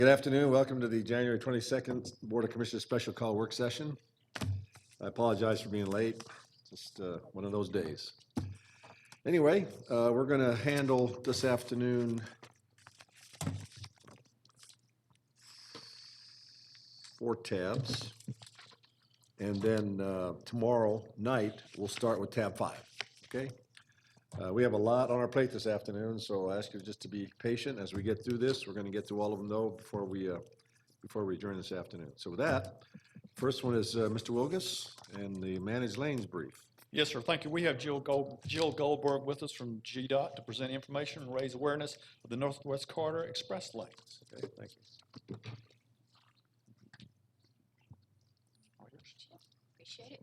Good afternoon. Welcome to the January 22nd Board of Commissioners Special Call Work Session. I apologize for being late. Just one of those days. Anyway, we're going to handle this afternoon four tabs. And then tomorrow night, we'll start with tab 5. Okay? We have a lot on our plate this afternoon, so I ask you just to be patient as we get through this. We're going to get through all of them, though, before we adjourn this afternoon. So with that, first one is Mr. Wilgus and the managed lanes brief. Yes, sir. Thank you. We have Jill Goldberg with us from GDOT to present information and raise awareness of the Northwest Corridor Express lanes. Okay, thank you. Appreciate it.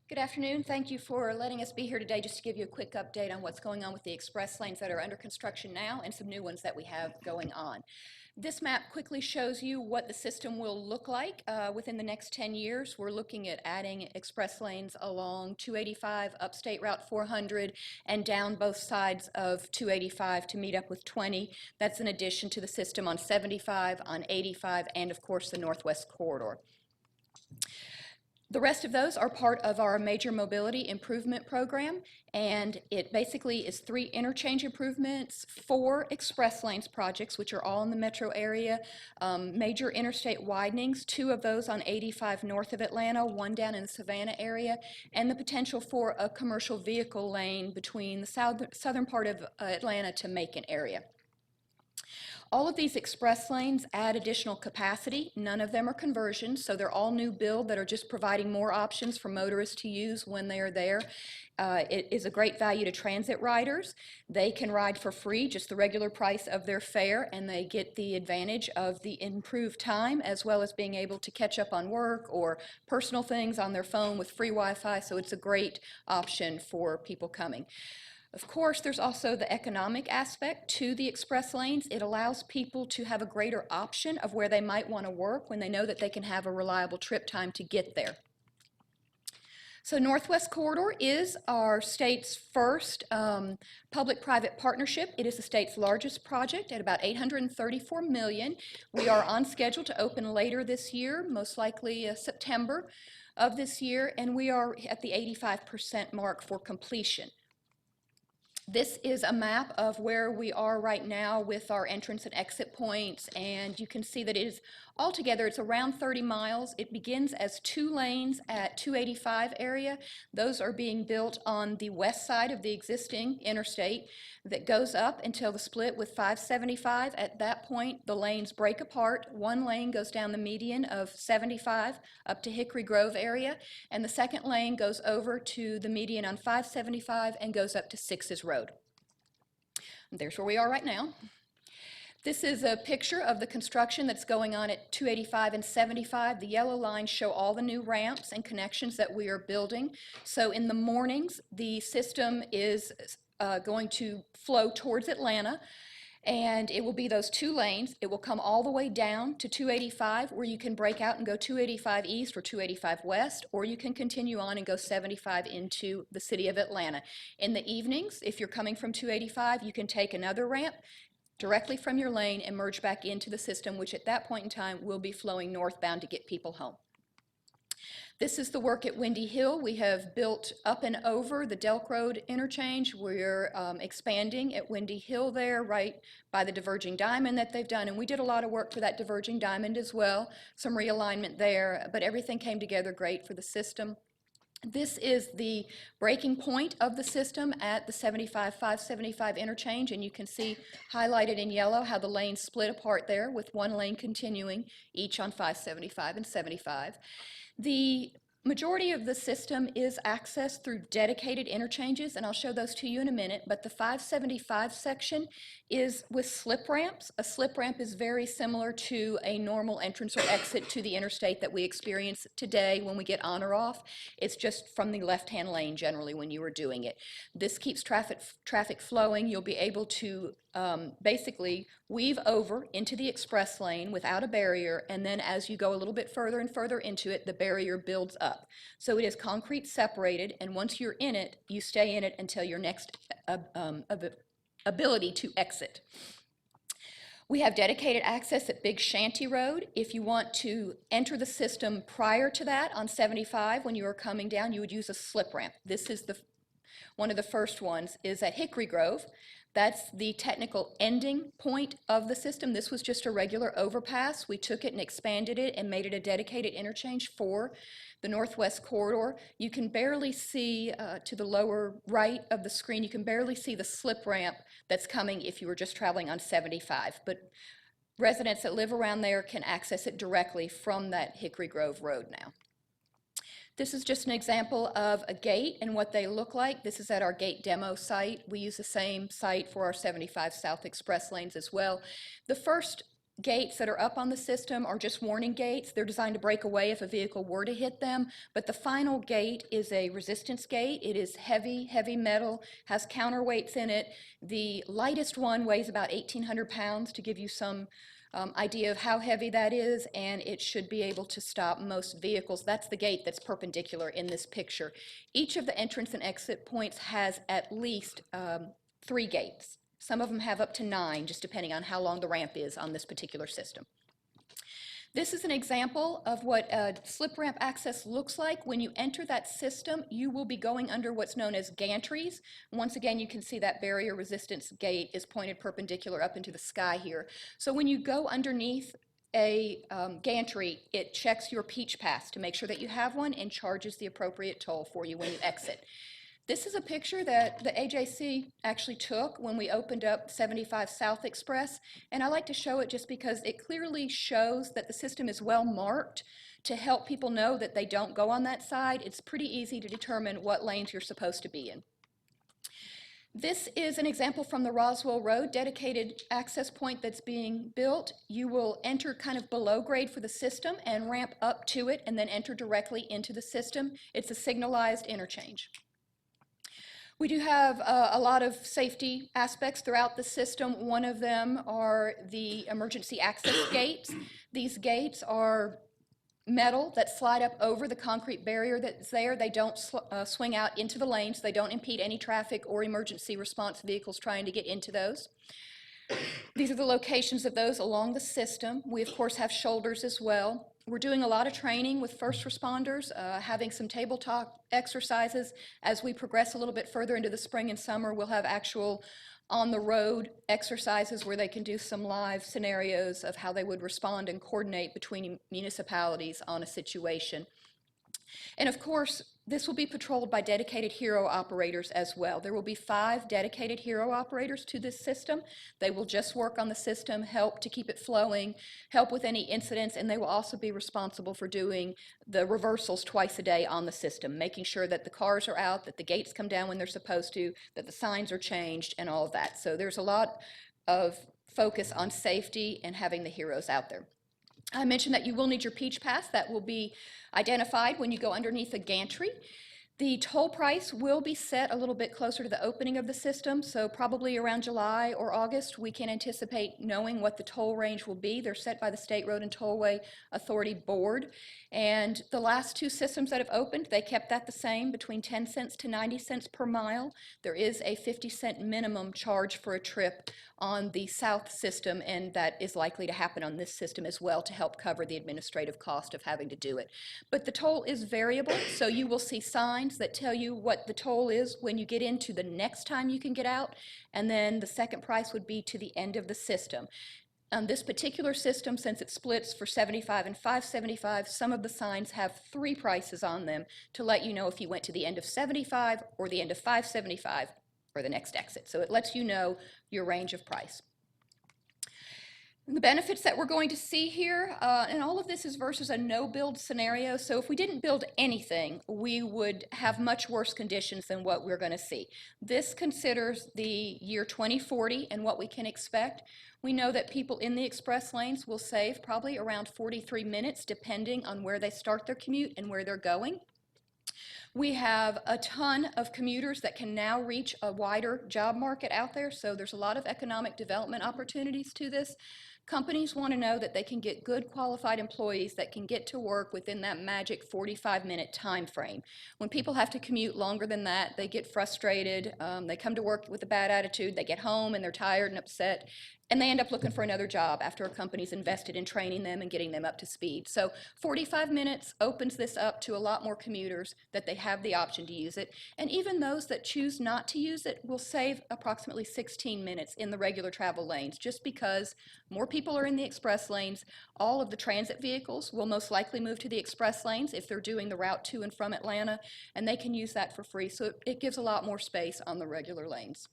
Good afternoon. Thank you for letting us be here today just to give you a quick update on what's going on with the express lanes that are under construction now and some new ones that we have going on. This map quickly shows you what the system will look like within the next 10 years. We're looking at adding express lanes along 285, up State Route 400, and down both sides of 285 to meet up with 20. That's in addition to the system on 75, on 85, and of course the Northwest Corridor. The rest of those are part of our major mobility improvement program, and it basically is 3 interchange improvements, 4 express lanes projects, which are all in the metro area, major interstate widenings, 2 of those on 85 north of Atlanta, 1 down in the Savannah area, and the potential for a commercial vehicle lane between the southern part of Atlanta to Macon area. All of these express lanes add additional capacity. None of them are conversions, so they're all new build that are just providing more options for motorists to use when they are there. It is a great value to transit riders. They can ride for free, just the regular price of their fare, and they get the advantage of the improved time as well as being able to catch up on work or personal things on their phone with free Wi-Fi, so it's a great option for people coming. Of course, there's also the economic aspect to the express lanes. It allows people to have a greater option of where they might want to work when they know that they can have a reliable trip time to get there. So Northwest Corridor is our state's first public-private partnership. It is the state's largest project at about $834 million. We are on schedule to open later this year, most likely September of this year, and we are at the 85% mark for completion. This is a map of where we are right now with our entrance and exit points, and you can see that it is altogether, it's around 30 miles. It begins as 2 lanes at 285 area. Those are being built on the west side of the existing interstate that goes up until the split with 575. At that point, the lanes break apart. 1 lane goes down the median of 75 up to Hickory Grove area, and the second lane goes over to the median on 575 and goes up to Sixes Road. And there's where we are right now. This is a picture of the construction that's going on at 285 and 75. The yellow lines show all the new ramps and connections that we are building. So in the mornings, the system is going to flow towards Atlanta, and it will be those 2 lanes. It will come all the way down to 285, where you can break out and go 285 east or 285 west, or you can continue on and go 75 into the city of Atlanta. In the evenings, if you're coming from 285, you can take another ramp directly from your lane and merge back into the system, which at that point in time will be flowing northbound to get people home. This is the work at Windy Hill. We have built up and over the Delk Road interchange. We're expanding at Windy Hill there, right by the diverging diamond that they've done, and we did a lot of work for that diverging diamond as well, some realignment there, but everything came together great for the system. This is the breaking point of the system at the 575 interchange, and you can see highlighted in yellow how the lanes split apart there with 1 lane continuing each on 575 and 75. The majority of the system is accessed through dedicated interchanges, and I'll show those to you in a minute, but the 575 section is with slip ramps. A slip ramp is very similar to a normal entrance or exit to the interstate that we experience today when we get on or off. It's just from the left-hand lane generally when you are doing it. This keeps traffic flowing. You'll be able to basically weave over into the express lane without a barrier, and then as you go a little bit further and further into it, the barrier builds up. So it is concrete separated, and once you're in it, you stay in it until your next ability to exit. We have dedicated access at Big Shanty Road. If you want to enter the system prior to that on 75, when you are coming down, you would use a slip ramp. This is one of the first ones is at Hickory Grove. That's the technical ending point of the system. This was just a regular overpass. We took it and expanded it and made it a dedicated interchange for the Northwest Corridor. You can barely see to the lower right of the screen, you can barely see the slip ramp that's coming if you were just traveling on 75. But residents that live around there can access it directly from that Hickory Grove Road now. This is just an example of a gate and what they look like. This is at our gate demo site. We use the same site for our 75 South Express lanes as well. The first gates that are up on the system are just warning gates. They're designed to break away if a vehicle were to hit them, but the final gate is a resistance gate. It is heavy, heavy metal, has counterweights in it. The lightest one weighs about 1,800 pounds to give you some idea of how heavy that is, and it should be able to stop most vehicles. That's the gate that's perpendicular in this picture. Each of the entrance and exit points has at least 3 gates. Some of them have up to 9, just depending on how long the ramp is on this particular system. This is an example of what slip ramp access looks like. When you enter that system, you will be going under what's known as gantries. Once again, you can see that barrier resistance gate is pointed perpendicular up into the sky here. So when you go underneath a gantry, it checks your peach pass to make sure that you have one and charges the appropriate toll for you when you exit. This is a picture that the AJC actually took when we opened up 75 South Express, and I like to show it just because it clearly shows that the system is well marked to help people know that they don't go on that side. It's pretty easy to determine what lanes you're supposed to be in. This is an example from the Roswell Road dedicated access point that's being built. You will enter kind of below grade for the system and ramp up to it and then enter directly into the system. It's a signalized interchange. We do have a lot of safety aspects throughout the system. One of them are the emergency access gates. These gates are metal that slide up over the concrete barrier that's there. They don't swing out into the lanes. They don't impede any traffic or emergency response vehicles trying to get into those. These are the locations of those along the system. We, of course, have shoulders as well. We're doing a lot of training with first responders, having some tabletop exercises. As we progress a little bit further into the spring and summer, we'll have actual on-the-road exercises where they can do some live scenarios of how they would respond and coordinate between municipalities on a situation. And of course, this will be patrolled by dedicated hero operators as well. There will be 5 dedicated hero operators to this system. They will just work on the system, help to keep it flowing, help with any incidents, and they will also be responsible for doing the reversals twice a day on the system, making sure that the cars are out, that the gates come down when they're supposed to, that the signs are changed, and all of that. So there's a lot of focus on safety and having the heroes out there. I mentioned that you will need your peach pass. That will be identified when you go underneath a gantry. The toll price will be set a little bit closer to the opening of the system, so probably around July or August we can anticipate knowing what the toll range will be. They're set by the State Road and Tollway Authority Board, and the last 2 systems that have opened, they kept that the same, between 10 cents to 90 cents per mile. There is a 50-cent minimum charge for a trip on the south system, and that is likely to happen on this system as well to help cover the administrative cost of having to do it. But the toll is variable, so you will see signs that tell you what the toll is when you get into the next time you can get out, and then the second price would be to the end of the system. On this particular system, since it splits for 75 and 575, some of the signs have 3 prices on them to let you know if you went to the end of 75 or the end of 575 or the next exit. So it lets you know your range of price. The benefits that we're going to see here, and all of this is versus a no-build scenario. So if we didn't build anything, we would have much worse conditions than what we're going to see. This considers the year 2040 and what we can expect. We know that people in the express lanes will save probably around 43 minutes, depending on where they start their commute and where they're going. We have a ton of commuters that can now reach a wider job market out there, so there's a lot of economic development opportunities to this. Companies want to know that they can get good qualified employees that can get to work within that magic 45-minute time frame. When people have to commute longer than that, they get frustrated, they come to work with a bad attitude, they get home and they're tired and upset, and they end up looking for another job after a company's invested in training them and getting them up to speed. So 45 minutes opens this up to a lot more commuters that they have the option to use it. And even those that choose not to use it will save approximately 16 minutes in the regular travel lanes, just because more people are in the express lanes. All of the transit vehicles will most likely move to the express lanes if they're doing the route to and from Atlanta, and they can use that for free. So it gives a lot more space on the regular lanes.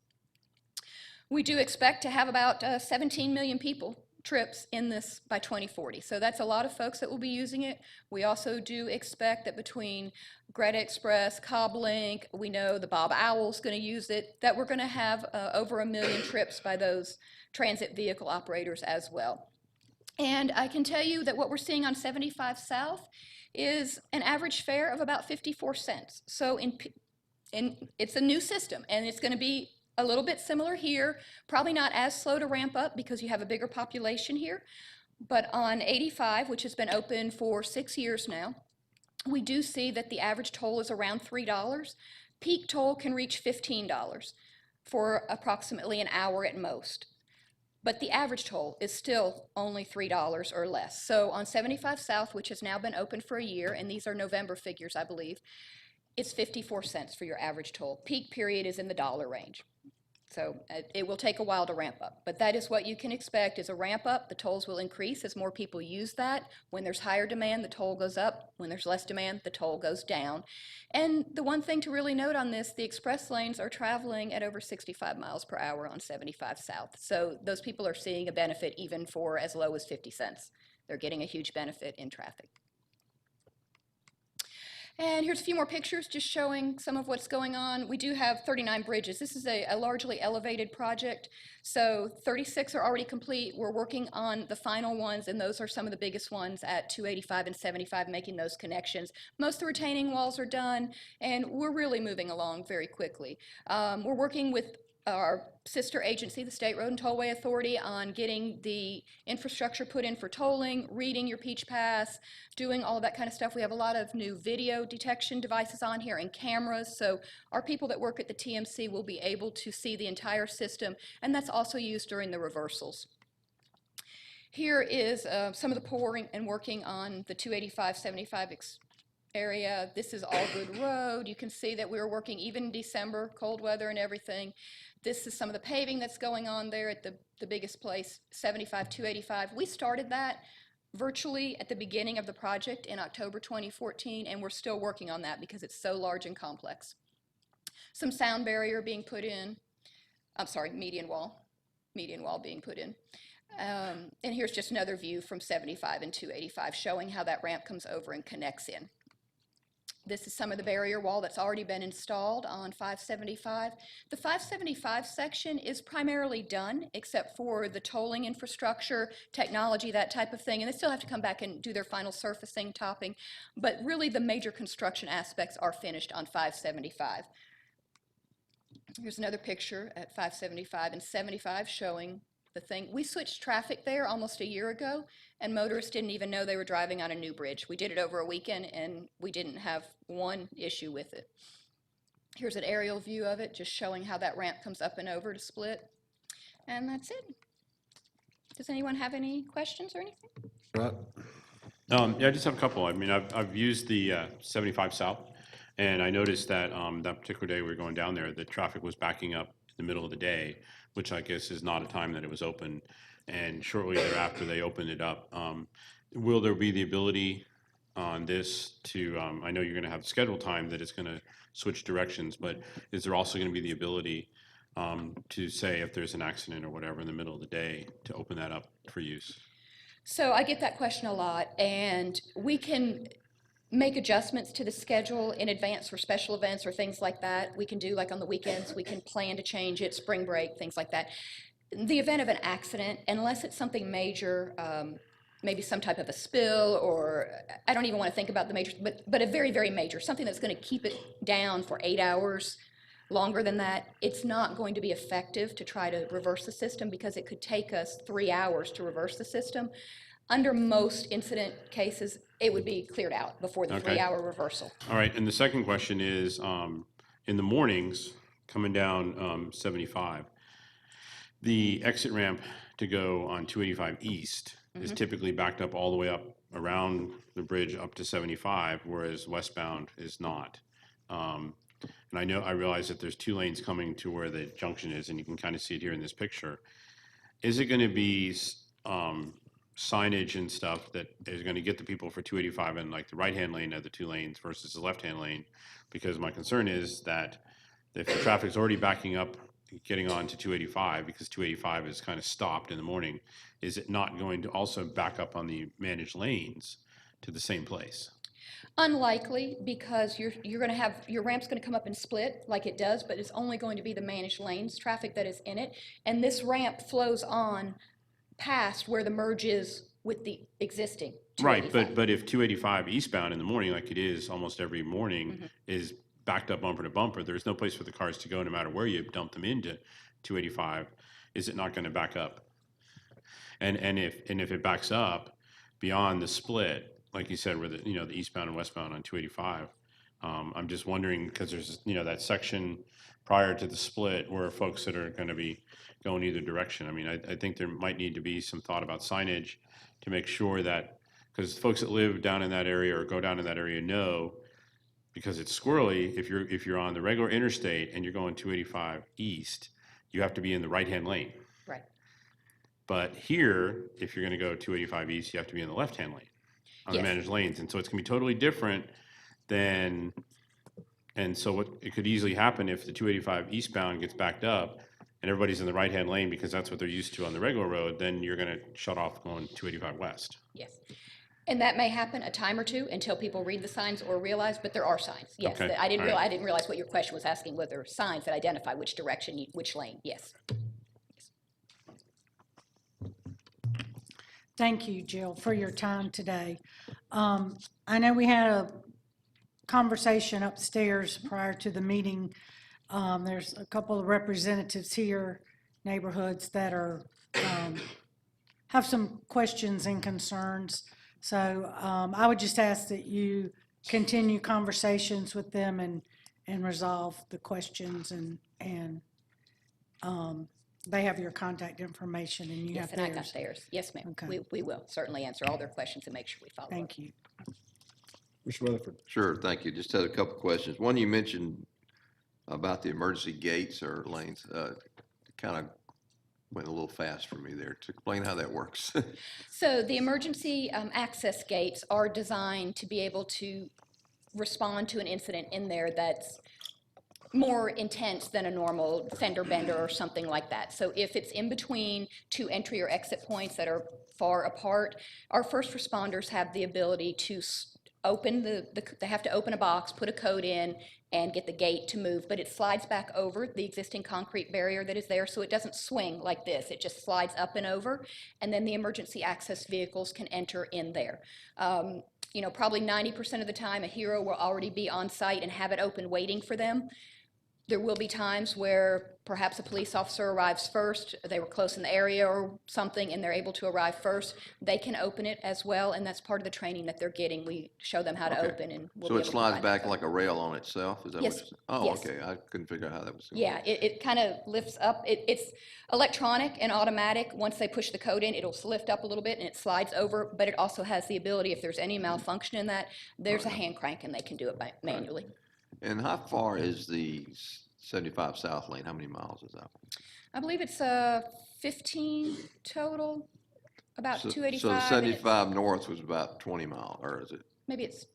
We do expect to have about 17 million people trips in this by 2040. So that's a lot of folks that will be using it. We also do expect that between Greta Express, Cobb Link, we know the Bob Owl's going to use it, that we're going to have over 1 million trips by those transit vehicle operators as well. And I can tell you that what we're seeing on 75 South is an average fare of about 54 cents. So it's a new system, and it's going to be a little bit similar here, probably not as slow to ramp up because you have a bigger population here. But on 85, which has been open for 6 years now, we do see that the average toll is around $3. Peak toll can reach $15 for approximately an hour at most. But the average toll is still only $3 or less. So on 75 South, which has now been open for a year, and these are November figures, I believe, it's 54 cents for your average toll. Peak period is in the dollar range. So it will take a while to ramp up, but that is what you can expect is a ramp up. The tolls will increase as more people use that. When there's higher demand, the toll goes up. When there's less demand, the toll goes down. And the one thing to really note on this, the express lanes are traveling at over 65 miles per hour on 75 South. So those people are seeing a benefit even for as low as 50 cents. They're getting a huge benefit in traffic. And here's a few more pictures just showing some of what's going on. We do have 39 bridges. This is a largely elevated project. So 36 are already complete. We're working on the final ones, and those are some of the biggest ones at 285 and 75, making those connections. Most of the retaining walls are done, and we're really moving along very quickly. We're working with our sister agency, the State Road and Tollway Authority, on getting the infrastructure put in for tolling, reading your Peach Pass, doing all of that kind of stuff. We have a lot of new video detection devices on here and cameras, so our people that work at the TMC will be able to see the entire system, and that's also used during the reversals. Here is some of the pouring and working on the 285-75 area. This is All Good Road. You can see that we were working even in December, cold weather and everything. This is some of the paving that's going on there at the biggest place, 75-285. We started that virtually at the beginning of the project in October 2014, and we're still working on that because it's so large and complex. Some sound barrier being put in. I'm sorry, median wall being put in. And here's just another view from 75 and 285 showing how that ramp comes over and connects in. This is some of the barrier wall that's already been installed on 575. The 575 section is primarily done, except for the tolling infrastructure, technology, that type of thing, and they still have to come back and do their final surfacing, topping, but really the major construction aspects are finished on 575. Here's another picture at 575 and 75 showing the thing. We switched traffic there almost a year ago, and motorists didn't even know they were driving on a new bridge. We did it over a weekend, and we didn't have one issue with it. Here's an aerial view of it, just showing how that ramp comes up and over to Split. And that's it. Does anyone have any questions or anything? Right. Yeah, I just have a couple. I mean, I've used the 75 South, and I noticed that that particular day we were going down there, the traffic was backing up in the middle of the day, which I guess is not a time that it was open. And shortly thereafter, they opened it up. Will there be the ability on this to, I know you're going to have scheduled time that it's going to switch directions, but is there also going to be the ability to say if there's an accident or whatever in the middle of the day to open that up for use? So I get that question a lot, and we can make adjustments to the schedule in advance for special events or things like that. We can do like on the weekends, we can plan to change it, spring break, things like that. The event of an accident, unless it's something major, maybe some type of a spill, or I don't even want to think about the major, but a very, very major, something that's going to keep it down for 8 hours, longer than that, it's not going to be effective to try to reverse the system because it could take us 3 hours to reverse the system. Under most incident cases, it would be cleared out before the 3-hour reversal. All right, and the second question is, in the mornings, coming down 75, the exit ramp to go on 285 East is typically backed up all the way up around the bridge up to 75, whereas westbound is not. And I realize that there's 2 lanes coming to where the junction is, and you can kind of see it here in this picture. Is it going to be signage and stuff that is going to get the people for 285 in like the right-hand lane of the 2 lanes versus the left-hand lane? Because my concern is that if the traffic's already backing up, getting on to 285, because 285 is kind of stopped in the morning, is it not going to also back up on the managed lanes to the same place? Unlikely, because you're going to have, your ramp's going to come up and split like it does, but it's only going to be the managed lanes traffic that is in it. And this ramp flows on past where the merge is with the existing 285. Right, but if 285 eastbound in the morning, like it is almost every morning, is backed up bumper to bumper, there's no place for the cars to go no matter where you dump them into 285. Is it not going to back up? And if it backs up beyond the split, like you said, where the the eastbound and westbound on 285, I'm just wondering, because there's that section prior to the split where folks that are going to be going either direction. I mean, I think there might need to be some thought about signage to make sure that, because folks that live down in that area or go down in that area know, because it's squirrely, if you're on the regular interstate and you're going 285 east, you have to be in the right-hand lane. Right. But here, if you're going to go 285 east, you have to be in the left-hand lane on the Yes. managed lanes. And so it's going to be totally different than, and so what it could easily happen if the 285 eastbound gets backed up and everybody's in the right-hand lane because that's what they're used to on the regular road, then you're going to shut off going 285 west. Yes. And that may happen a time or two until people read the signs or realize, but there are signs, yes. Okay, I didn't all right. I didn't realize what your question was asking, whether there are signs that identify which direction, which lane, yes. Thank you, Jill, for your time today. I know we had a conversation upstairs prior to the meeting. There's a couple of representatives here, neighborhoods that are, have some questions and concerns. So I would just ask that you continue conversations with them and resolve the questions, and they have your contact information and you Yes, have and I got theirs. theirs. Yes, ma'am. Okay. We will certainly answer all their questions and make sure we follow up. Thank you. Mr. Rutherford. Sure, thank you. Just had a couple questions. One, you mentioned about the emergency gates or lanes. Kind of went a little fast for me there. To explain how that works. So the emergency access gates are designed to be able to respond to an incident in there that's more intense than a normal fender bender or something like that. So if it's in between 2 entry or exit points that are far apart, our first responders have the ability to open they have to open a box, put a code in, and get the gate to move, but it slides back over the existing concrete barrier that is there, so it doesn't swing like this. It just slides up and over, and then the emergency access vehicles can enter in there. Probably 90% of the time, a hero will already be on site and have it open waiting for them. There will be times where perhaps a police officer arrives first, they were close in the area or something, and they're able to arrive first. They can open it as well, and that's part of the training that they're getting. We show them how to Okay. open, and we'll So be it able to slides provide back that. like a rail on itself? Is that what Yes, you're saying? Oh, yes. okay. I couldn't figure out how that was. Yeah, it kind of lifts up. It's electronic and automatic. Once they push the code in, it'll lift up a little bit and it slides over, but it also has the ability, if there's any malfunction in that, there's a hand crank and they can do it manually. And how far is the 75 South Lane? How many miles is that? I believe it's 15 total, about So 285. the and it's- 75 North was about 20 miles, or is it? Maybe it's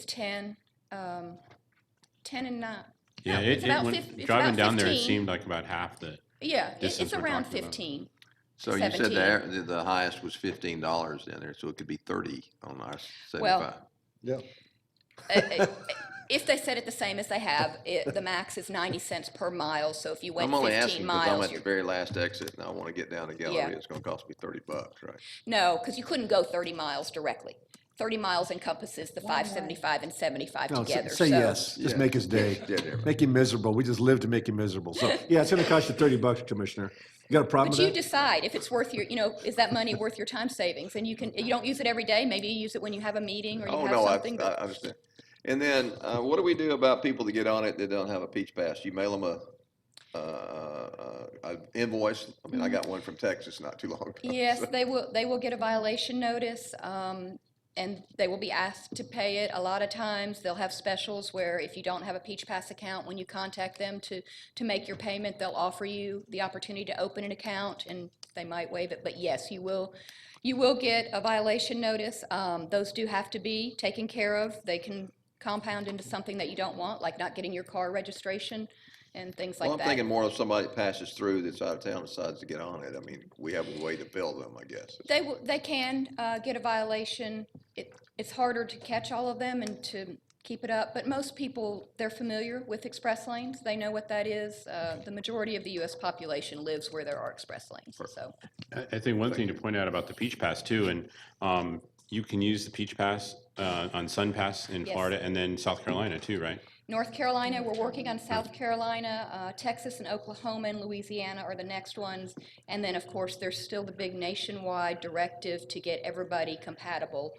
10, 10 and 9. Yeah, No, it's about when 15. driving down there, it seemed like about half the. Yeah, distance it's we're around talking about. 15. So you said 17. the highest was $15 down there, so it could be 30 on our 75. Well, Yeah. If they set it the same as they have, the max is 90 cents per mile, so if you went I'm only 15 asking because I'm miles, at the very last exit and I want to get down to Gallery. Yeah. It's going to cost me $30, right? no, because you couldn't go 30 miles directly. 30 miles encompasses the 575 and 75 No, together. say so- yes, just Yeah. make his day. Yeah, yeah, right. Make him miserable. We just live to make him miserable. So, yeah, it's gonna cost you $30, Commissioner. You got a problem But with you that? decide if it's worth your, is that money worth your time savings? And you don't use it every day, maybe you use it when you have a meeting or you Oh, have no, I something. but- understand. And then, what do we do about people that get on it that don't have a peach pass? You mail them a invoice? I mean, I got one from Texas not too long ago. Yes, so- they will get a violation notice, and they will be asked to pay it. A lot of times, they'll have specials where if you don't have a Peach Pass account, when you contact them to make your payment, they'll offer you the opportunity to open an account, and they might waive it. But yes, you will get a violation notice. Those do have to be taken care of. They can compound into something that you don't want, like not getting your car registration and things like Well, I'm that. thinking more if somebody passes through that's out of town, decides to get on it. I mean, we have a way to bill them, I guess. They can get a violation. It's harder to catch all of them and to keep it up, but most people, they're familiar with express lanes. They know what that is. The majority of the US population lives where there are express lanes, so. I think one thing to point out about the Peach Pass too, and you can use the Peach Pass on Sun Pass in Yes. Florida and then South Carolina too, right? North Carolina, we're working on South Carolina, Texas and Oklahoma and Louisiana are the next ones. And then, of course, there's still the big nationwide directive to get everybody compatible.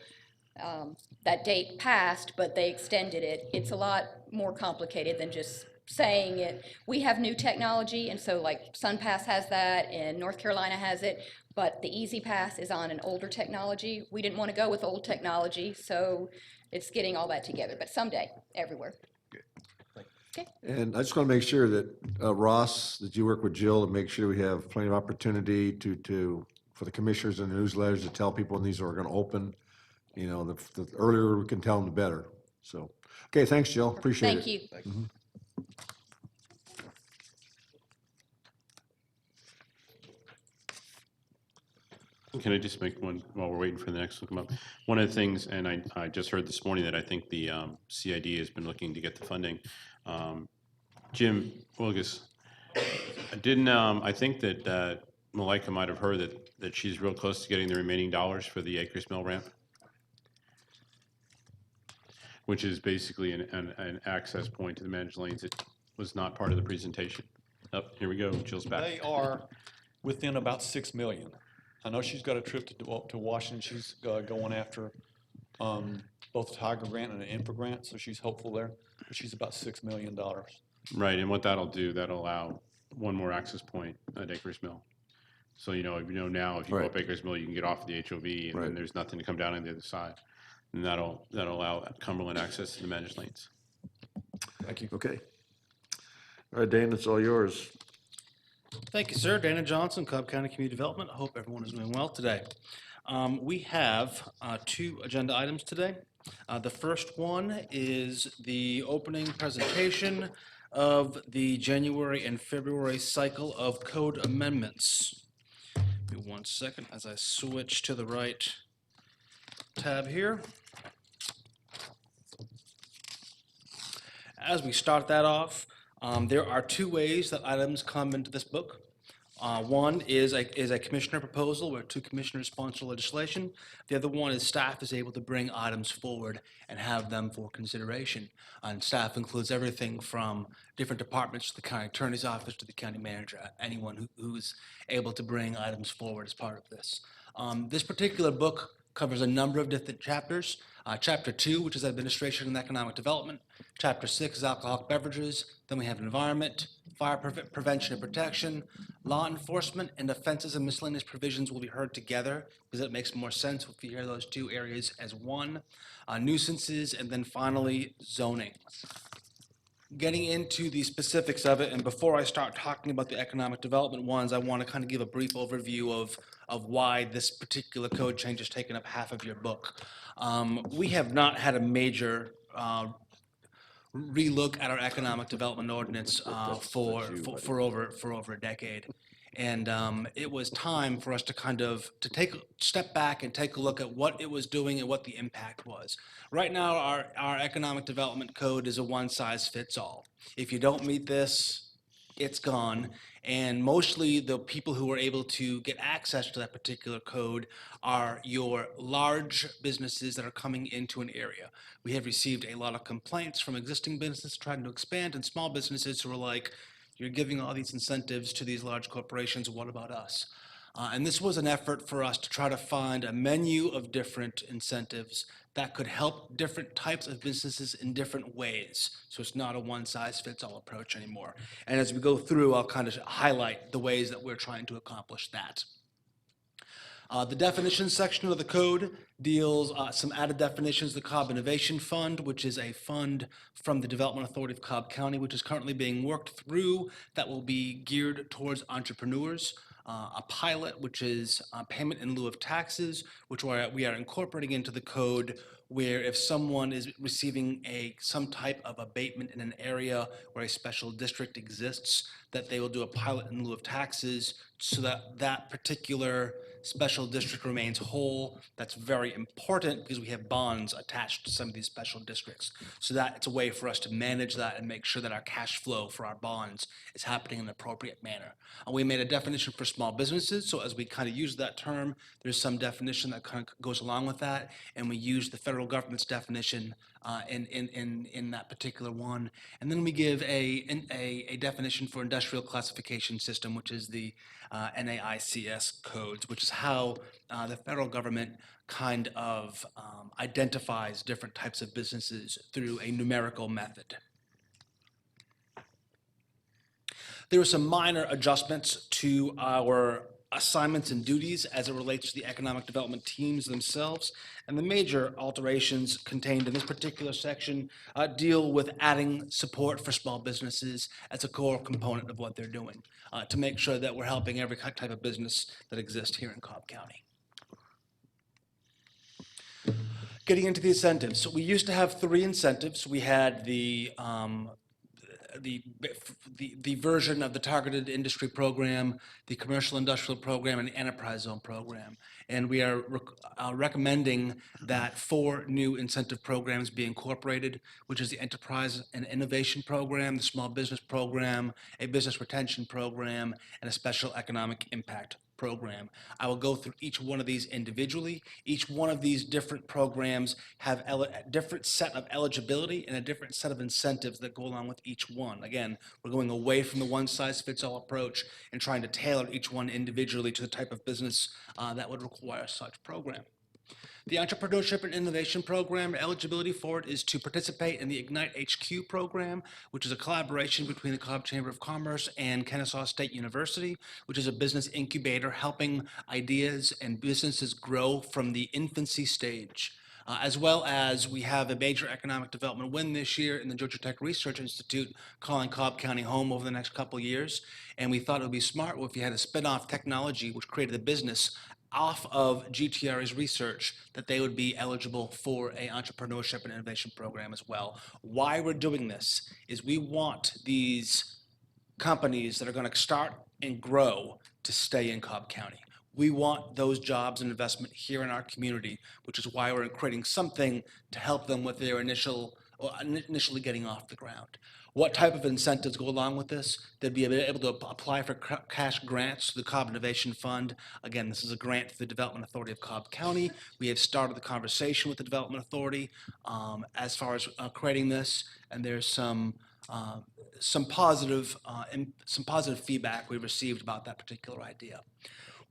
That date passed, but they extended it. It's a lot more complicated than just saying it. We have new technology, and so like SunPass has that, and North Carolina has it, but the Easy Pass is on an older technology. We didn't want to go with old technology, so it's getting all that together, but someday, everywhere. And I just want to make sure that, Ross, that you work with Jill to make sure we have plenty of opportunity for the commissioners and the newsletters to tell people when these are going to open. You know, the earlier we can tell them, the better. So, okay, thanks, Jill. Appreciate it. Thank you. Can I just make one, while we're waiting for the next one to come up? One of the things, and I just heard this morning that I think the CID has been looking to get the funding. Jim Wilgus, I think that Malika might have heard that she's real close to getting the remaining dollars for the Acres Mill ramp, which is basically an access point to the managed lanes. It was not part of the presentation. Oh, here we go, Jill's back. They are within about 6 million. I know she's got a trip to Washington. She's going after both a Tiger grant and an infra grant, so she's hopeful there. But she's about $6 million. Right, and what that'll do, that'll allow one more access point at Acres Mill. So, now, if you go Right. up Acres Mill, you can get off the HOV, and Right. then there's nothing to come down on the other side. And that'll allow Cumberland access to the managed lanes. Thank you. Okay. All right, Dane, it's all yours. Thank you, sir. Dana Johnson, Cobb County Community Development. I hope everyone is doing well today. We have 2 agenda items today. The first one is the opening presentation of the January and February cycle of code amendments. Give me 1 second as I switch to the right tab here. As we start that off, there are 2 ways that items come into this book. One is a commissioner proposal where 2 commissioners sponsor legislation. The other one is staff is able to bring items forward and have them for consideration. And staff includes everything from different departments to the county attorney's office to the county manager, anyone who's able to bring items forward as part of this. This particular book covers a number of different chapters. Chapter 2, which is administration and economic development. Chapter 6 is alcoholic beverages. Then we have environment, fire prevention and protection, law enforcement, and offenses and miscellaneous provisions will be heard together because it makes more sense if you hear those 2 areas as one. Nuisances, and then finally zoning. Getting into the specifics of it, and before I start talking about the economic development ones, I want to kind of give a brief overview of why this particular code change has taken up half of your book. We have not had a major relook at our economic development ordinance for over a decade. And it was time for us to take a step back and take a look at what it was doing and what the impact was. Right now, our economic development code is a one-size-fits-all. If you don't meet this, it's gone. And mostly the people who are able to get access to that particular code are your large businesses that are coming into an area. We have received a lot of complaints from existing businesses trying to expand and small businesses who are like, you're giving all these incentives to these large corporations, what about us? And this was an effort for us to try to find a menu of different incentives that could help different types of businesses in different ways. So it's not a one-size-fits-all approach anymore. And as we go through, I'll kind of highlight the ways that we're trying to accomplish that. The definitions section of the code deals some added definitions. The Cobb Innovation Fund, which is a fund from the Development Authority of Cobb County, which is currently being worked through, that will be geared towards entrepreneurs. A pilot, which is payment in lieu of taxes, which we are incorporating into the code, where if someone is receiving some type of abatement in an area where a special district exists, that they will do a pilot in lieu of taxes so that that particular special district remains whole. That's very important because we have bonds attached to some of these special districts. So that it's a way for us to manage that and make sure that our cash flow for our bonds is happening in an appropriate manner. We made a definition for small businesses, so as we kind of use that term, there's some definition that kind of goes along with that, and we use the federal government's definition in that particular one. And then we give a definition for industrial classification system, which is the NAICS codes, which is how the federal government kind of identifies different types of businesses through a numerical method. There are some minor adjustments to our assignments and duties as it relates to the economic development teams themselves. And the major alterations contained in this particular section deal with adding support for small businesses as a core component of what they're doing to make sure that we're helping every type of business that exists here in Cobb County. Getting into the incentives. So we used to have 3 incentives. We had the version of the targeted industry program, the commercial industrial program, and the enterprise zone program. And we are recommending that 4 new incentive programs be incorporated, which is the enterprise and innovation program, the small business program, a business retention program, and a special economic impact program. I will go through each one of these individually. Each one of these different programs have a different set of eligibility and a different set of incentives that go along with each one. Again, we're going away from the one-size-fits-all approach and trying to tailor each one individually to the type of business that would require such program. The Entrepreneurship and Innovation Program, eligibility for it is to participate in the Ignite HQ program, which is a collaboration between the Cobb Chamber of Commerce and Kennesaw State University, which is a business incubator helping ideas and businesses grow from the infancy stage. As well as we have a major economic development win this year in the Georgia Tech Research Institute, calling Cobb County home over the next couple of years. And we thought it would be smart if you had a spin-off technology which created a business off of GTR's research, that they would be eligible for an entrepreneurship and innovation program as well. Why we're doing this is we want these companies that are going to start and grow to stay in Cobb County. We want those jobs and investment here in our community, which is why we're creating something to help them with their initially getting off the ground. What type of incentives go along with this? They'd be able to apply for cash grants to the Cobb Innovation Fund. Again, this is a grant to the Development Authority of Cobb County. We have started the conversation with the Development Authority as far as creating this, and there's some positive feedback we received about that particular idea.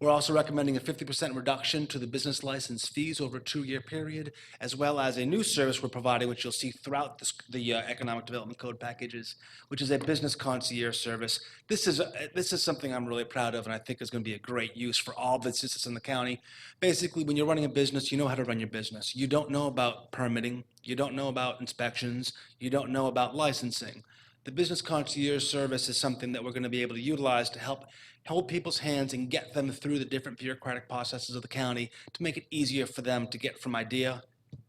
We're also recommending a 50% reduction to the business license fees over a 2-year period, as well as a new service we're providing, which you'll see throughout the Economic Development Code packages, which is a business concierge service. This is something I'm really proud of, and I think is going to be a great use for all businesses in the county. Basically, when you're running a business, you know how to run your business. You don't know about permitting. You don't know about inspections. You don't know about licensing. The business concierge service is something that we're going to be able to utilize to help hold people's hands and get them through the different bureaucratic processes of the county to make it easier for them to get from idea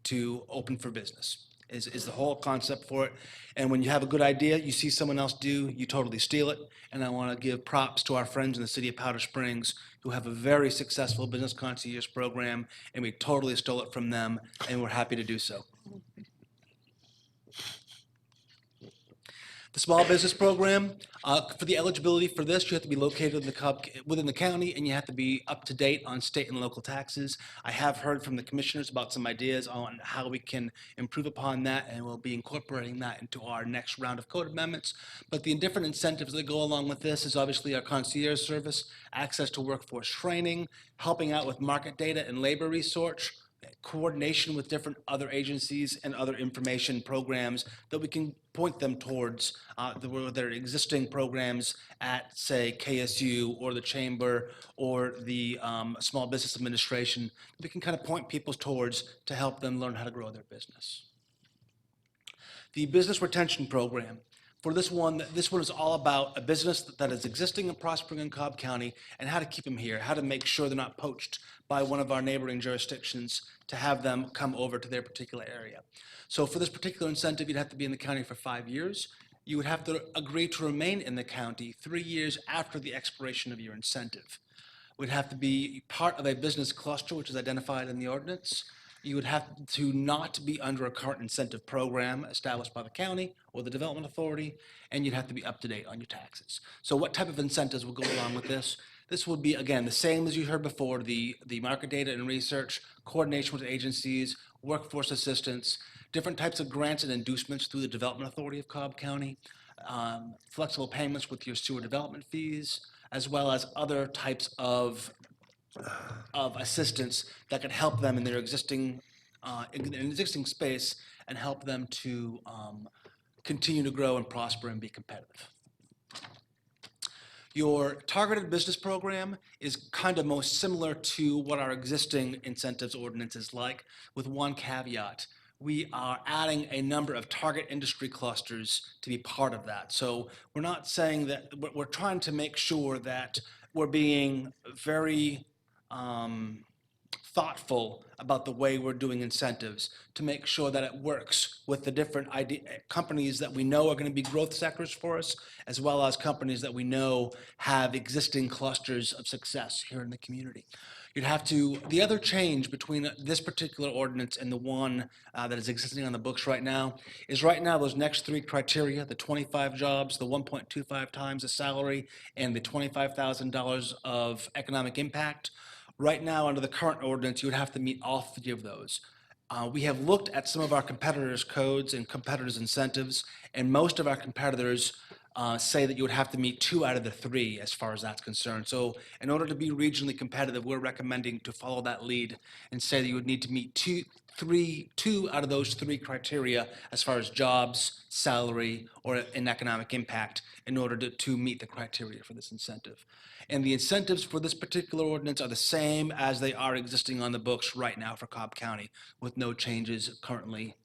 to open for business, is the whole concept for it. And when you have a good idea, you see someone else do, you totally steal it. And I want to give props to our friends in the city of Powder Springs who have a very successful business concierge program, and we totally stole it from them, and we're happy to do so. The small business program, for the eligibility for this, you have to be located in the within the county, and you have to be up to date on state and local taxes. I have heard from the commissioners about some ideas on how we can improve upon that, and we'll be incorporating that into our next round of code amendments. But the different incentives that go along with this is obviously our concierge service, access to workforce training, helping out with market data and labor research, coordination with different other agencies and other information programs that we can point them towards their existing programs at, say, KSU or the Chamber or the Small Business Administration. We can kind of point people towards to help them learn how to grow their business. The Business Retention Program. For this one is all about a business that is existing and prospering in Cobb County and how to keep them here, how to make sure they're not poached by one of our neighboring jurisdictions to have them come over to their particular area. So for this particular incentive, you'd have to be in the county for 5 years. You would have to agree to remain in the county 3 years after the expiration of your incentive. Would have to be part of a business cluster, which is identified in the ordinance. You would have to not be under a current incentive program established by the county or the development authority, and you'd have to be up to date on your taxes. So what type of incentives will go along with this? This would be, again, the same as you heard before, the market data and research, coordination with agencies, workforce assistance, different types of grants and inducements through the Development Authority of Cobb County, flexible payments with your sewer development fees, as well as other types of assistance that could help them in their existing space and help them to continue to grow and prosper and be competitive. Your targeted business program is kind of most similar to what our existing incentives ordinance is like, with one caveat. We are adding a number of target industry clusters to be part of that. So we're not saying that, we're trying to make sure that we're being very thoughtful about the way we're doing incentives to make sure that it works with the different companies that we know are going to be growth sectors for us, as well as companies that we know have existing clusters of success here in the community. You'd have to, the other change between this particular ordinance and the one that is existing on the books right now is right now those next three criteria, the 25 jobs, the 1.25 times the salary, and the $25,000 of economic impact. Right now, under the current ordinance, you would have to meet all three of those. We have looked at some of our competitors' codes and competitors' incentives, and most of our competitors say that you would have to meet 2 out of the 3 as far as that's concerned. So in order to be regionally competitive, we're recommending to follow that lead and say that you would need to meet 2 out of those 3 criteria as far as jobs, salary, or an economic impact in order to meet the criteria for this incentive. And the incentives for this particular ordinance are the same as they are existing on the books right now for Cobb County, with no changes currently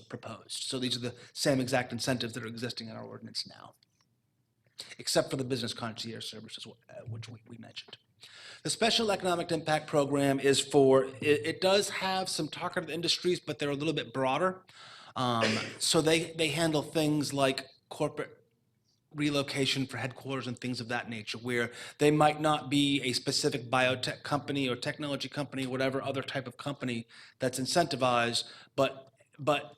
proposed. So these are the same exact incentives that are existing in our ordinance now, except for the business concierge services, which we mentioned. The Special Economic Impact Program is for, it does have some targeted industries, but they're a little bit broader. So they handle things like corporate relocation for headquarters and things of that nature, where they might not be a specific biotech company or technology company, whatever other type of company that's incentivized, but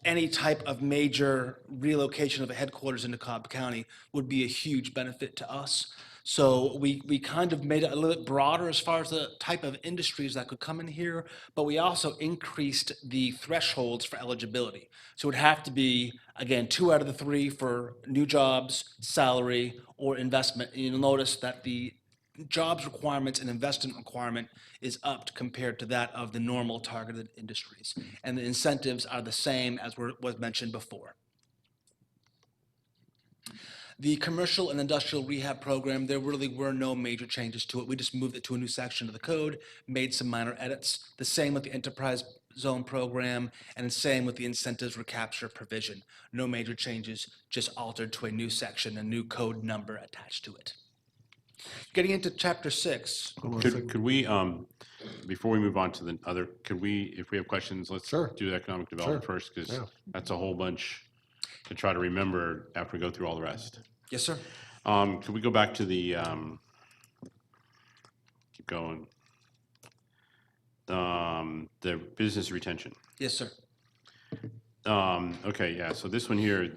any type of major relocation of a headquarters into Cobb County would be a huge benefit to us. So we kind of made it a little bit broader as far as the type of industries that could come in here, but we also increased the thresholds for eligibility. So it would have to be, again, 2 out of the 3 for new jobs, salary, or investment. And you'll notice that the jobs requirements and investment requirement is upped compared to that of the normal targeted industries. And the incentives are the same as was mentioned before. The commercial and industrial rehab program, there really were no major changes to it. We just moved it to a new section of the code, made some minor edits. The same with the enterprise zone program, and the same with the incentives recapture provision. No major changes, just altered to a new section, a new code number attached to it. Getting into chapter 6. Could we, before we move on to the other, could we, if we have questions, let's Sure. do economic development Sure. first, because Yeah. that's a whole bunch to try to remember after we go through all the rest. Yes, sir. Could we go back to the, keep going, the business retention? Yes, sir. Okay, yeah, so this one here,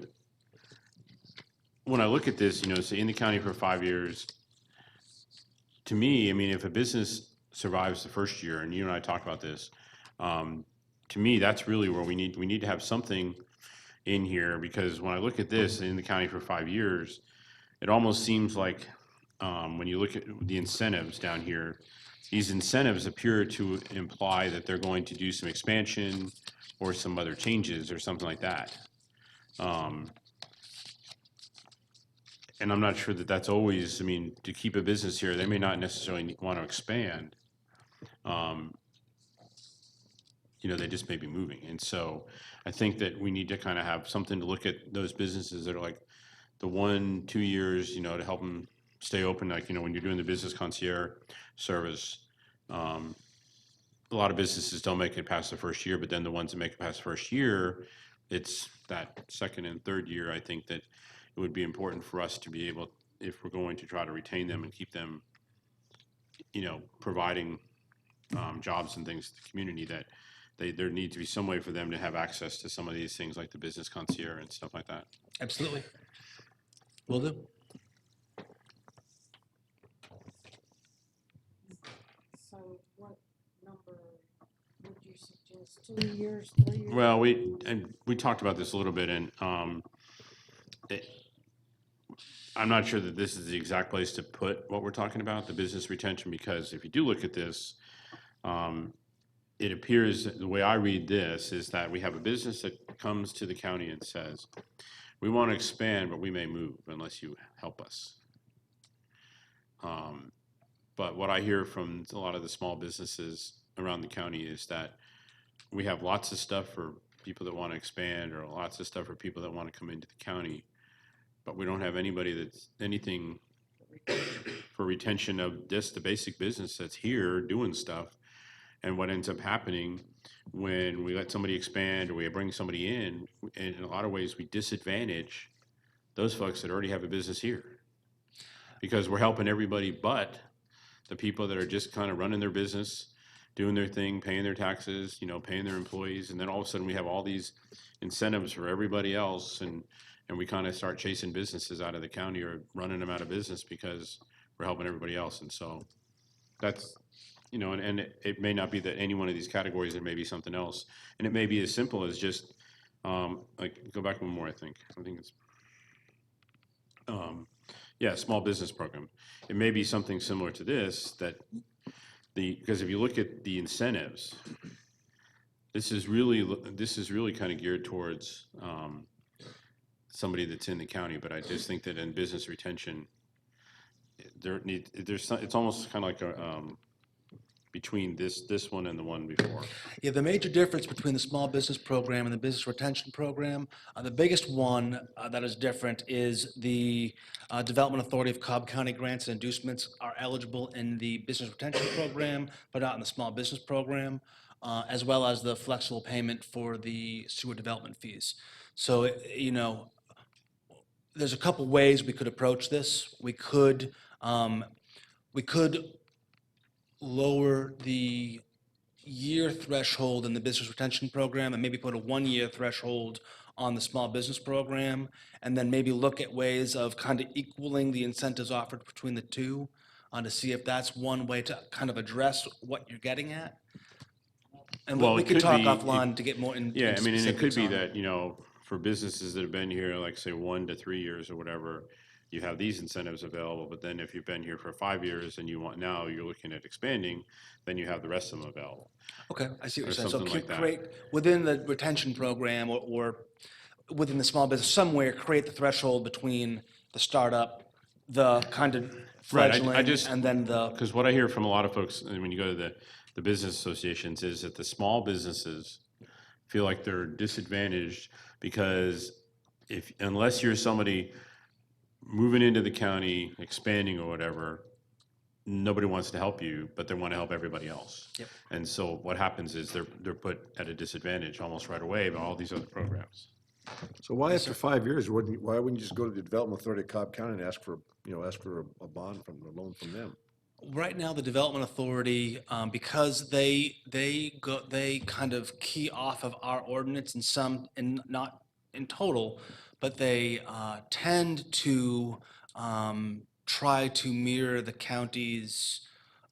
when I look at this, say in the county for 5 years, to me, I mean, if a business survives the first year, and you and I talked about this, to me, that's really where we need to have something in here, because when I look at this in the county for 5 years, it almost seems like, when you look at the incentives down here, these incentives appear to imply that they're going to do some expansion or some other changes or something like that. And I'm not sure that that's always, I mean, to keep a business here, they may not necessarily want to expand. They just may be moving. And so I think that we need to kind of have something to look at those businesses that are like the 1-2 years, to help them stay open. Like, when you're doing the business concierge service, a lot of businesses don't make it past the first year, but then the ones that make it past the first year, it's that second and third year, I think that it would be important for us to be able, if we're going to try to retain them and keep them, providing jobs and things to the community, that there needs to be some way for them to have access to some of these things like the business concierge and stuff like that. Absolutely. Will do. So what number would you suggest, 2 years, 3 years? Well, we talked about this a little bit, and I'm not sure that this is the exact place to put what we're talking about, the business retention, because if you do look at this, it appears, the way I read this, is that we have a business that comes to the county and says, we want to expand, but we may move unless you help us. But what I hear from a lot of the small businesses around the county is that we have lots of stuff for people that want to expand, or lots of stuff for people that want to come into the county, but we don't have anybody that's anything for retention of just the basic business that's here doing stuff. And what ends up happening when we let somebody expand or we bring somebody in a lot of ways, we disadvantage those folks that already have a business here, because we're helping everybody but the people that are just kind of running their business, doing their thing, paying their taxes, paying their employees. And then all of a sudden we have all these incentives for everybody else. And we kind of start chasing businesses out of the county or running them out of business because we're helping everybody else. And so that's, and it may not be that any one of these categories, there may be something else. And it may be as simple as just, go back one more, I think it's, small business program. It may be something similar to this, because if you look at the incentives, this is really kind of geared towards somebody that's in the county. But I just think that in business retention, it's almost kind of like a between this one and the one before. Yeah, the major difference between the small business program and the business retention program, the biggest one that is different is the Development Authority of Cobb County grants and inducements are eligible in the business retention program, but not in the small business program, as well as the flexible payment for the sewer development fees. So, there's a couple ways we could approach this. We could lower the year threshold in the business retention program and maybe put a 1-year threshold on the small business program, and then maybe look at ways of kind of equaling the incentives offered between the two to see if that's one way to kind of address what you're getting at. And Well, we it could could talk be- offline to get more in. Yeah, in I mean, and it could specifics be on it. that, for businesses that have been here, like say 1 to 3 years or whatever, you have these incentives available. But then if you've been here for 5 years and now you're looking at expanding, then you have the rest of them available. Okay, I see what Or you're saying. So something like that. create, within the retention program or within the small business, somewhere, create the threshold between the startup, the kind of Right, I fledgling, just- and then the, Because what I hear from a lot of folks, and when you go to the business associations, is that the small businesses feel like they're disadvantaged because unless you're somebody moving into the county, expanding or whatever, nobody wants to help you, but they want to help everybody else. Yep. And so what happens is they're put at a disadvantage almost right away by all these other programs. So why after 5 years, why wouldn't you just go to the Development Authority of Cobb County and ask for a bond a loan from them? right now, the Development Authority, because they kind of key off of our ordinance in some, and not in total, but they tend to try to mirror the county's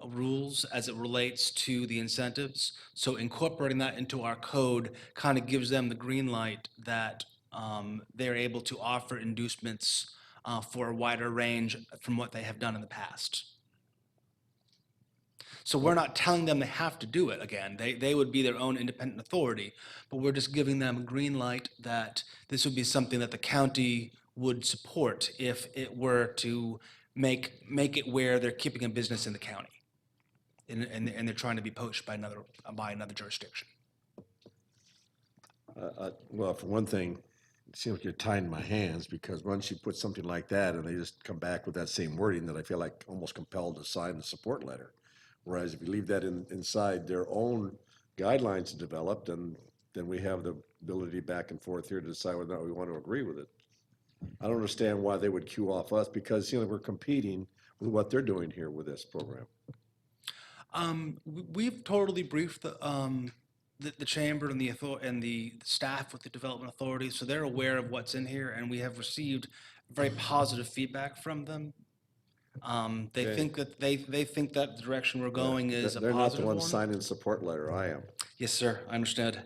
rules as it relates to the incentives. So incorporating that into our code kind of gives them the green light that they're able to offer inducements for a wider range from what they have done in the past. So we're not telling them they have to do it again. They would be their own independent authority, but we're just giving them a green light that this would be something that the county would support if it were to make it where they're keeping a business in the county. And they're trying to be poached by another jurisdiction. Well, for one thing, it seems like you're tying my hands, because once you put something like that and they just come back with that same wording, that I feel like almost compelled to sign the support letter. Whereas if you leave that inside their own guidelines to develop, then we have the ability back and forth here to decide whether or not we want to agree with it. I don't understand why they would cue off us, because, we're competing with what they're doing here with this program. We've totally briefed the chamber and the staff with the development authority, so they're aware of what's in here, and we have received very positive feedback from them. They Okay. think that they think that the direction we're going is a They're not the positive ones one. signing the support letter, I am. Yes, sir. I understand.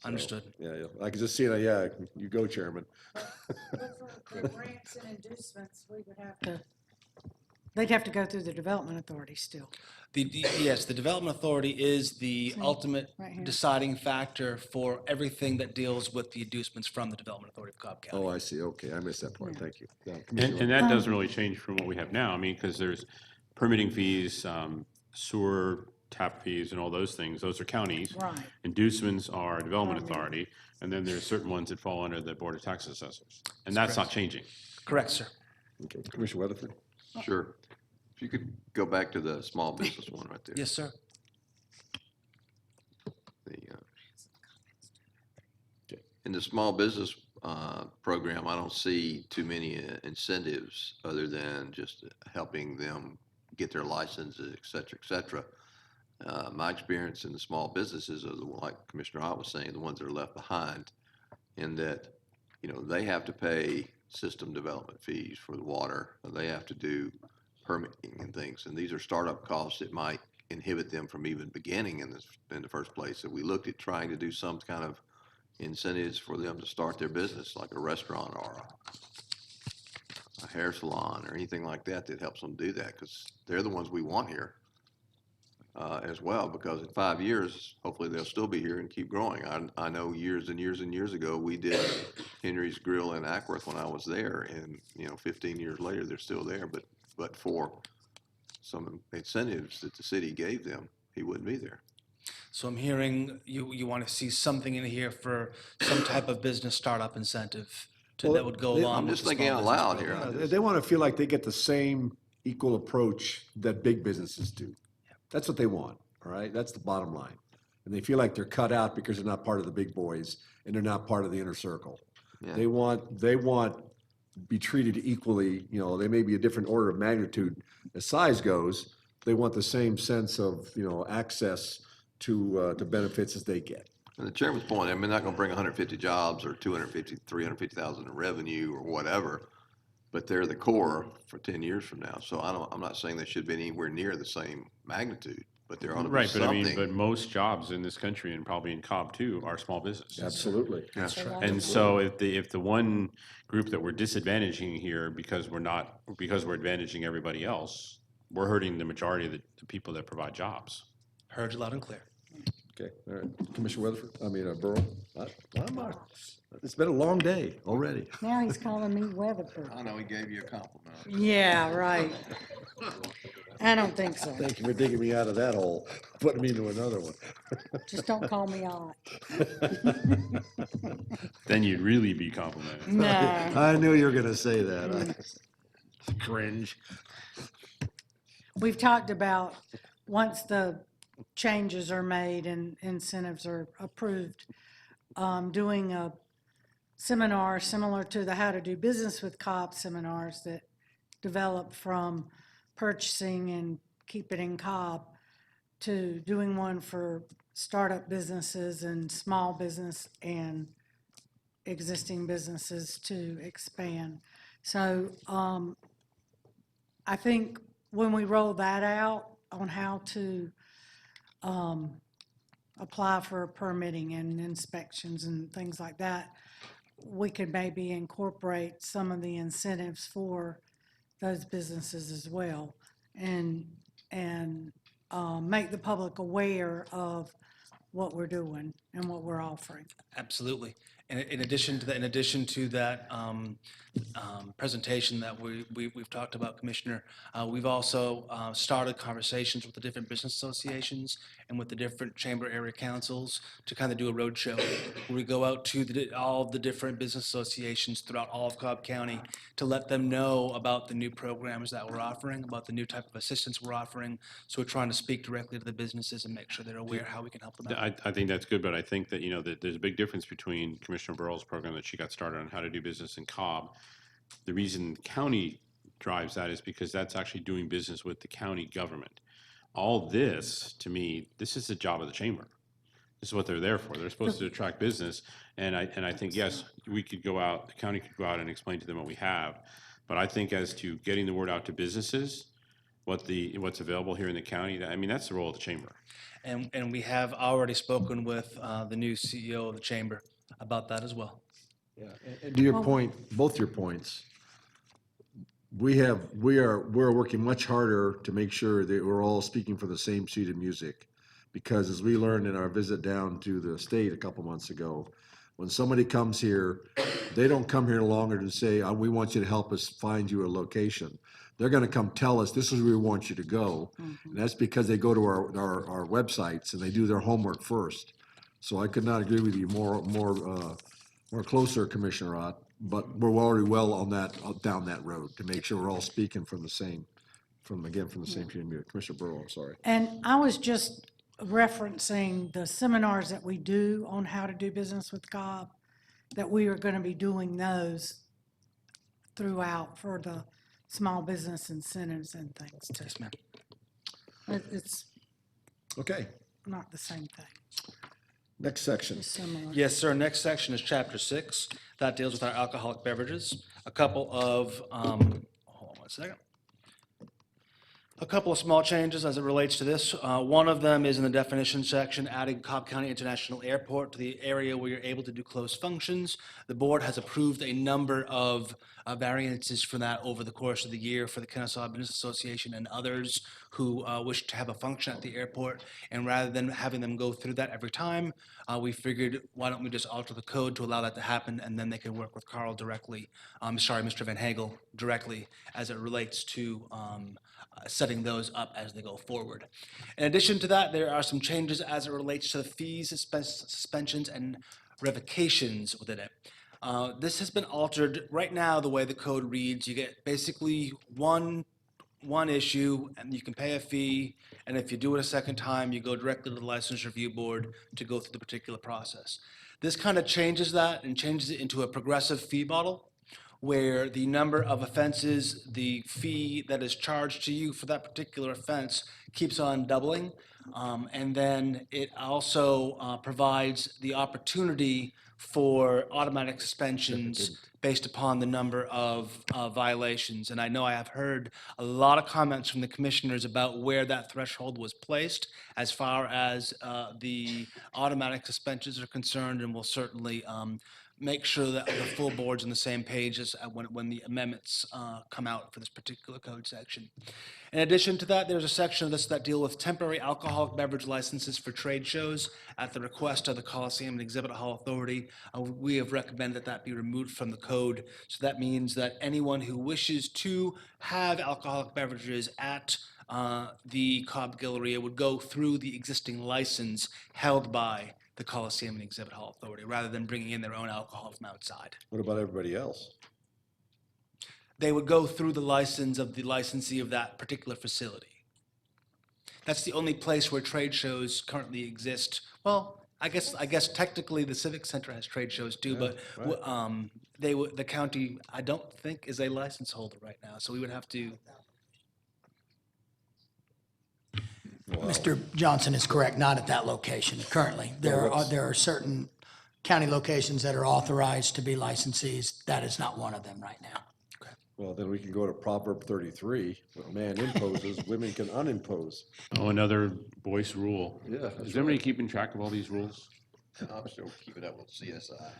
So, Understood. Yeah, I can just see it, yeah, you go, Chairman. For grants and inducements, they'd have to go through the development authority still. Yes, the development authority is the ultimate right here. deciding factor for everything that deals with the inducements from the development authority of Cobb County. Oh, I see, okay, I missed that part, Yeah. thank you. Yeah, And Commissioner that doesn't really change from what we have now. I mean, because there's permitting fees, sewer tap fees and all those things. Those are counties. Right. Inducements are development authority. And then there's certain ones that fall under the Board of Tax Assessors. And that's not changing. Correct, sir. Okay, Commissioner Weatherford? Sure. If you could go back to the small business one right there. Yes, sir. In the small business program, I don't see too many incentives other than just helping them get their licenses, et cetera, et cetera. My experience in the small businesses are like Commissioner Ott was saying, the ones that are left behind, in that, they have to pay system development fees for the water. They have to do permitting and things, and these are startup costs that might inhibit them from even beginning in the first place. So we looked at trying to do some kind of incentives for them to start their business, like a restaurant or a hair salon or anything like that helps them do that, because they're the ones we want here as well, because in 5 years, hopefully they'll still be here and keep growing. I know years and years and years ago, we did Henry's Grill in Ackworth when I was there, and 15 years later, they're still there, but for some incentives that the city gave them, he wouldn't be there. So I'm hearing you want to see something in here for some type of business startup incentive that would go along I'm with just the thinking small out business loud program. here. Yeah, they want to feel like they get the same equal approach that big businesses do. That's what they want, all right? That's the bottom line. And they feel like they're cut out because they're not part of the big boys and they're not part of the inner circle. Yeah. They want be treated equally, they may be a different order of magnitude as size goes. They want the same sense of, access to benefits as they get. And the chairman's point, they're not going to bring 150 jobs or 250, 350,000 in revenue or whatever, but they're the core for 10 years from now. So I'm not saying they should be anywhere near the same magnitude, but there ought to be Right, but I something. mean, but most jobs in this country, and probably in Cobb too, are small businesses. Absolutely. And so if the one group that we're disadvantaging here because we're advantaging everybody else, we're hurting the majority of the people that provide jobs. Heard you loud and clear. Okay, all right. Commissioner Burrow? It's been a long day already. Now he's calling me Weatherford. I know he gave you a compliment. Yeah, right. I don't think so. Thank you for digging me out of that hole, putting me into another one. Just don't call me Ott. Then you'd really be complimented. No. I knew you were going to say that. Cringe. We've talked about, once the changes are made and incentives are approved, doing a seminar similar to the How to Do Business with Cobb seminars that develop from purchasing and keep it in Cobb, to doing one for startup businesses and small business and existing businesses to expand. So I think when we roll that out on how to apply for permitting and inspections and things like that, we could maybe incorporate some of the incentives for those businesses as well, and make the public aware of what we're doing and what we're offering. Absolutely. And in addition to that presentation that we've talked about, Commissioner, we've also started conversations with the different business associations and with the different chamber area councils to kind of do a roadshow where we go out to all of the different business associations throughout all of Cobb County to let them know about the new programs that we're offering, about the new type of assistance we're offering. So we're trying to speak directly to the businesses and make sure they're aware how we can help them out. I think that's good, but I think that, that there's a big difference between Commissioner Burrell's program that she got started on how to do business in Cobb. The reason the county drives that is because that's actually doing business with the county government. All this, to me, this is the job of the chamber. This is what they're there for. They're supposed to attract business. And I think, yes, we could go out, the county could go out and explain to them what we have. But I think as to getting the word out to businesses, what's available here in the county, I mean, that's the role of the chamber. And we have already spoken with the new CEO of the chamber about that as well. Yeah, and to your point, both your points, we're working much harder to make sure that we're all speaking for the same sheet of music. Because as we learned in our visit down to the state a couple months ago, when somebody comes here, they don't come here longer to say, we want you to help us find you a location. They're gonna come tell us, this is where we want you to go. And that's because they go to our websites and they do their homework first. So I could not agree with you more closer, Commissioner Ott, but we're already well on that, down that road to make sure we're all speaking from the same community. Commissioner Burrow, I'm sorry. And I was just referencing the seminars that we do on how to do business with Cobb, that we are gonna be doing those throughout for the small business incentives and things too. Yes, ma'am. It's Okay, not the same thing, next section. it's similar. Yes, sir. Next section is Chapter 6. That deals with our alcoholic beverages. A couple of, hold on one second. A couple of small changes as it relates to this. One of them is in the definition section, adding Cobb County International Airport to the area where you're able to do closed functions. The board has approved a number of variances for that over the course of the year for the Kennesaw Business Association and others who wish to have a function at the airport. And rather than having them go through that every time, we figured, why don't we just alter the code to allow that to happen, and then they can work with Carl directly, Mr. Van Hagel directly, as it relates to setting those up as they go forward. In addition to that, there are some changes as it relates to the fees, suspensions, and revocations within it. This has been altered. Right now, the way the code reads, you get basically one issue, and you can pay a fee, and if you do it a second time, you go directly to the License Review Board to go through the particular process. This kind of changes that and changes it into a progressive fee model, where the number of offenses, the fee that is charged to you for that particular offense keeps on doubling. And then it also provides the opportunity for automatic suspensions based upon the number of violations. And I know I have heard a lot of comments from the commissioners about where that threshold was placed as far as the automatic suspensions are concerned, and we'll certainly make sure that the full board's on the same page as when the amendments come out for this particular code section. In addition to that, there's a section of this that deal with temporary alcoholic beverage licenses for trade shows at the request of the Coliseum and Exhibit Hall Authority. We have recommended that be removed from the code. So that means that anyone who wishes to have alcoholic beverages at the Cobb Galleria would go through the existing license held by the Coliseum and Exhibit Hall Authority, rather than bringing in their own alcohol from outside. What about everybody else? They would go through the license of the licensee of that particular facility. That's the only place where trade shows currently exist. Well, I guess technically the Civic Center has trade shows too, but the county, I don't think, is a license holder right now, so we would have to. Mr. Johnson is correct, not at that location currently. There are certain county locations that are authorized to be licensees. That is not one of them right now. Well, then we can go to Proverb 33, what man imposes, women can unimpose. Oh, another voice rule. Yeah, that's Is everybody right. keeping track of all these rules? I'm still keeping up with CSI.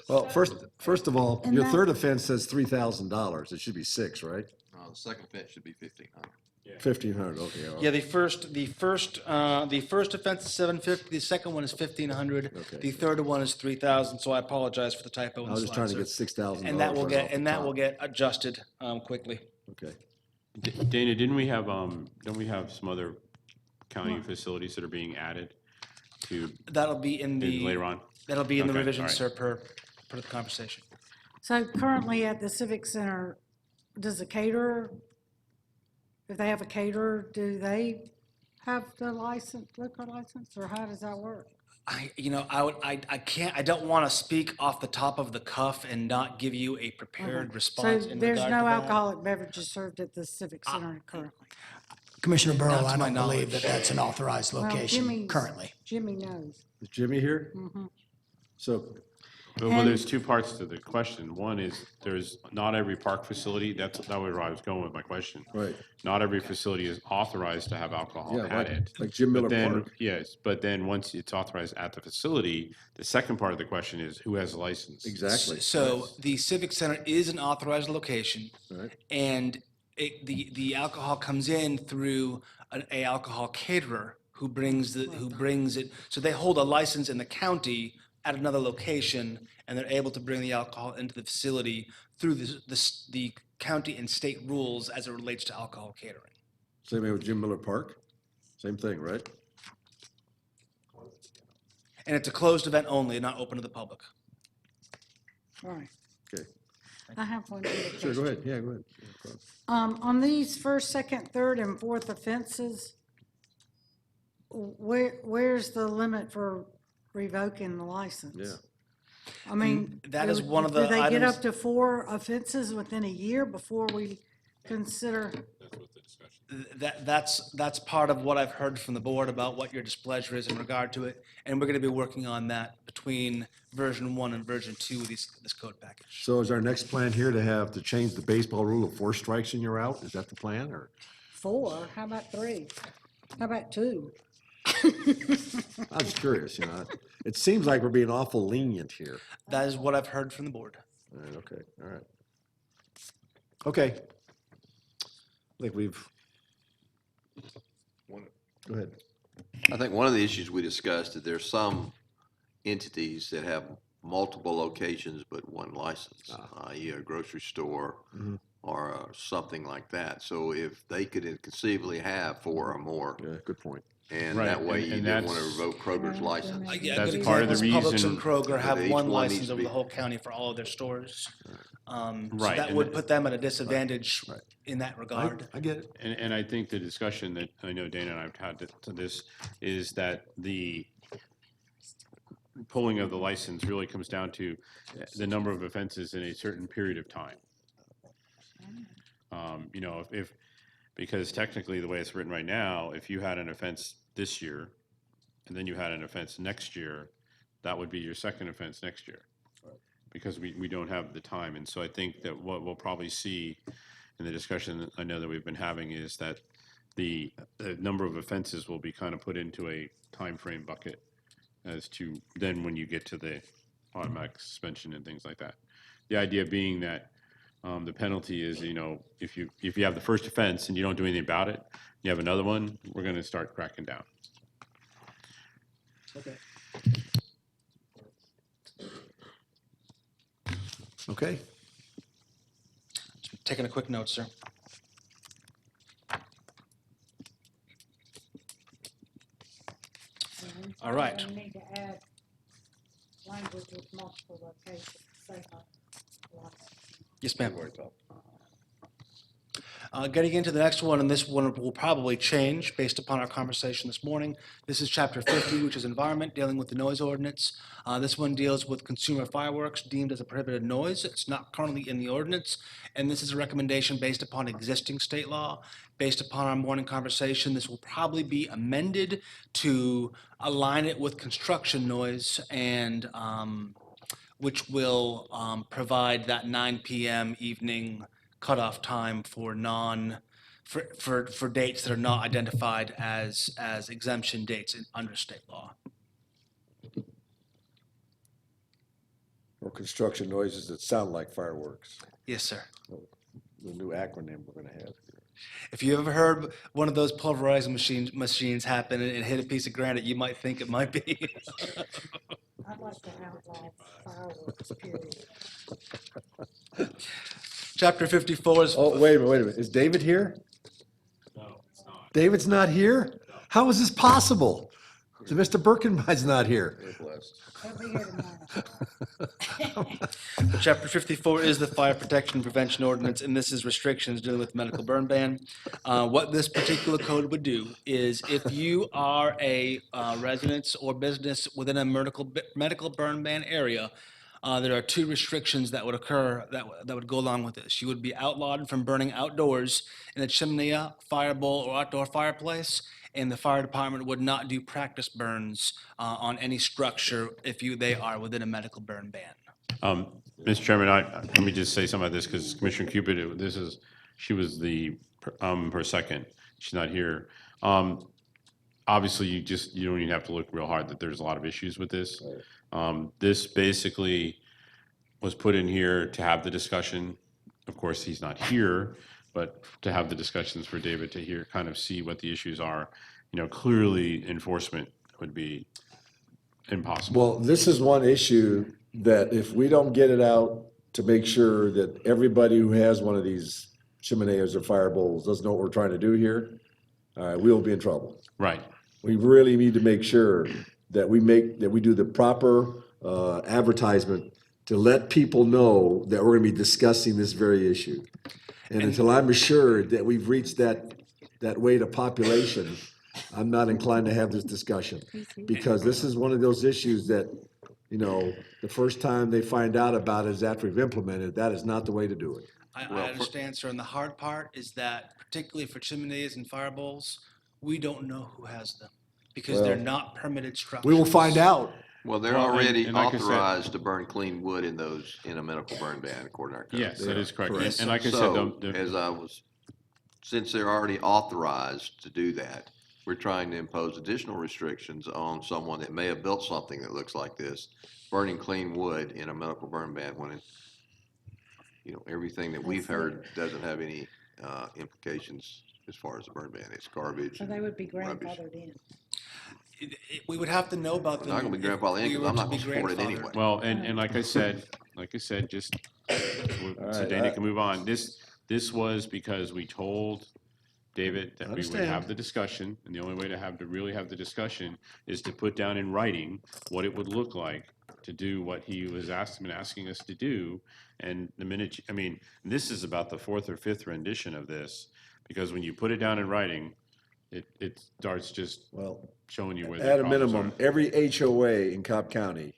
Well, first of all, And your that- third offense says $3,000. It should be 6, right? The second offense should be 1,500. 1,500, okay. all right. Yeah, the first offense is 750, the second one is 1,500. Okay. The third one is 3,000, so I apologize for the typo in I the was just trying slide, to sir. get $6,000. And that will right get, off the and that will top. get adjusted, quickly. Okay. Dana, don't we have some other county facilities that are being added to, That'll be in the. later on? That'll be in the Okay, revisions, sir, all per the conversation. So currently at the Civic Center, does a caterer, if they have a caterer, do they have the license, liquor license, or how does that work? I don't want to speak off the top of the cuff and not give you a prepared response So in there's regard to no that. alcoholic beverages served at the Civic Center currently? Commissioner Burrow, Not to I my don't believe that knowledge. that's an authorized Well, location Jimmy's- currently. Jimmy knows. Is Jimmy here? So, Well, there's two parts to the question. One is, there's not every park facility, that was where I was going with my question. right, Not every facility is authorized to have alcohol yeah, at it. like Jim But Miller then, Park. yes, but then once it's authorized at the facility, the second part of the question is, who has a license? Exactly. So the Civic Center is an authorized location, Right. and the alcohol comes in through a alcohol caterer who brings it. So they hold a license in the county at another location, and they're able to bring the alcohol into the facility through the county and state rules as it relates to alcohol catering. Same way with Jim Miller Park? Same thing, right? And it's a closed event only, not open to the public. All right. Okay. I have one. other Sure, go question. ahead, yeah, go ahead. On these first, second, third, and fourth offenses, where's the limit for revoking the license? Yeah. I mean. That is one of the Do they get items- up to 4 offenses within a year before we consider? That's part of what I've heard from the board about what your displeasure is in regard to it, and we're gonna be working on that between version 1 and version 2 of this code package. So is our next plan here to change the baseball rule of 4 strikes and you're out? Is that the plan, or? 4? How about 3? How about 2? I'm just curious, It seems like we're being awful lenient here. That is what I've heard from the board. All right, okay, all right. Okay. I think we've. Go ahead. I think one of the issues we discussed is there's some entities that have multiple locations but one license, i.e. a grocery store or something like that. So if they could conceivably have 4 or more, Yeah, good point. and Right, that way and- you and didn't want to that's- revoke Kroger's license. Yeah, That's good part of the example is Publix and reason- Kroger have Each one one needs license to over be- the whole county for all of their stores. So Right, that and would the- put them at a disadvantage in that regard. I get it. And I think the discussion that I know Dana and I've had to this is that the pulling of the license really comes down to the number of offenses in a certain period of time. Because technically, the way it's written right now, if you had an offense this year, and then you had an offense next year, that would be your second offense next year. Because we don't have the time, and so I think that what we'll probably see in the discussion that I know that we've been having is that the number of offenses will be kind of put into a time frame bucket as to then when you get to the automatic suspension and things like that. The idea being that the penalty is, if you have the first offense and you don't do anything about it, you have another one, we're going to start cracking down. Okay. Taking a quick note, sir. All right. We need to add language with multiple locations, say, Yes, ma'am. Getting into the next one, and this one will probably change based upon our conversation this morning. This is Chapter 50, which is Environment, dealing with the noise ordinance. This one deals with consumer fireworks deemed as a prohibited noise. It's not currently in the ordinance, and this is a recommendation based upon existing state law. Based upon our morning conversation, this will probably be amended to align it with construction noise and which will provide that 9 p.m. evening cutoff time for for dates that are not identified as exemption dates under state law. Or construction noises that sound like fireworks, Yes, sir. the new acronym we're gonna have. If you ever heard one of those pulverizing machines happen and hit a piece of granite, you might think it might be. I'd like to outlaw fireworks, period. Chapter 54 is. Oh, wait a minute, is David here? No, it's not. David's not here? How is this possible? Mr. Birkenbei's not here. He'll be here tomorrow. Chapter 54 is the Fire Protection Prevention Ordinance, and this is restrictions dealing with medical burn ban. What this particular code would do is if you are a residence or business within a medical burn ban area, there are two restrictions that would occur that would go along with this. You would be outlawed from burning outdoors in a chimney, fire bowl, or outdoor fireplace, and the fire department would not do practice burns on any structure if they are within a medical burn ban. Mr. Chairman, let me just say something about this, because Commissioner Cupid, she was her second. She's not here. Obviously, you don't even have to look real hard that there's a lot of issues with this. This basically was put in here to have the discussion. Of course, he's not here, but to have the discussions for David to kind of see what the issues are. Clearly enforcement would be impossible. Well, this is one issue that if we don't get it out to make sure that everybody who has one of these chimeneas or fire bowls doesn't know what we're trying to do here, we'll be in trouble. Right. We really need to make sure that we do the proper advertisement to let people know that we're gonna be discussing this very issue. And until I'm assured that we've reached that weight of population, I'm not inclined to have this discussion. Because this is one of those issues that, the first time they find out about it is after we've implemented, that is not the way to do it. I understand, sir, and the hard part is that particularly for chimeneas and fire bowls, we don't know who has them because they're not permitted structures. We will find out. Well, they're Well, already and like I said- authorized to burn clean wood in a medical burn ban according to our code. Yes, that is correct. Correct. And like I said, So, since they're already authorized to do that, we're trying to impose additional restrictions on someone that may have built something that looks like this, burning clean wood in a medical burn ban when everything that we've heard doesn't have any implications as far as the burn ban. It's garbage. So they would be rubbish. grandfathered in. We would have to know about them. They're not gonna be if grandfathered in we 'cause were I'm not to be gonna support it grandfathered. anyway. Well, and like I said, just so Dana can move on. This was because we told David that we would Understand. have the discussion, and the only way to really have the discussion is to put down in writing what it would look like to do what he was asking us to do. And this is about the fourth or fifth rendition of this, because when you put it down in writing, it starts just Well, showing you where the at a problems minimum, are. every HOA in Cobb County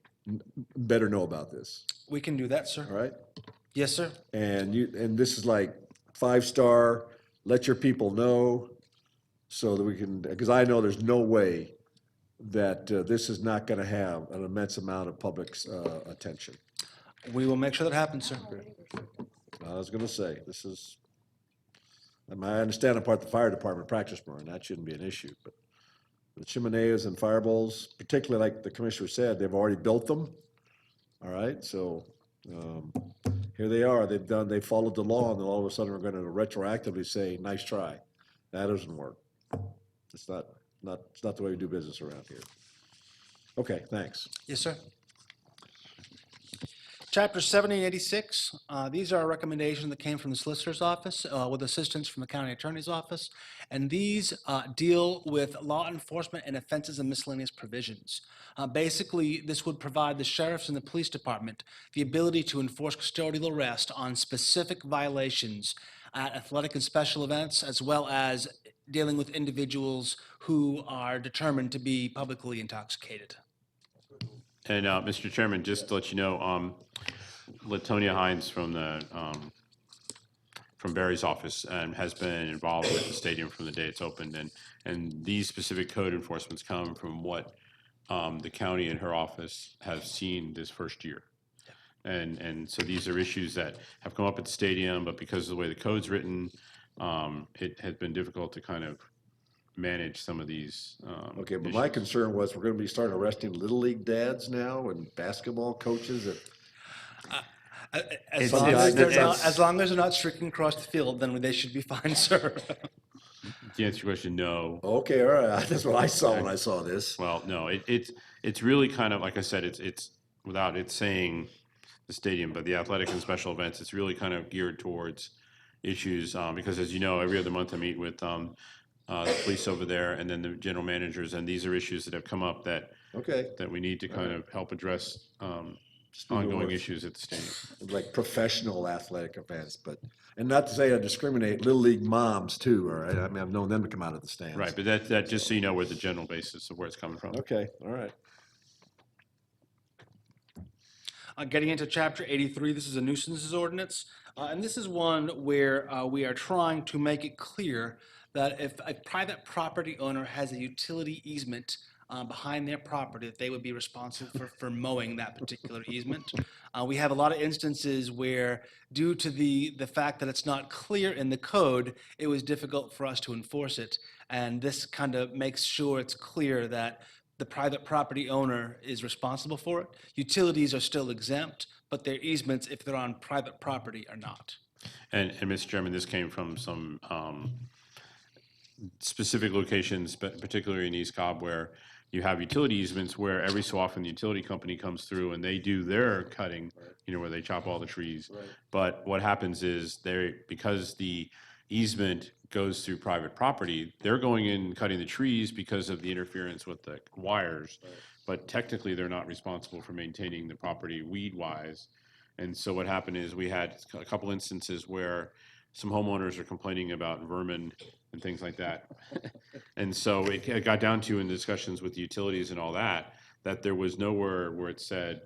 better know about this, We can do that, sir. all right? Yes, sir. And this is like 5-star, let your people know so that we can, because I know there's no way that this is not gonna have an immense amount of public's attention. We will make sure that happens, sir. I was gonna say, I understand the part the fire department practice burn, that shouldn't be an issue, but the chimeneas and fire bowls, particularly like the commissioner said, they've already built them. All right, so, here they are, they followed the law, and then all of a sudden we're gonna retroactively say, nice try. That doesn't work. It's not the way we do business around here. Okay, thanks. Yes, sir. Chapter 7086, these are recommendations that came from the Solicitor's Office with assistance from the County Attorney's Office, and these deal with law enforcement and offenses and miscellaneous provisions. Basically, this would provide the sheriffs and the police department the ability to enforce custodial arrest on specific violations at athletic and special events, as well as dealing with individuals who are determined to be publicly intoxicated. And, Mr. Chairman, just to let you know, Latonia Hines from from Barry's office, has been involved with the stadium from the day it's opened, and these specific code enforcements come from what, the county and her office have seen this first year. And so these are issues that have come up at the stadium, but because of the way the code's written, it has been difficult to kind of manage some of these, Okay, but my issues. concern was we're gonna be starting arresting Little League dads now and basketball coaches that, As Some long guy as they're gets not, us- as long as they're not streaking across the field, then they should be fine, sir. To answer your question, no. okay, all right, that's what I saw when I saw this. Well, no, it's really kind of, like I said, it's, without it saying the stadium, but the athletic and special events, it's really kind of geared towards issues, because as you know, every other month I meet with, the police over there and then the general managers, and these are issues that have come up that Okay, we need to kind of help address, be ongoing more- issues at the stadium. like professional athletic events, but, and not to say I discriminate, Little League moms too, all right? I mean, I've known them to come out of the stands. Right, but that, just so you know where the general basis of where it's coming from. Okay, all right. Getting into chapter 83, this is a nuisances ordinance. And this is one where we are trying to make it clear that if a private property owner has a utility easement behind their property, that they would be responsible for mowing that particular easement. We have a lot of instances where, due to the fact that it's not clear in the code, it was difficult for us to enforce it. And this kind of makes sure it's clear that the private property owner is responsible for it. Utilities are still exempt, but their easements, if they're on private property, are not. And Mr. Chairman, this came from some, specific locations, but particularly in East Cobb, where you have utility easements where every so often the utility company comes through and they do their cutting, where they chop all the trees. But what happens is because the easement goes through private property, they're going in and cutting the trees because of the interference with the wires. But technically, they're not responsible for maintaining the property weed-wise. And so what happened is we had a couple instances where some homeowners are complaining about vermin and things like that. And so it got down to, in discussions with the utilities and all that, that there was nowhere where it said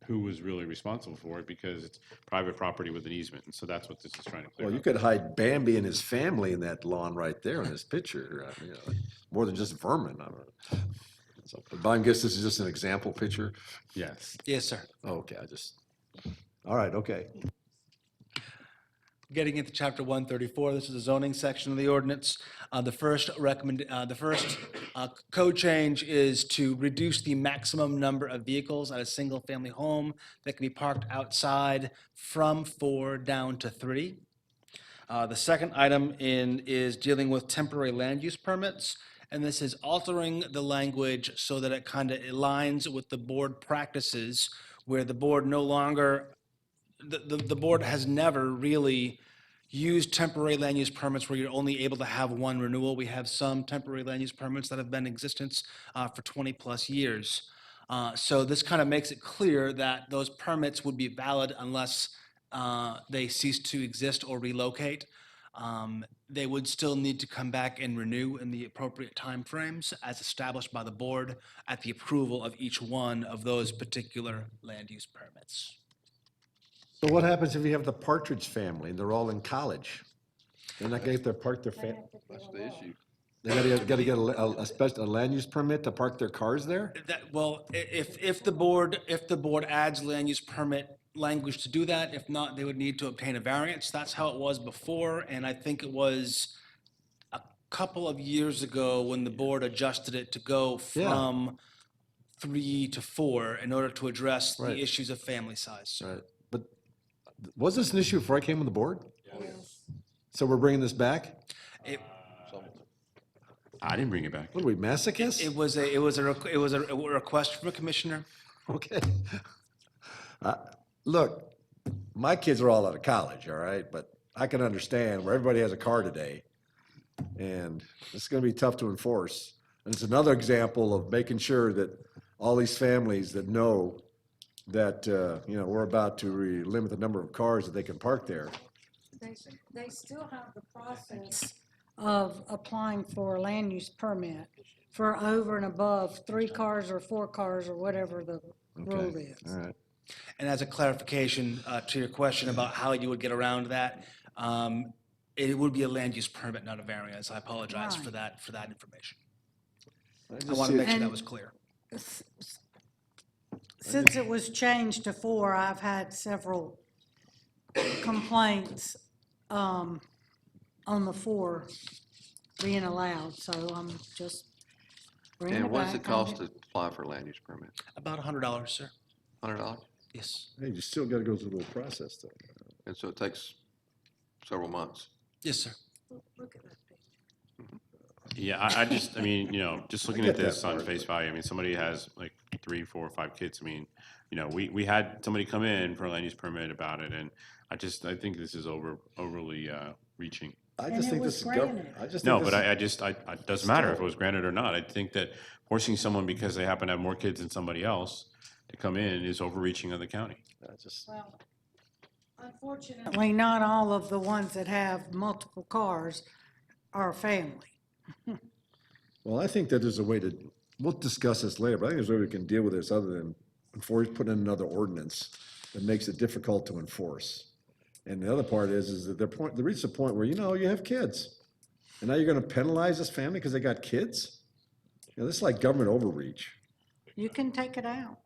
who was really responsible for it, because it's private property with an easement. And so that's what this is trying to clear Well, you up. could hide Bambi and his family in that lawn right there in this picture, more than just vermin. I don't know. So, but I guess this is just an example picture. Yes. Yes, sir. Oh, okay, all right, okay. Getting into chapter 134, this is the zoning section of the ordinance. The first code change is to reduce the maximum number of vehicles at a single-family home that can be parked outside from 4 down to 3. The second item is dealing with temporary land use permits, and this is altering the language so that it kind of aligns with the board practices, where the board no longer, the board has never really used temporary land use permits where you're only able to have one renewal. We have some temporary land use permits that have been in existence for 20-plus years. So this kind of makes it clear that those permits would be valid unless they cease to exist or relocate. They would still need to come back and renew in the appropriate timeframes as established by the board at the approval of each one of those particular land use permits. So what happens if you have the Partridge family and they're all in college? They're not gonna get to park their That's the issue. they gotta get a land use permit to park their cars there? Well, if the board adds land use permit language to do that, if not, they would need to obtain a variance. That's how it was before, and I think it was a couple of years ago when the board adjusted it to go from 3 to 4 in order to address the Right. issues of family size. Right, but was this an issue before I came on the board? So we're bringing this back? I didn't bring it back. What are we, masochists? It was a request from a commissioner. Okay. Look, my kids are all out of college, all right, but I can understand where everybody has a car today, and it's gonna be tough to enforce. And it's another example of making sure that all these families that know that, we're about to limit the number of cars that they can park there, They still have the process of applying for a land use permit for over and above 3 cars or 4 cars or whatever the rule Okay, is. all right. And as a clarification to your question about how you would get around that, it would be a land use permit, not a variance. I apologize for Right. that information. I I just want see to it- make sure that And- was clear. Since it was changed to 4, I've had several complaints on the 4 being allowed, so I'm just bringing it And back. what's it cost to apply for a land use permit? About $100, sir. $100? Yes. Hey, you still gotta go through the little process though. And so it takes several months. Yes, sir. Look at that picture. Yeah, I just, I mean, just looking get at this that on part, face but- value, I mean, somebody has like 3, 4, 5 kids. I mean, we had somebody come in for a land use permit about it, and I think this is overly reaching. I And just it think was this is government. granted. I just No, think but this is- it doesn't matter if it was granted or not. I think that forcing someone because they happen to have more kids than somebody else to come in is overreaching of the county. I just, Well, unfortunately, not all of the ones that have multiple cars are family. well, I think that there's a way to, we'll discuss this later, but I think there's a way we can deal with this other than putting in another ordinance that makes it difficult to enforce. And the other part is that they reach the point where, you have kids. And now you're gonna penalize this family because they got kids? This is like government overreach. You can take it out.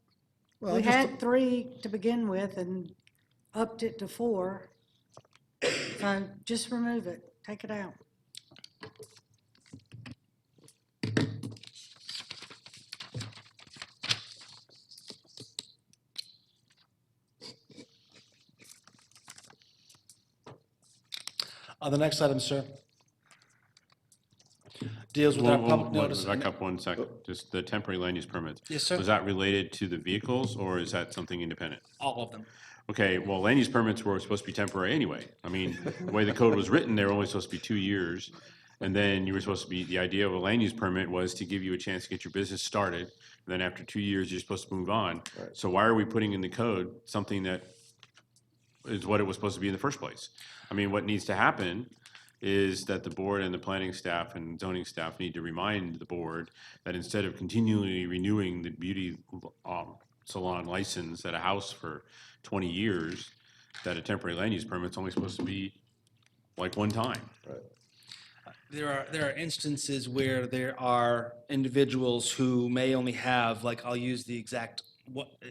Well, We just- had 3 to begin with and upped it to 4. So just remove it, take it out. The next item, sir, deals with our public Whoa, notice. back up 1 second, just the temporary land use permits. Yes, sir. Was that related to the vehicles, or is that something independent? All of them. Okay, well, land use permits were supposed to be temporary anyway. I mean, the way the code was written, they were only supposed to be 2 years. And then you were supposed to be, the idea of a land use permit was to give you a chance to get your business started. And then after 2 years, you're supposed to move on. So why are we putting in the code something that is what it was supposed to be in the first place? I mean, what needs to happen is that the board and the planning staff and zoning staff need to remind the board that instead of continually renewing the beauty salon license at a house for 20 years, that a temporary land use permit's only supposed to be like one time. There are instances where there are individuals who may only have, like, I'll use the exact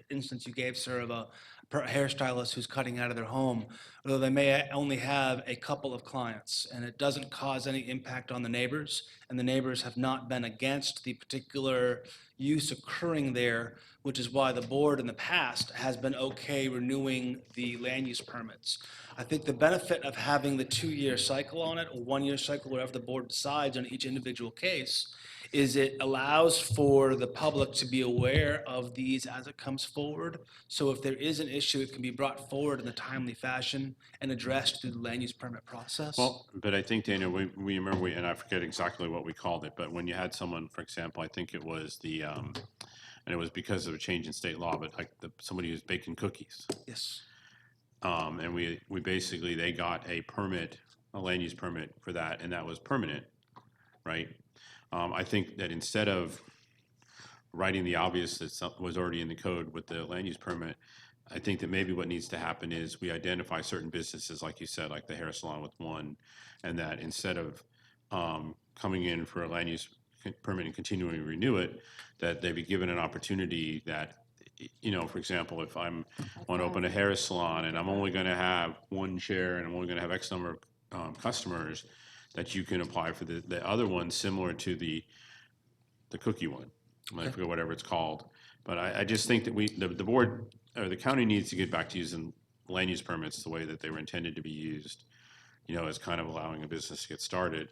instance you gave, sir, of a hairstylist who's cutting out of their home, though they may only have a couple of clients, and it doesn't cause any impact on the neighbors, and the neighbors have not been against the particular use occurring there, which is why the board in the past has been okay renewing the land use permits. I think the benefit of having the 2-year cycle on it, or 1-year cycle, whatever the board decides on each individual case, is it allows for the public to be aware of these as it comes forward. So if there is an issue, it can be brought forward in a timely fashion and addressed through the land use permit process. Well, but I think, Dana, we remember, and I forget exactly what we called it, but when you had someone, for example, I think it was and it was because of a change in state law, but like somebody who's baking cookies. Yes. And we basically, they got a permit, a land use permit for that, and that was permanent, right? I think that instead of writing the obvious that was already in the code with the land use permit, I think that maybe what needs to happen is we identify certain businesses, like you said, like the hair salon with one, and that instead of coming in for a land use permit and continuing to renew it, that they be given an opportunity that, for example, if want to open a hair salon and I'm only going to have 1 chair and I'm only going to have X number of customers, that you can apply for the other one similar to the cookie one. I forget whatever it's called. But I just think that the board or the county needs to get back to using land use permits the way that they were intended to be used, as kind of allowing a business to get started.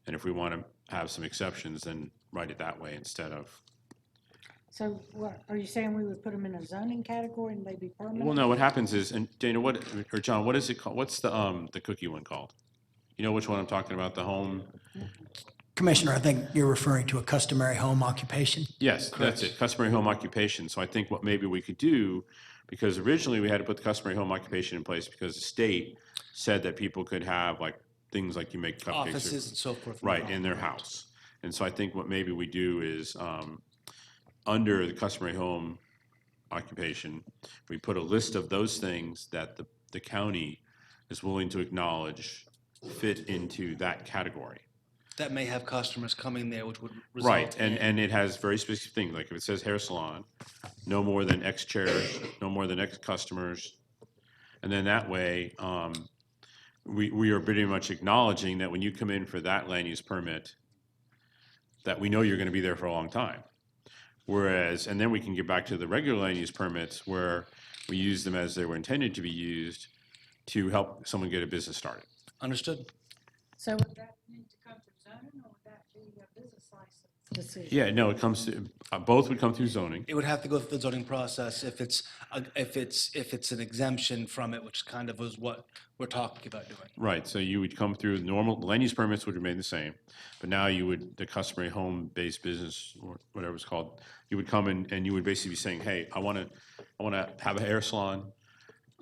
And if we want to have some exceptions, then write it that way instead of. So what, are you saying we would put them in a zoning category and they'd be permanent? Well, no, what happens is, and Dana, or John, what is it called? What's the cookie one called? You know which one I'm talking about, the home? Commissioner, I think you're referring to a customary home occupation. Yes, that's it, customary home occupation. So I think what maybe we could do, because originally we had to put the customary home occupation in place because the state said that people could have like things like you make cupcakes. Offices and so forth. Right, in their house. And so I think what maybe we do is, under the customary home occupation, we put a list of those things that the county is willing to acknowledge fit into that category. That may have customers coming there, which would result Right, in. and it has very specific things, like if it says hair salon, no more than X chairs, no more than X customers. And then that way, we are pretty much acknowledging that when you come in for that land use permit, that we know you're gonna be there for a long time. Whereas, and then we can get back to the regular land use permits where we use them as they were intended to be used to help someone get a business started. Understood. So would that need to come through zoning, or would that be a business license decision? Yeah, no, it comes to, both would come through zoning. It would have to go through the zoning process if it's an exemption from it, which kind of was what we're talking about doing. Right, so you would come through, normal, land use permits would remain the same, but now you would, the customary home-based business, or whatever it's called, you would come in and you would basically be saying, hey, I wanna have a hair salon,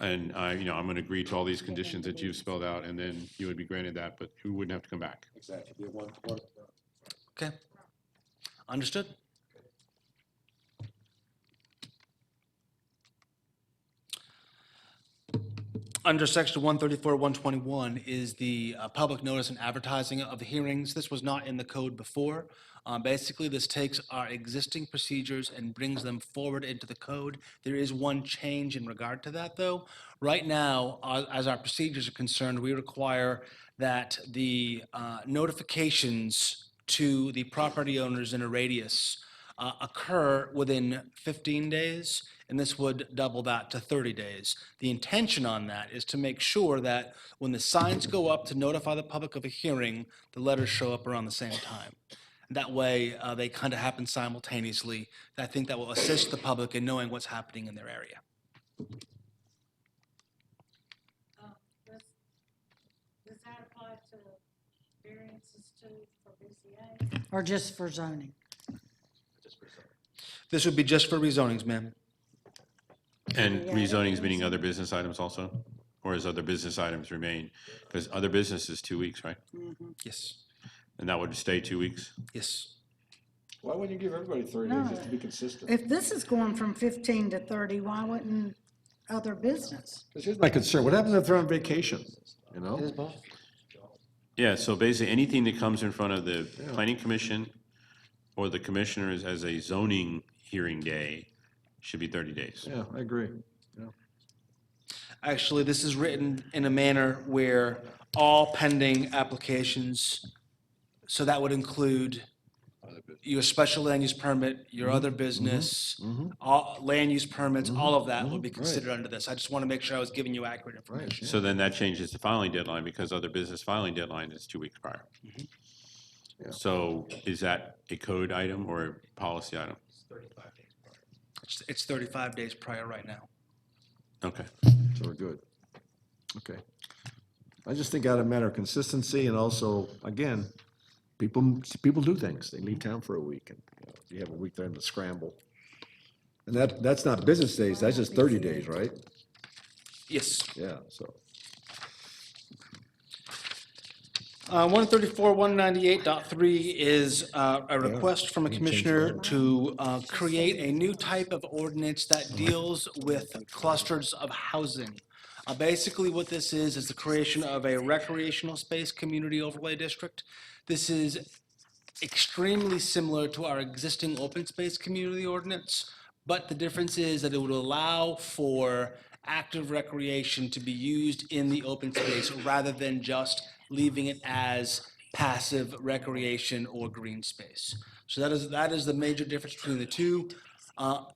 and I'm gonna agree to all these conditions that you've spelled out, and then you would be granted that, but you wouldn't have to come back. Exactly. Be one. Okay. Understood. Under section 134, 121 is the public notice and advertising of the hearings. This was not in the code before. Basically, this takes our existing procedures and brings them forward into the code. There is one change in regard to that, though. Right now, as our procedures are concerned, we require that the notifications to the property owners in a radius occur within 15 days, and this would double that to 30 days. The intention on that is to make sure that when the signs go up to notify the public of a hearing, the letters show up around the same time. That way, they kind of happen simultaneously. I think that will assist the public in knowing what's happening in their area. Does that apply to variances too for BCA? Or just for zoning? This would be just for rezonings, ma'am. And rezonings meaning other business items also? Or is other business items remain? Because other business is 2 weeks, right? Yes, And that would stay 2 weeks? yes. Why wouldn't you give everybody 30 days just to be consistent? If this is going from 15 to 30, why wouldn't other business? Because here's my concern. What happens if they're on vacation, you know? Yeah, so basically, anything that comes in front of the planning commission or the commissioners as a zoning hearing day should be 30 days. Yeah, I agree. Actually, this is written in a manner where all pending applications, so that would include your special land use permit, your other business, all land use permits, all of that would be considered under this. I just want to make sure I was giving you accurate information. So then that changes the filing deadline because other business filing deadline is 2 weeks prior. Yeah. So is that a code item or a policy item? It's 35 days prior right now. Okay. So we're good. Okay. I just think out of matter of consistency and also, again, people do things. They leave town for a week and you have a week there to scramble. And that's not business days, that's just 30 days, right? Yes. Yeah, so. 134, 198.3 is a request from a commissioner to create a new type of ordinance that deals with clusters of housing. Basically, what this is the creation of a recreational space community overlay district. This is extremely similar to our existing open space community ordinance, but the difference is that it would allow for active recreation to be used in the open space rather than just leaving it as passive recreation or green space. So that is the major difference between the two.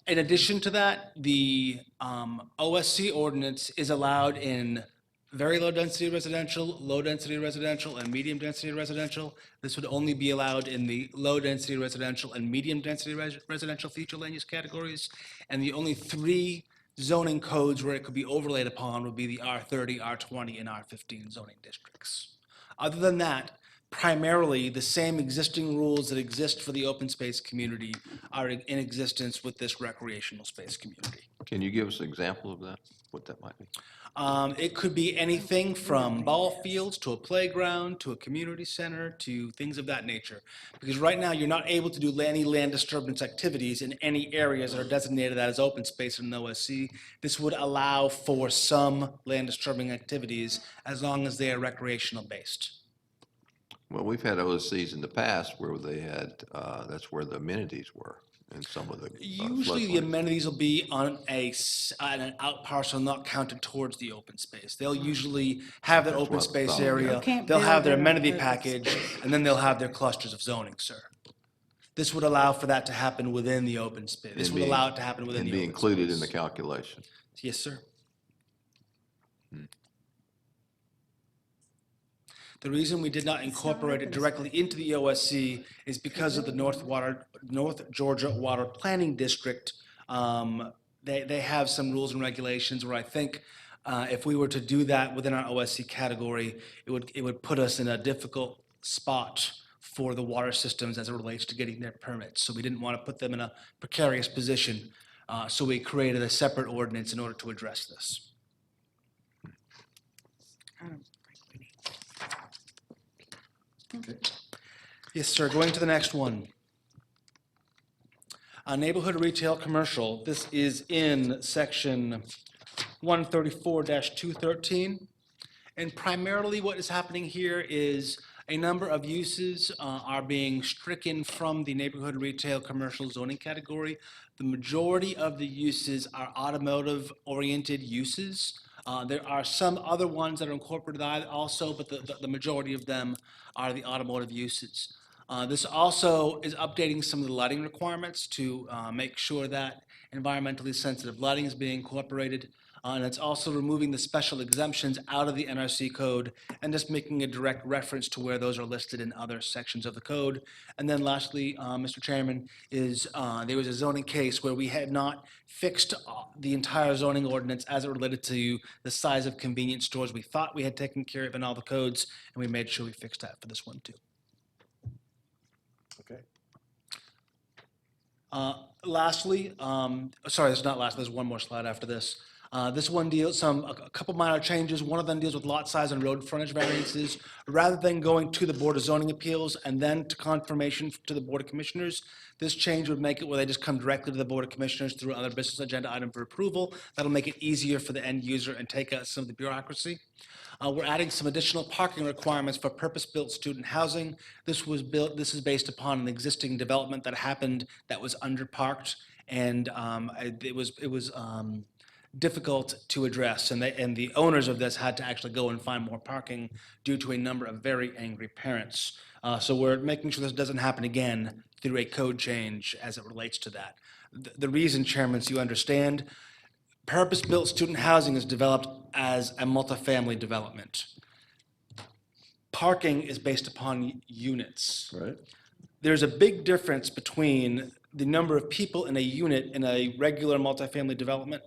In addition to that, the OSC ordinance is allowed in very low density residential, and medium density residential. This would only be allowed in the low density residential and medium density residential future land use categories. And the only 3 zoning codes where it could be overlaid upon would be the R30, R20, and R15 zoning districts. Other than that, primarily the same existing rules that exist for the open space community are in existence with this recreational space community. Can you give us an example of that, what that might be? It could be anything from ball fields to a playground to a community center to things of that nature. Because right now, you're not able to do any land disturbance activities in any areas that are designated as open space in an OSC. This would allow for some land disturbing activities as long as they are recreational based. Well, we've had OSCs in the past where they had, that's where the amenities were in some of the Usually the floodplains. amenities will be on on an out parcel not counted towards the open space. They'll usually have their That's open what I space thought, yeah. area, Can't they'll have build their it on amenity open package, and then they'll have their clusters of zoning, sir. This would allow for that to happen within the open space. This And would be- allow it to happen within And the be open included in the space. calculation. Yes, sir. The reason we did not incorporate it directly into the OSC is because of the North Georgia Water Planning District. They have some rules and regulations where I think if we were to do that within our OSC category, it would put us in a difficult spot for the water systems as it relates to getting their permits. So we didn't want to put them in a precarious position. So we created a separate ordinance in order to address this. Yes, sir. Going to the next one. Neighborhood retail commercial. This is in section 134-213. And primarily what is happening here is a number of uses are being stricken from the neighborhood retail commercial zoning category. The majority of the uses are automotive-oriented uses. There are some other ones that are incorporated also, but the majority of them are the automotive uses. This also is updating some of the lighting requirements to make sure that environmentally sensitive lighting is being incorporated. And it's also removing the special exemptions out of the NRC code and just making a direct reference to where those are listed in other sections of the code. And then lastly, Mr. Chairman, is there was a zoning case where we had not fixed the entire zoning ordinance as it related to the size of convenience stores. We thought we had taken care of in all the codes, and we made sure we fixed that for this one too. Okay. Lastly, sorry, it's not last, there's one more slide after this. This one deals a couple minor changes. One of them deals with lot size and road frontage variances. Rather than going to the Board of Zoning Appeals and then to confirmation to the Board of Commissioners, this change would make it where they just come directly to the Board of Commissioners through another business agenda item for approval. That'll make it easier for the end user and take out some of the bureaucracy. We're adding some additional parking requirements for purpose-built student housing. This is based upon an existing development that happened that was underparked, and it was difficult to address, and the owners of this had to actually go and find more parking due to a number of very angry parents. So we're making sure this doesn't happen again through a code change as it relates to that. The reason, Chairman, so you understand, purpose-built student housing is developed as a multifamily development. Parking is based upon units. Right. There's a big difference between the number of people in a unit in a regular multifamily development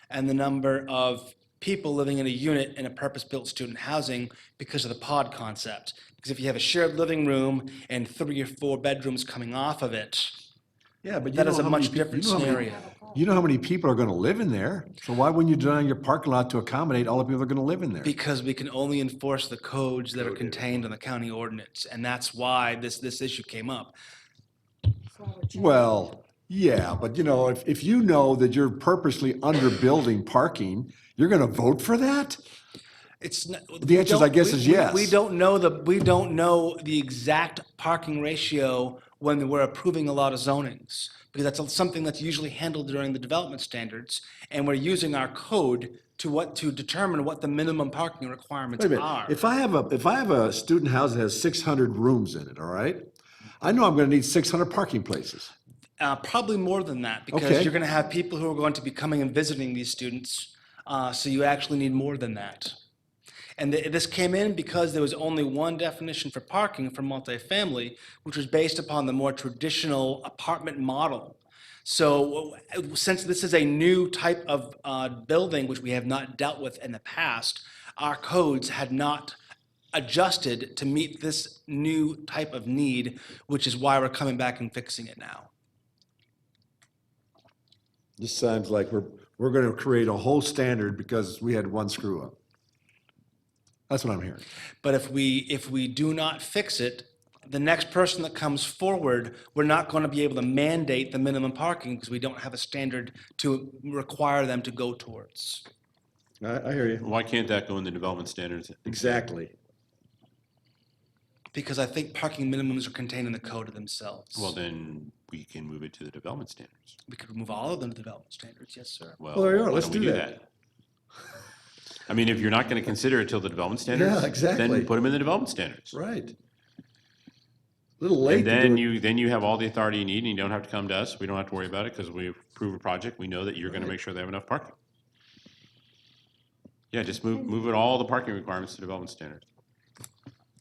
and the number of people living in a unit in a purpose-built student housing because of the pod concept. Because if you have a shared living room and 3 or 4 bedrooms coming off of it, Yeah, but you that know is a how many much peop- different you know how many- scenario. You know how many people are gonna live in there, so why wouldn't you design your parking lot to accommodate all the people that are gonna live in there? Because we can only enforce the codes that are contained in the county ordinance, and that's why this issue came up. Well, yeah, but you know, if you know that you're purposely underbuilding parking, you're gonna vote for that? It's not, The answer is, I guess, is yes. We don't know the exact parking ratio when we're approving a lot of zonings, because that's something that's usually handled during the development standards, and we're using our code to determine what the minimum parking requirements Wait a minute, are. if I have a student house that has 600 rooms in it, all right? I know I'm gonna need 600 parking places. Probably more than that, because Okay. you're going to have people who are going to be coming and visiting these students, so you actually need more than that. And this came in because there was only one definition for parking for multifamily, which was based upon the more traditional apartment model. So since this is a new type of building, which we have not dealt with in the past, our codes had not adjusted to meet this new type of need, which is why we're coming back and fixing it now. This sounds like we're gonna create a whole standard because we had one screw up. That's what I'm hearing. But if we do not fix it, the next person that comes forward, we're not going to be able to mandate the minimum parking because we don't have a standard to require them to go towards. I hear you. Why can't that go in the development standards? Exactly. Because I think parking minimums are contained in the code themselves. Well, then we can move it to the development standards. We could remove all of them to development standards, yes, sir. Well, Well, there you are. why Let's don't we do that. I mean, if you're not going to consider it till the development standards, Yeah, exactly. then put them in the development standards. Right. A little late And to then do it. you have all the authority you need, and you don't have to come to us. We don't have to worry about it because we approve a project. We know that you're going to make sure they have enough parking. Yeah, just move it all the parking requirements to development standards.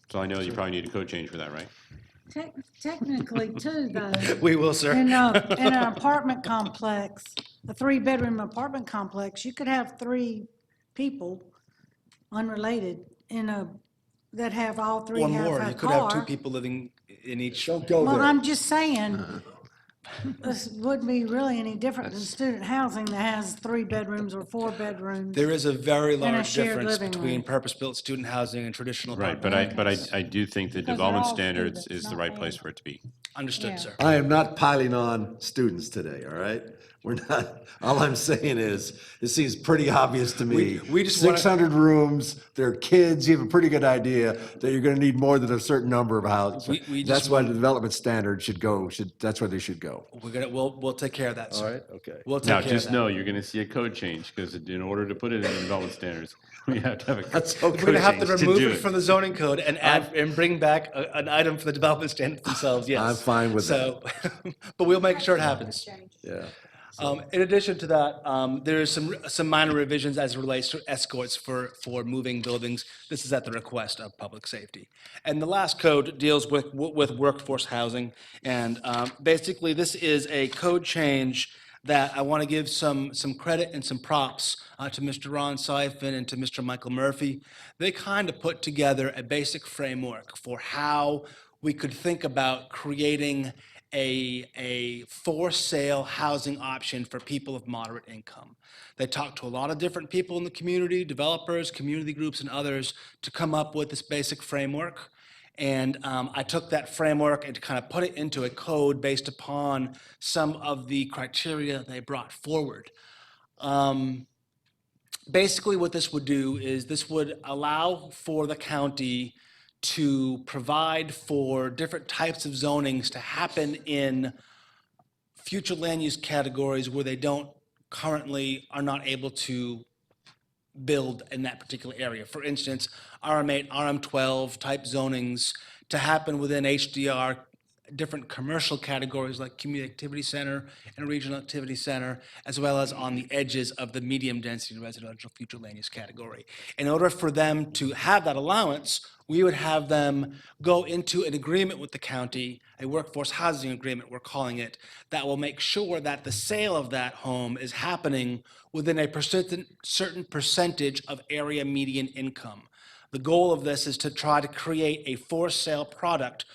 So I know you probably need a code change for that, right? Technically too, though, We will, sir. in an apartment complex, a 3-bedroom apartment complex, you could have 3 people unrelated that have all 3 Or have more. a You could have 2 car. people living in each. Don't go Well, there. I'm just saying, this wouldn't be really any different than student housing that has 3 bedrooms or 4 bedrooms. There is a very a large shared difference living between room. purpose-built student housing and traditional Right, apartment. but I do think the Because they're development all standards students, is the not right place bad. for it to be. Understood, Yeah. sir. I am not piling on students today, all right? We're not, all I'm saying is, it seems pretty obvious to me. We just wanna- 600 rooms, they're kids, you have a pretty good idea that you're gonna need more than a certain number of houses. We just That's why the development standard that's where they should go. We'll take care of that, sir. All right, okay. We'll take Now, care just of that. know, you're going to see a code change because in order to put it in the development standards, we have to have a That's code okay. We're gonna have to change remove do it from the zoning code and add, and bring back an item for the development standards themselves, yes. I'm fine with So, but we'll make sure it happens. Yeah. In addition to that, there is some minor revisions as it relates to escorts for moving buildings. This is at the request of public safety. And the last code deals with workforce housing. And basically, this is a code change that I want to give some credit and some props to Mr. Ron Seifin and to Mr. Michael Murphy. They kind of put together a basic framework for how we could think about creating a for-sale housing option for people of moderate income. They talked to a lot of different people in the community, developers, community groups, and others, to come up with this basic framework. And I took that framework and kind of put it into a code based upon some of the criteria they brought forward. Basically, what this would do is this would allow for the county to provide for different types of zonings to happen in future land use categories where they are not able to build in that particular area. For instance, RM8, RM12 type zonings to happen within HDR, different commercial categories like community activity center and regional activity center, as well as on the edges of the medium density residential future land use category. In order for them to have that allowance, we would have them go into an agreement with the county, a workforce housing agreement, we're calling it, that will make sure that the sale of that home is happening within a certain percentage of area median income. The goal of this is to try to create a for-sale product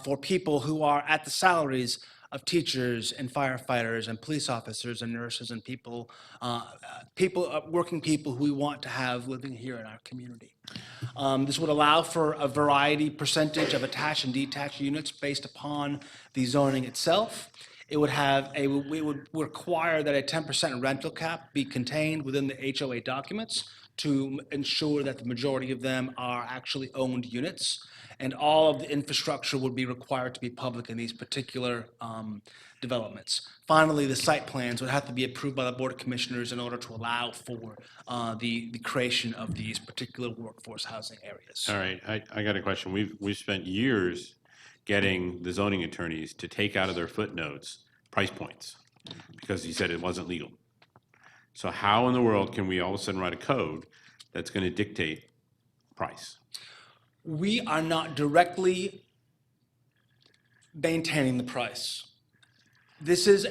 for people who are at the salaries of teachers and firefighters and police officers and nurses and working people who we want to have living here in our community. This would allow for a variety percentage of attached and detached units based upon the zoning itself. It would require that a 10% rental cap be contained within the HOA documents to ensure that the majority of them are actually owned units. And all of the infrastructure would be required to be public in these particular developments. Finally, the site plans would have to be approved by the Board of Commissioners in order to allow for the creation of these particular workforce housing areas. All right, I got a question. We've spent years getting the zoning attorneys to take out of their footnotes price points because he said it wasn't legal. So how in the world can we all of a sudden write a code that's going to dictate price? We are not directly maintaining the price. This is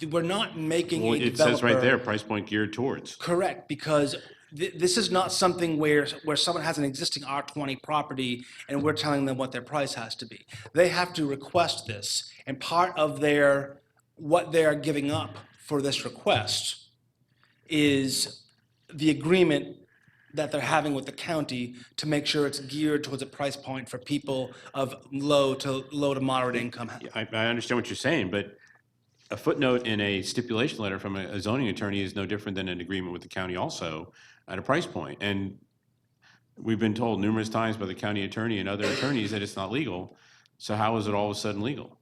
we're not making Well, a it says right developer- there, price point geared towards. Correct, because This is not something where someone has an existing R20 property and we're telling them what their price has to be. They have to request this, and part of what they are giving up for this request is the agreement that they're having with the county to make sure it's geared towards a price point for people of low to moderate income. I understand what you're saying, but a footnote in a stipulation letter from a zoning attorney is no different than an agreement with the county also at a price point. And we've been told numerous times by the county attorney and other attorneys that it's not legal. So how is it all of a sudden legal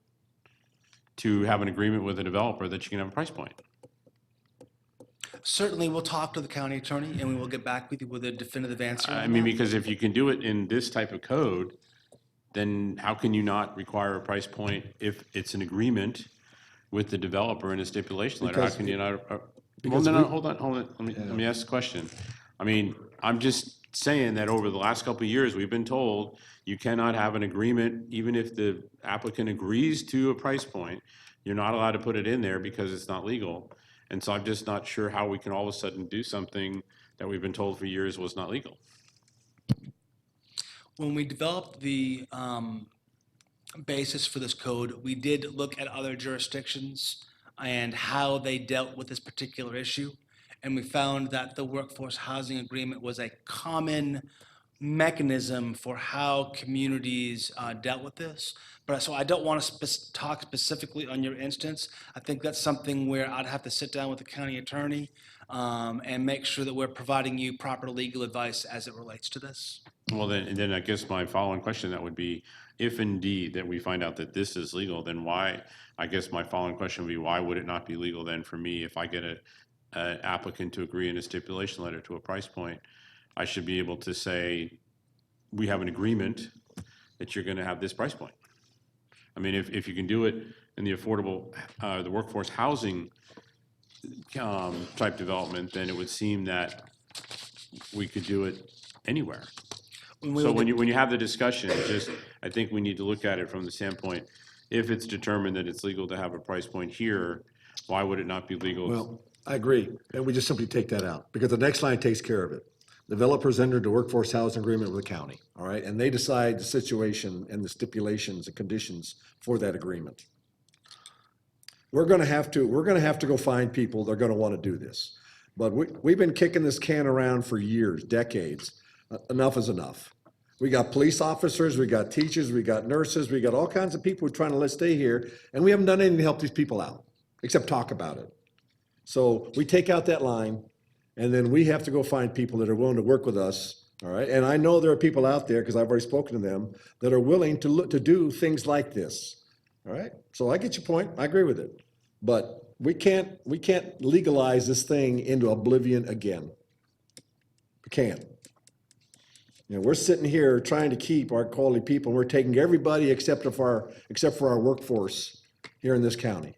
to have an agreement with a developer that you can have a price point? Certainly, we'll talk to the county attorney and we will get back with you with a definitive answer. I on mean, that. because if you can do it in this type of code, then how can you not require a price point if it's an agreement with the developer in a stipulation letter? How Because can you not? Well, because no, we- hold on. Let me ask the question. I mean, I'm just saying that over the last couple of years, we've been told you cannot have an agreement, even if the applicant agrees to a price point, you're not allowed to put it in there because it's not legal. And so I'm just not sure how we can all of a sudden do something that we've been told for years was not legal. When we developed the basis for this code, we did look at other jurisdictions and how they dealt with this particular issue. And we found that the workforce housing agreement was a common mechanism for how communities dealt with this. But so I don't want to talk specifically on your instance. I think that's something where I'd have to sit down with the county attorney and make sure that we're providing you proper legal advice as it relates to this. Well, then I guess my following question that would be, if indeed that we find out that this is legal, then why, I guess my following question would be, why would it not be legal then for me if I get an applicant to agree in a stipulation letter to a price point? I should be able to say, we have an agreement that you're going to have this price point. I mean, if you can do it in the affordable, the workforce housing type development, then it would seem that we could do it anywhere. So when you have the discussion, I think we need to look at it from the standpoint, if it's determined that it's legal to have a price point here, why would it not be legal? Well, I agree, and we just simply take that out, because the next line takes care of it. Developers entered a workforce housing agreement with the county, all right? And they decide the situation and the stipulations and conditions for that agreement. We're gonna have to go find people that are gonna wanna do this. But we've been kicking this can around for years, decades. Enough is enough. We got police officers, we got teachers, we got nurses, we got all kinds of people who are trying to let's stay here, and we haven't done anything to help these people out, except talk about it. So we take out that line, and then we have to go find people that are willing to work with us, all right? And I know there are people out there, because I've already spoken to them, that are willing to do things like this, all right? So I get your point, I agree with it. But we can't legalize this thing into oblivion again. We can't. You know, we're sitting here trying to keep our quality people, and we're taking everybody except for our workforce here in this county.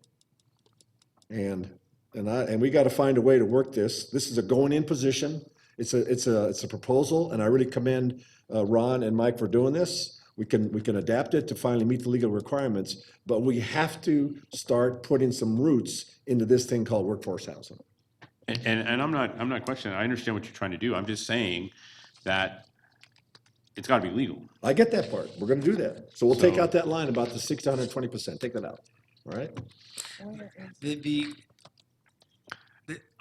And we got to find a way to work this. This is a going-in position. It's a proposal, and I really commend Ron and Mike for doing this. We can adapt it to finally meet the legal requirements, but we have to start putting some roots into this thing called workforce housing. And I'm not questioning, I understand what you're trying to do. I'm just saying that it's got to be legal. I get that part. We're going to do that. So we'll take So- out that line about the 6 to 120%. Take that out. All right?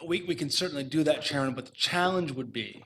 We can certainly do that, Chairman, but the challenge would be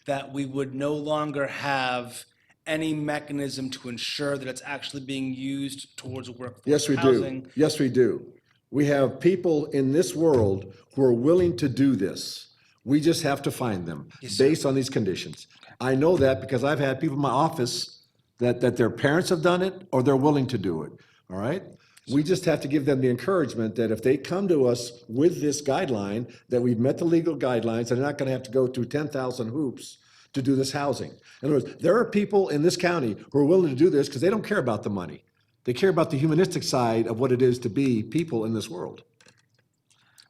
that we would no longer have any mechanism to ensure that it's actually being used towards workforce Yes, we do. housing. Yes, we do. We have people in this world who are willing to do this. We just have to find them based on these conditions. I know that because I've had people in my office that their parents have done it or they're willing to do it, all right? We just have to give them the encouragement that if they come to us with this guideline, that we've met the legal guidelines, they're not gonna have to go through 10,000 hoops to do this housing. In other words, there are people in this county who are willing to do this because they don't care about the money. They care about the humanistic side of what it is to be people in this world.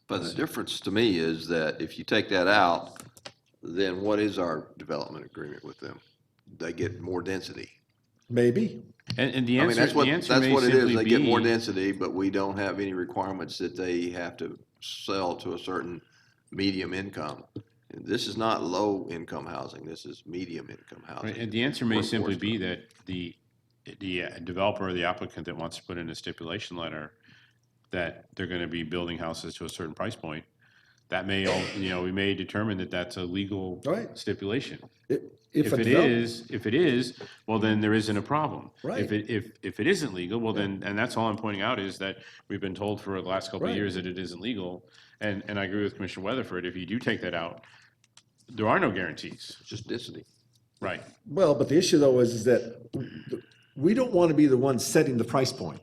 But the difference to me is that if you take that out, then what is our development agreement with them? They get more density. Maybe. And the I mean, answer, that's the what, answer that's may what it is. simply They get more be, density, but we don't have any requirements that they have to sell to a certain medium income. This is not low-income housing, this is medium-income Right, housing. and the answer may simply Workforce be that the developer or the applicant that wants to put in a stipulation letter that they're gonna be building houses to a certain price point, that may, we may determine that that's a legal Right. stipulation. If a If it is, well, then there isn't a problem. Right. If it isn't legal, well, then, and that's all I'm pointing out is that we've been told for the last couple of Right. years that it isn't legal. And I agree with Commissioner Weatherford, if you do take that out, there are no guarantees, Just density. right? Well, but the issue though is that we don't want to be the ones setting the price point.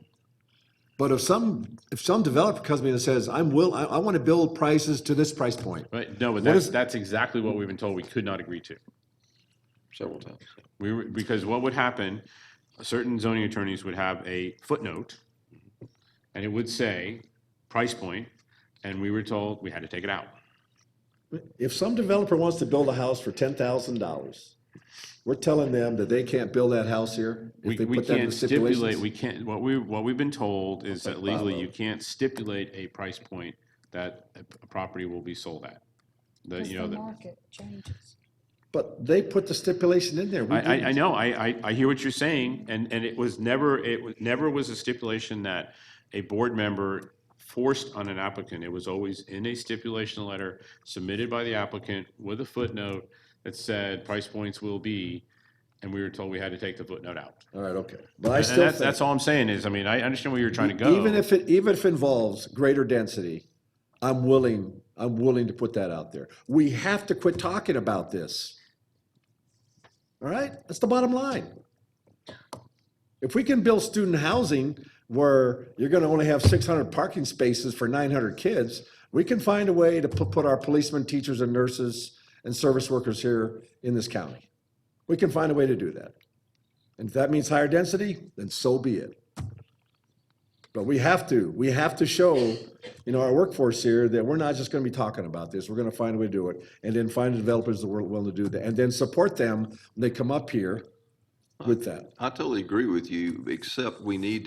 But if some developer comes to me and says, I want to build prices to this price point. Right, no, but What is- that's exactly what we've been told we could not agree to. Several times. Because what would happen, certain zoning attorneys would have a footnote, and it would say, price point, and we were told we had to take it out. If some developer wants to build a house for $10,000, we're telling them that they can't build that house here? We If they put that in the can't stipulate, stipulations? we can't, what we've been told is that legally, you Bravo. can't stipulate a price point that a property will be sold at. Because the market changes. But they put the stipulation in there. We I didn't. know, I hear what you're saying, and it was never was a stipulation that a board member forced on an applicant. It was always in a stipulation letter submitted by the applicant with a footnote that said price points will be, and we were told we had to take the footnote out. All right, okay. But I And still that's, think, that's all I'm saying is, I mean, I understand where you're trying to go. even if it involves greater density, I'm willing to put that out there. We have to quit talking about this. All right? That's the bottom line. If we can build student housing where you're gonna only have 600 parking spaces for 900 kids, we can find a way to put our policemen, teachers, and nurses and service workers here in this county. We can find a way to do that. And if that means higher density, then so be it. But we have to show, our workforce here that we're not just gonna be talking about this, we're gonna find a way to do it. And then find the developers that are willing to do that, and then support them when they come up here with that. I totally agree with you, except we need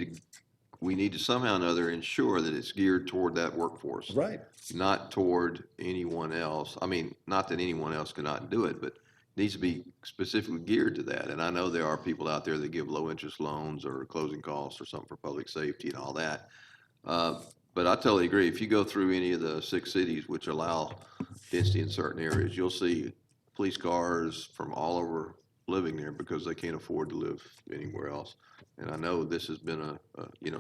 to somehow or another ensure that it's geared toward that workforce. Right. Not toward anyone else. I mean, not that anyone else cannot do it, but needs to be specifically geared to that. And I know there are people out there that give low-interest loans or closing costs or something for public safety and all that. But I totally agree. If you go through any of the 6 cities which allow density in certain areas, you'll see police cars from all over living there because they can't afford to live anywhere else. And I know this has been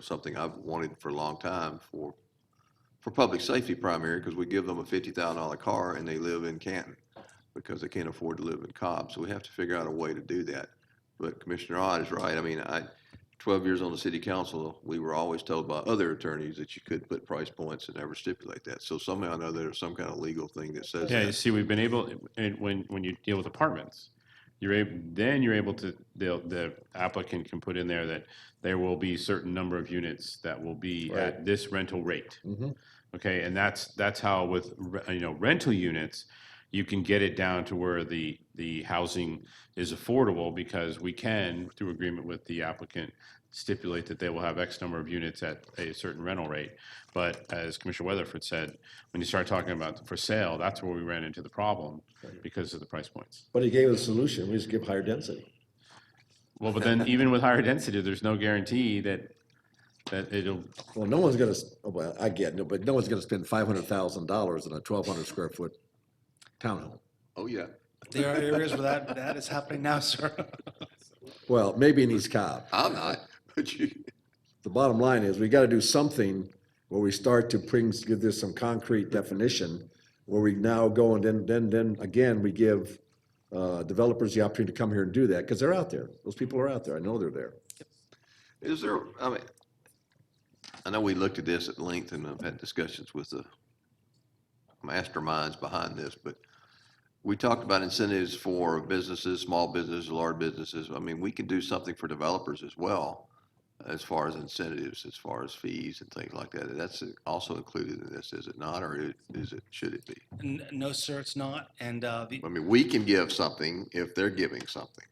something I've wanted for a long time for public safety primary, because we give them a $50,000 car and they live in Canton because they can't afford to live in Cobb. So we have to figure out a way to do that. But Commissioner Ott is right. I mean, 12 years on the city council, we were always told by other attorneys that you could put price points and never stipulate that. So somehow or another, there's some kind of legal thing that says Yeah, you that. see, we've been able, and when you deal with apartments, you're able to, the applicant can put in there that there will be certain number of units that will be at this rental rate. Okay, and that's how with, rental units, you can get it down to where the housing is affordable, because we can, through agreement with the applicant, stipulate that they will have X number of units at a certain rental rate. But as Commissioner Weatherford said, when you start talking about for sale, that's where we ran into the problem because of the price points. But he gave us a solution, we just give higher density. Well, but then even with higher density, there's no guarantee that it'll, Well, no one's gonna, well, I get it, but no one's gonna spend $500,000 in a 1,200 square foot townhome. Oh, yeah. There are areas where that is happening now, sir. Well, maybe in East Cobb. I'm not, but you. The bottom line is, we gotta do something where we start to give this some concrete definition, where we now go and then again, we give developers the opportunity to come here and do that, because they're out there. Those people are out there. I know they're there. Is there, I know we looked at this at length and I've had discussions with the masterminds behind this, but we talked about incentives for businesses, small businesses, large businesses. I mean, we can do something for developers as well, as far as incentives, as far as fees and things like that. That's also included in this, is it not, or should it be? No, sir, it's not. And I mean, we can give something if they're giving something.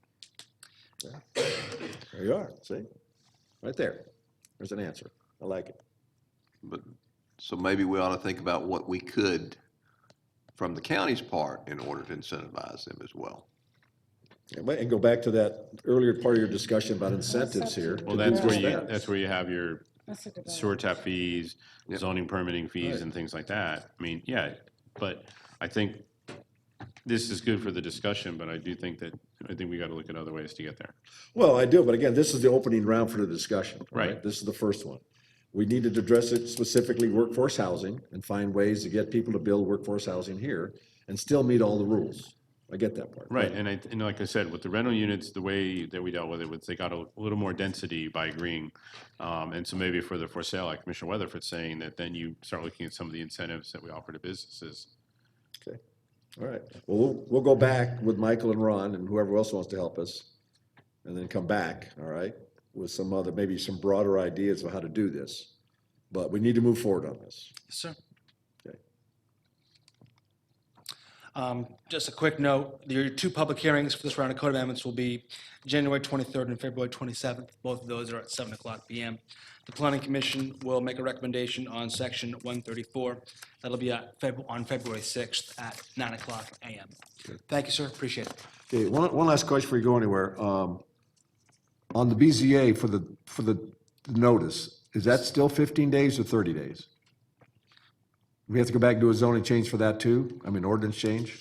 There you are, see? Right there. There's an answer. I like it. But, so maybe we ought to think about what we could from the county's part in order to incentivize them as well. And go back to that earlier part of your discussion about incentives here. Well, to do that's where just you, that. that's where you have your That's a good one. sewer tap fees, Yep. zoning permitting fees Right. and things like that. I mean, yeah, but I think this is good for the discussion, but I think we got to look at other ways to get there. Well, I do, but again, this is the opening round for the discussion. all Right. This is the first one. We need to address it specifically workforce housing and find ways to get people to build workforce housing here and still meet all the rules. I get that part. Right, and like I said, with the rental units, the way that we dealt with it, was they got a little more density by agreeing. And so maybe for the for sale, like Commissioner Weatherford's saying, that then you start looking at some of the incentives that we offer to businesses. Okay, all right. Well, we'll go back with Michael and Ron and whoever else wants to help us, and then come back, all right, with some other, maybe some broader ideas of how to do this. But we need to move forward on this. Yes, sir. Okay. Just a quick note, your two public hearings for this round of code amendments will be January 23rd and February 27th. Both of those are at 7:00 PM. The Planning Commission will make a recommendation on section 134. That'll be on February 6th at 9:00 AM. Thank you, sir. Appreciate it. Okay, one last question before you go anywhere. On the BZA for the notice, is that still 15 days or 30 days? We have to go back and do a zoning change for that too? I mean, ordinance change?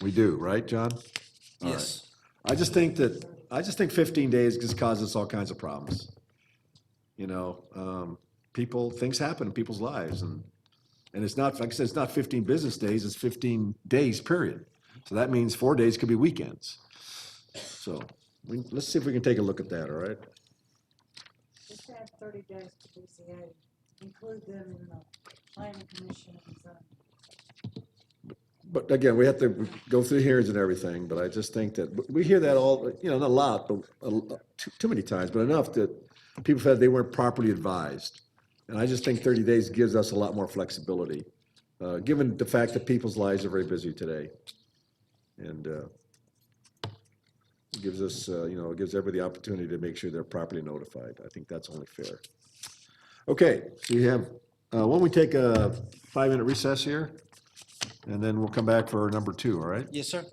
We do, right, John? All right. Yes. I just think 15 days just causes all kinds of problems. You know, things happen in people's lives and it's not, like I said, it's not 15 business days, it's 15 days, period. So that means 4 days could be weekends. So, let's see if we can take a look at that, all right? Just add 30 days to BCA, include them in the planning commission and zoning. But again, we have to go through hearings and everything, but I just think that, we hear that all, you know, not a lot, but too many times, but enough that people said they weren't properly advised. And I just think 30 days gives us a lot more flexibility, given the fact that people's lives are very busy today. And it gives us, it gives everybody the opportunity to make sure they're properly notified. I think that's only fair. Okay, so you have, why don't we take a 5-minute recess here? And then we'll come back for number 2, all right? Yes, sir.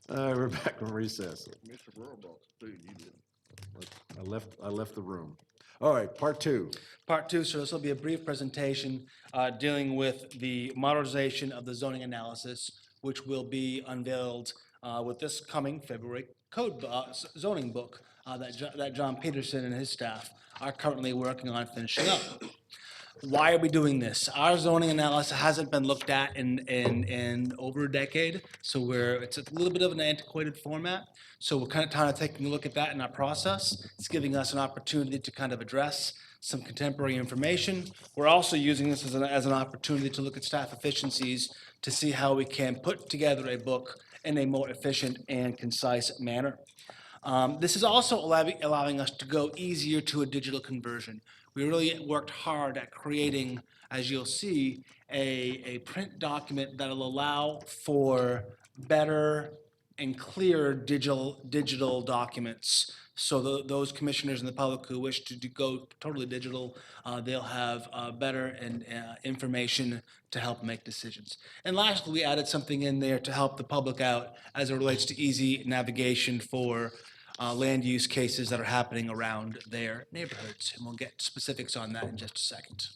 We're back from recess. I left the room. All right, part two. Part two, so this will be a brief presentation dealing with the modernization of the zoning analysis, which will be unveiled with this coming February code zoning book that John Peterson and his staff are currently working on finishing up. Why are we doing this? Our zoning analysis hasn't been looked at in over a decade, so it's a little bit of an antiquated format. So we're kind of taking a look at that in our process. It's giving us an opportunity to kind of address some contemporary information. We're also using this as an opportunity to look at staff efficiencies to see how we can put together a book in a more efficient and concise manner. This is also allowing us to go easier to a digital conversion. We really worked hard at creating, as you'll see, a print document that'll allow for better and clearer digital documents. So those commissioners and the public who wish to go totally digital, they'll have better and information to help make decisions. And lastly, we added something in there to help the public out as it relates to easy navigation for land use cases that are happening around their neighborhoods. And we'll get specifics on that in just a second.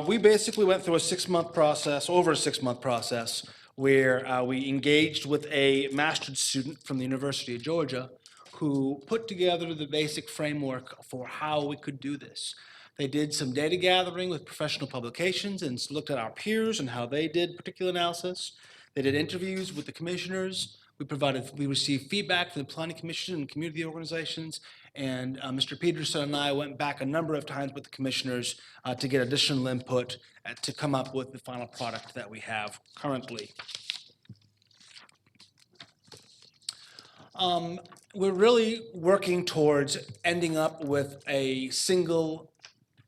We basically went through a 6-month process, over a 6-month process, where we engaged with a master's student from the University of Georgia who put together the basic framework for how we could do this. They did some data gathering with professional publications and looked at our peers and how they did particular analysis. They did interviews with the commissioners. We received feedback from the Planning Commission and community organizations, and Mr. Peterson and I went back a number of times with the commissioners to get additional input to come up with the final product that we have currently. We're really working towards ending up with a single,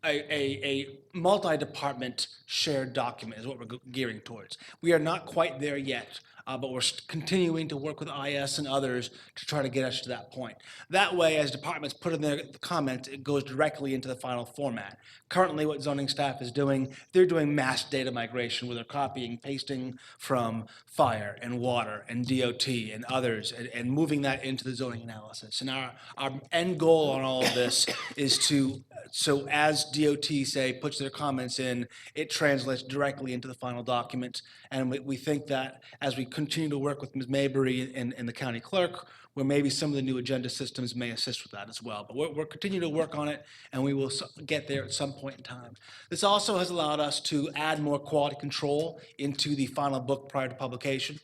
a multi-department shared document is what we're gearing towards. We are not quite there yet. But we're continuing to work with IS and others to try to get us to that point. That way, as departments put in their comments, it goes directly into the final format. Currently, what zoning staff is doing, they're doing mass data migration where they're copying, pasting from fire and water and DOT and others and moving that into the zoning analysis. And our end goal on all of this is so as DOT, say, puts their comments in, it translates directly into the final document. And we think that as we continue to work with Ms. Mabry and the county clerk, where maybe some of the new agenda systems may assist with that as well. But we're continuing to work on it, and we will get there at some point in time. This also has allowed us to add more quality control into the final book prior to publication.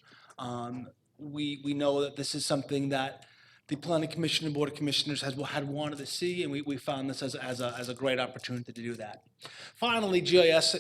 We know that this is something that the Planning Commission and Board of Commissioners had wanted to see, and we found this as a great opportunity to do that. Finally, GIS,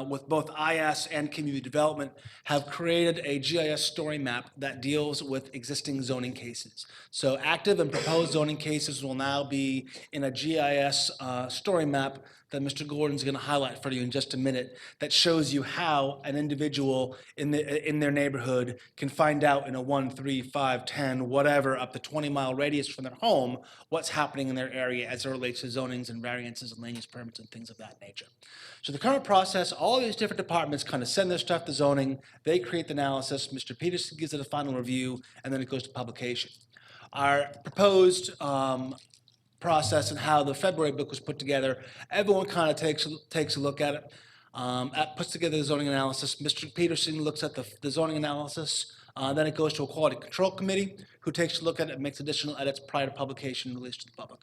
with both IS and community development, have created a GIS story map that deals with existing zoning cases. So active and proposed zoning cases will now be in a GIS story map that Mr. Gordon's going to highlight for you in just a minute, that shows you how an individual in their neighborhood can find out in a 1, 3, 5, 10, whatever, up to 20-mile radius from their home, what's happening in their area as it relates to zonings and variances and land use permits and things of that nature. So the current process, all these different departments kind of send their stuff to zoning, they create the analysis, Mr. Peterson gives it a final review, and then it goes to publication. Our proposed process and how the February book was put together, everyone kind of takes a look at it, puts together the zoning analysis. Mr. Peterson looks at the zoning analysis, then it goes to a quality control committee who takes a look at it and makes additional edits prior to publication and release to the public.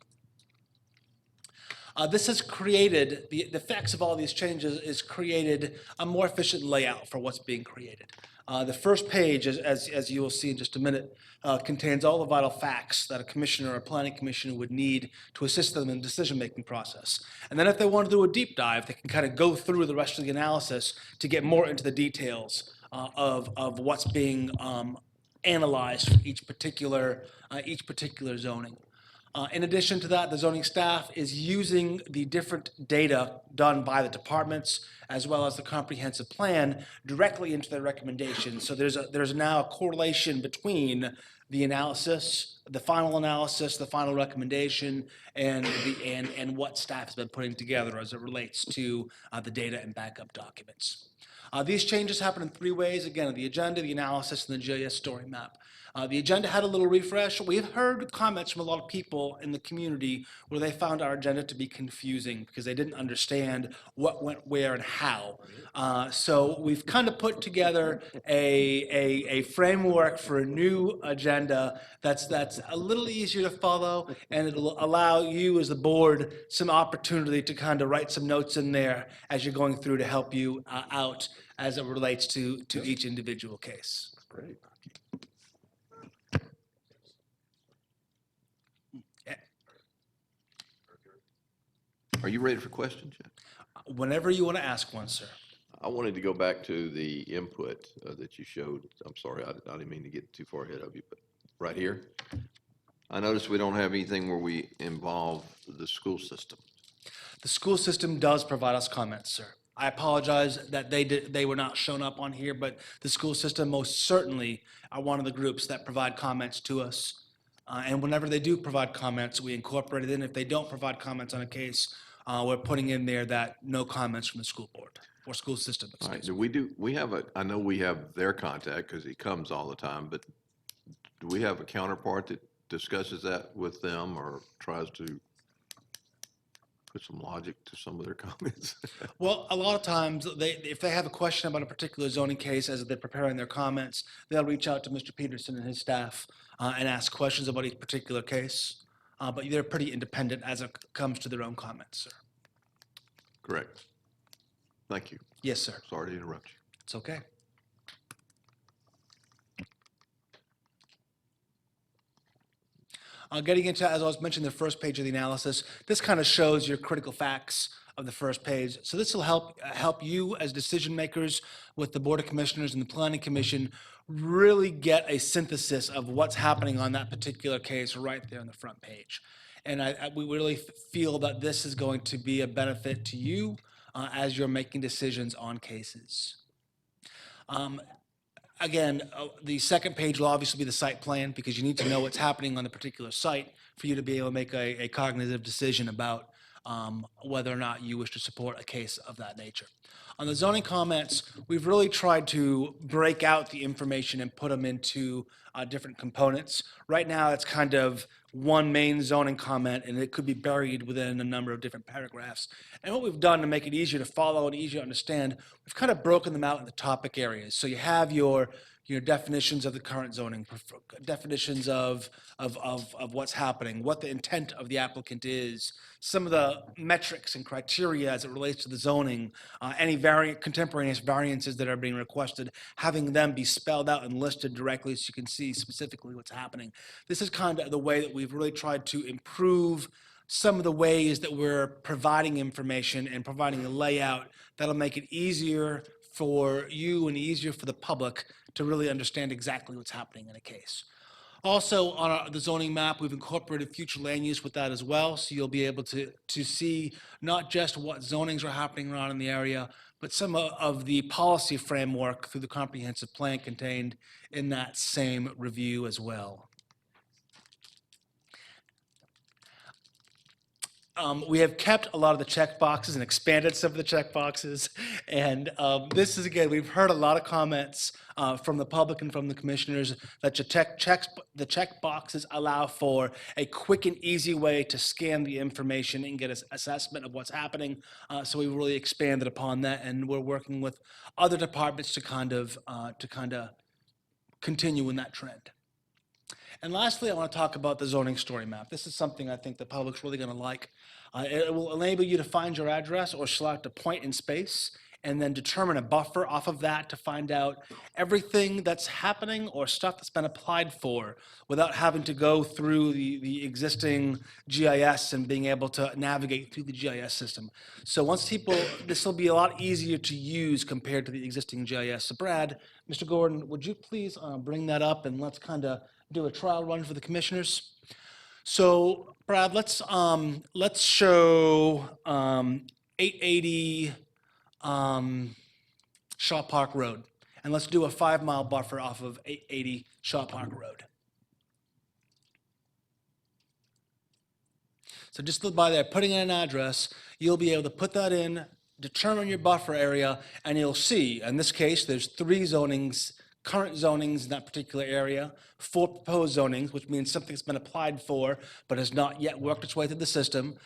This has created, the effects of all these changes is created a more efficient layout for what's being created. The first page, as you will see in just a minute, contains all the vital facts that a commissioner or a planning commissioner would need to assist them in the decision-making process. And then if they want to do a deep dive, they can kind of go through the rest of the analysis to get more into the details of what's being analyzed for each particular zoning. In addition to that, the zoning staff is using the different data done by the departments as well as the comprehensive plan directly into their recommendations. So there's now a correlation between the analysis the final analysis, the final recommendation, and what staff has been putting together as it relates to the data and backup documents. These changes happen in 3 ways. Again, the agenda, the analysis, and the GIS story map. The agenda had a little refresh. We've heard comments from a lot of people in the community where they found our agenda to be confusing because they didn't understand what went where and how. So we've kind of put together a framework for a new agenda that's a little easier to follow, and it'll allow you as the board some opportunity to kind of write some notes in there as you're going through to help you out as it relates to each individual case. Great. Are you ready for questions yet? Whenever you want to ask one, sir. I wanted to go back to the input that you showed. I'm sorry, I didn't mean to get too far ahead of you, but right here, I noticed we don't have anything where we involve the school system. The school system does provide us comments, sir. I apologize that they were not shown up on here, but the school system most certainly are one of the groups that provide comments to us. And whenever they do provide comments, we incorporate it in. If they don't provide comments on a case, we're putting in there that no comments from the school board or school system. All right, Excuse me. we have I know we have their contact because he comes all the time, but do we have a counterpart that discusses that with them or tries to put some logic to some of their comments? Well, a lot of times, if they have a question about a particular zoning case as they're preparing their comments, they'll reach out to Mr. Peterson and his staff and ask questions about each particular case. But they're pretty independent as it comes to their own comments, sir. Correct. Thank you. Yes, sir. Sorry to interrupt you. It's okay. Getting into, as I was mentioning, the first page of the analysis, this kind of shows your critical facts of the first page. So this will help you as decision makers with the Board of Commissioners and the Planning Commission really get a synthesis of what's happening on that particular case right there on the front page. And we really feel that this is going to be a benefit to you as you're making decisions on cases. Again, the second page will obviously be the site plan because you need to know what's happening on the particular site for you to be able to make a cognitive decision about whether or not you wish to support a case of that nature. On the zoning comments, we've really tried to break out the information and put them into different components. Right now, it's kind of one main zoning comment, and it could be buried within a number of different paragraphs. And what we've done to make it easier to follow and easier to understand, we've kind of broken them out into topic areas. So you have your definitions of the current zoning, definitions of what's happening, what the intent of the applicant is, some of the metrics and criteria as it relates to the zoning, any contemporaneous variances that are being requested, having them be spelled out and listed directly so you can see specifically what's happening. This is kind of the way that we've really tried to improve some of the ways that we're providing information and providing a layout that'll make it easier for you and easier for the public to really understand exactly what's happening in a case. Also, on the zoning map, we've incorporated future land use with that as well, so you'll be able to see not just what zonings are happening around in the area, but some of the policy framework through the comprehensive plan contained in that same review as well. We have kept a lot of the check boxes and expanded some of the check boxes. And this is, again, we've heard a lot of comments from the public and from the commissioners that the check boxes allow for a quick and easy way to scan the information and get an assessment of what's happening. So we really expanded upon that, and we're working with other departments to kind of continue in that trend. And lastly, I want to talk about the zoning story map. This is something I think the public's really going to like. It will enable you to find your address or select a point in space and then determine a buffer off of that to find out everything that's happening or stuff that's been applied for without having to go through the existing GIS and being able to navigate through the GIS system. So this will be a lot easier to use compared to the existing GIS. So Brad, Mr. Gordon, would you please bring that up and let's kind of do a trial run for the commissioners? So Brad, let's show 880 Shaw Park Road, and let's do a 5-mile buffer off of 880 Shaw Park Road. So just by there, putting in an address, you'll be able to put that in, determine your buffer area, and you'll see, in this case, there's 3 zonings, current zonings in that particular area, 4 proposed zonings, which means something's been applied for but has not yet worked its way through the system,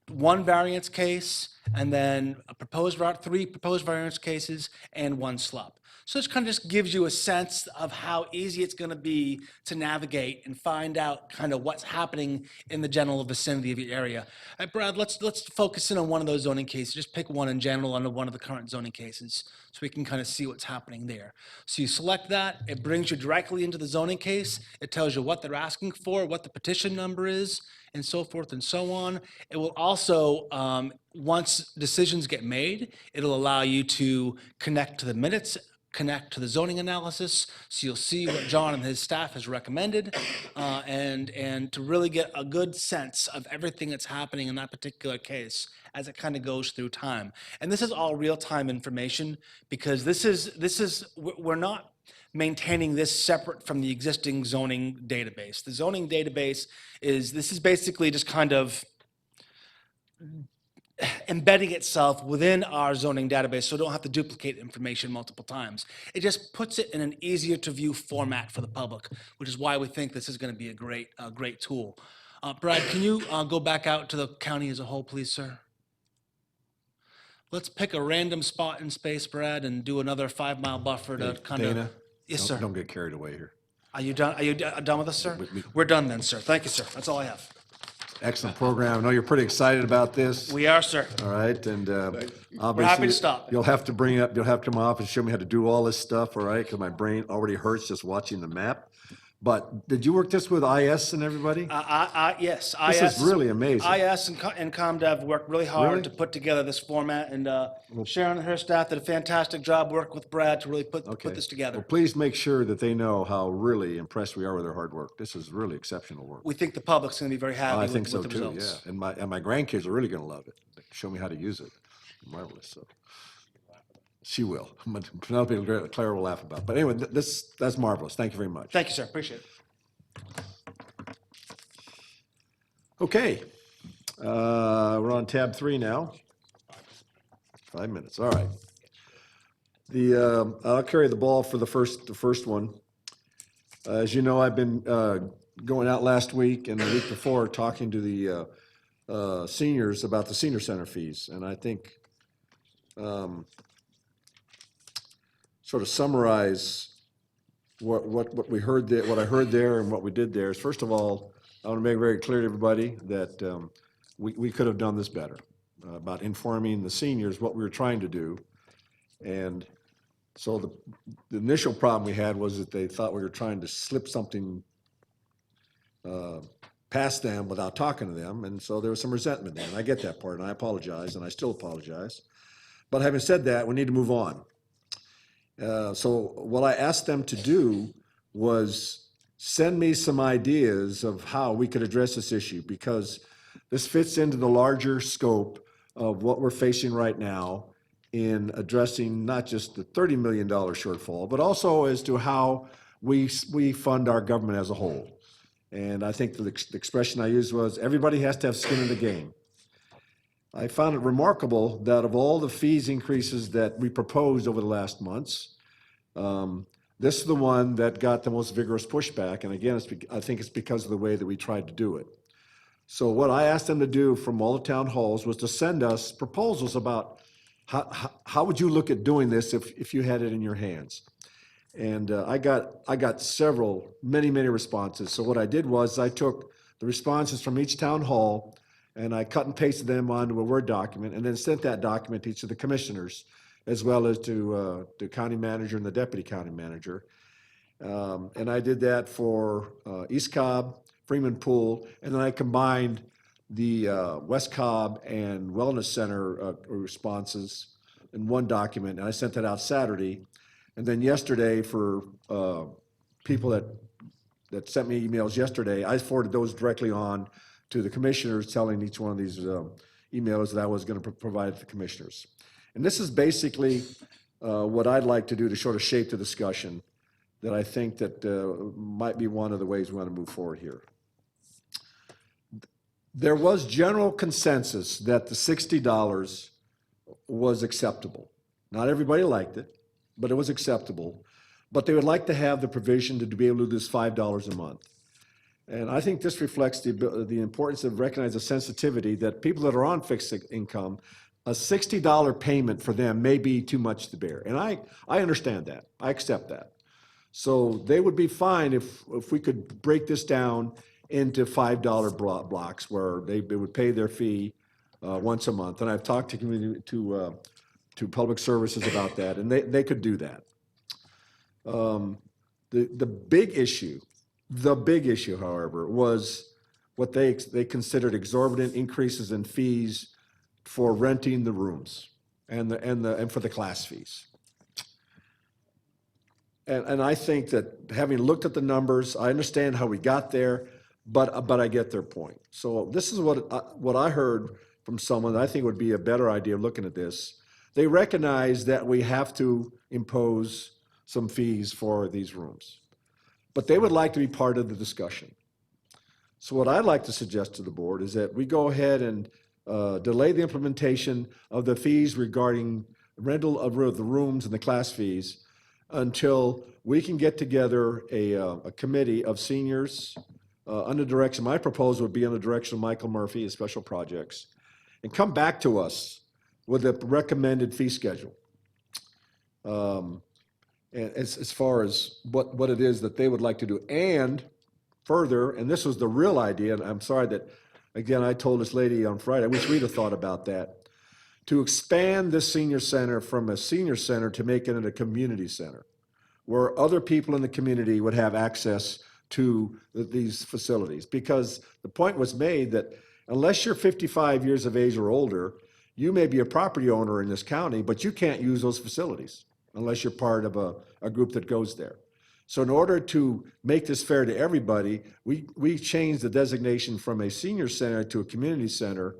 1 variance case, and then 3 proposed variance cases, and 1 SLUP. So this kind of just gives you a sense of how easy it's going to be to navigate and find out kind of what's happening in the general vicinity of your area. Brad, let's focus in on one of those zoning cases. Just pick one in general under one of the current zoning cases so we can kind of see what's happening there. So you select that. It brings you directly into the zoning case. It tells you what they're asking for, what the petition number is, and so forth and so on. It will also, once decisions get made, it'll allow you to connect to the minutes, connect to the zoning analysis, so you'll see what John and his staff has recommended, and to really get a good sense of everything that's happening in that particular case as it kind of goes through time. And this is all real-time information, because we're not maintaining this separate from the existing zoning database. The zoning database is basically just kind of embedding itself within our zoning database, so we don't have to duplicate information multiple times. It just puts it in an easier to view format for the public, which is why we think this is going to be a great tool. Brad, can you go back out to the county as a whole, please, sir? Let's pick a random spot in space, Brad, and do another 5-mile buffer to kind of. Dana? Yes, don't- sir. Don't get carried away here. Are you done? Are you done with us, sir? We're done then, sir. Thank you, sir. That's all I have. Excellent program. I know you're pretty excited about this. We are, sir. All right, and obviously. to stop. You'll have to come to my office, show me how to do all this stuff, all right? Because my brain already hurts just watching the map. But did you work this with IS and everybody? Yes, This IS. is really amazing. IS and ComDev worked really hard Really? to put together this format, and Sharon and her staff did a fantastic job working with Brad to really put Okay. this Well, together. please make sure that they know how really impressed we are with their hard work. This is really exceptional work. We think the public's going to be very happy I with think so the too, results. yeah. And my grandkids are really gonna love it. Show me how to use it. Marvelous, so. She will. Penelope and Claire will laugh about it. But anyway, that's marvelous. Thank you very much. Thank you, sir. Appreciate it. Okay, we're on tab 3 now. 5 minutes, all right. I'll carry the ball for the first one. As you know, I've been going out last week and the week before talking to the seniors about the senior center fees. And I think sort of summarize what we heard there, what I heard there and what we did there is, first of all, I want to make very clear to everybody that we could have done this better about informing the seniors what we were trying to do. And so the initial problem we had was that they thought we were trying to slip something past them without talking to them. And so there was some resentment there. And I get that part, and I apologize, and I still apologize. But having said that, we need to move on. So what I asked them to do was send me some ideas of how we could address this issue, because this fits into the larger scope of what we're facing right now in addressing not just the $30 million shortfall, but also as to how we fund our government as a whole. And I think the expression I used was, everybody has to have skin in the game. I found it remarkable that of all the fees increases that we proposed over the last months, this is the one that got the most vigorous pushback, and again, I think it's because of the way that we tried to do it. So what I asked them to do from all the town halls was to send us proposals about how would you look at doing this if you had it in your hands. And I got many responses. So what I did was I took the responses from each town hall and I cut and pasted them onto a Word document and then sent that document to each of the commissioners, as well as to the county manager and the deputy county manager. And I did that for East Cobb, Freeman Pool, and then I combined the West Cobb and Wellness Center responses in one document, and I sent that out Saturday. And then yesterday, for people that sent me emails yesterday, I forwarded those directly on to the commissioners, telling each one of these emails that I was going to provide to the commissioners. And this is basically what I'd like to do to sort of shape the discussion that I think that might be one of the ways we want to move forward here. There was general consensus that the $60 was acceptable. Not everybody liked it, but it was acceptable. But they would like to have the provision to be able to do this $5 a month. And I think this reflects the importance of recognizing the sensitivity that people that are on fixed income, a $60 payment for them may be too much to bear. And I understand that. I accept that. So they would be fine if we could break this down into $5 blocks where they would pay their fee once a month. And I've talked to public services about that, and they could do that. The big issue, however, was what they considered exorbitant increases in fees for renting the rooms and for the class fees. And I think that having looked at the numbers, I understand how we got there, but I get their point. So this is what I heard from someone that I think would be a better idea of looking at this. They recognize that we have to impose some fees for these rooms, but they would like to be part of the discussion. So what I'd like to suggest to the board is that we go ahead and delay the implementation of the fees regarding rental of the rooms and the class fees until we can get together a committee of seniors under direction. My proposal would be under direction of Michael Murphy of Special Projects, and come back to us with a recommended fee schedule. And as far as what it is that they would like to do. And further, and this was the real idea, and I'm sorry that, again, I told this lady on Friday, I wish we'd have thought about that, to expand this senior center from a senior center to make it a community center, where other people in the community would have access to these facilities. Because the point was made that unless you're 55 years of age or older, you may be a property owner in this county, but you can't use those facilities unless you're part of a group that goes there. So in order to make this fair to everybody, we changed the designation from a senior center to a community center,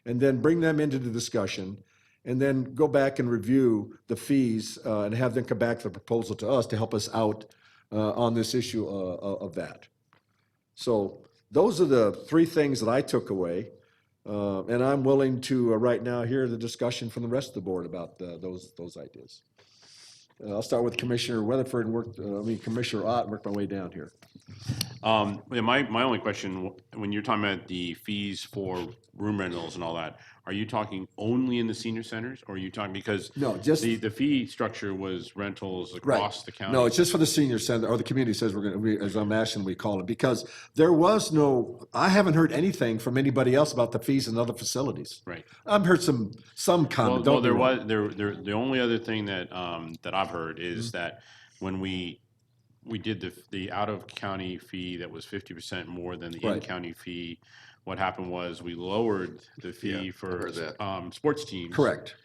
and then bring them into the discussion, and then go back and review the fees and have them come back to the proposal to us to help us out on this issue of that. So those are the three things that I took away. And I'm willing to right now hear the discussion from the rest of the board about those ideas. I'll start with Commissioner Weatherford and Commissioner Ott, and work my way down here. Yeah, my only question, when you're talking about the fees for room rentals and all that, are you talking only in the senior centers, or are you talking, because No, just- the fee structure was rentals across the county? No, it's just for the senior center, or the community says as I'm asking, we call it, because I haven't heard anything from anybody else about the fees in other facilities. Right. I've heard some comment. Well, Don't there get me wrong. was, the only other thing that, that I've heard is Mm-hmm. that when we did the out-of-county fee that was 50% more than the Right. in-county fee, what happened was we lowered the fee for heard that. sports teams. Correct.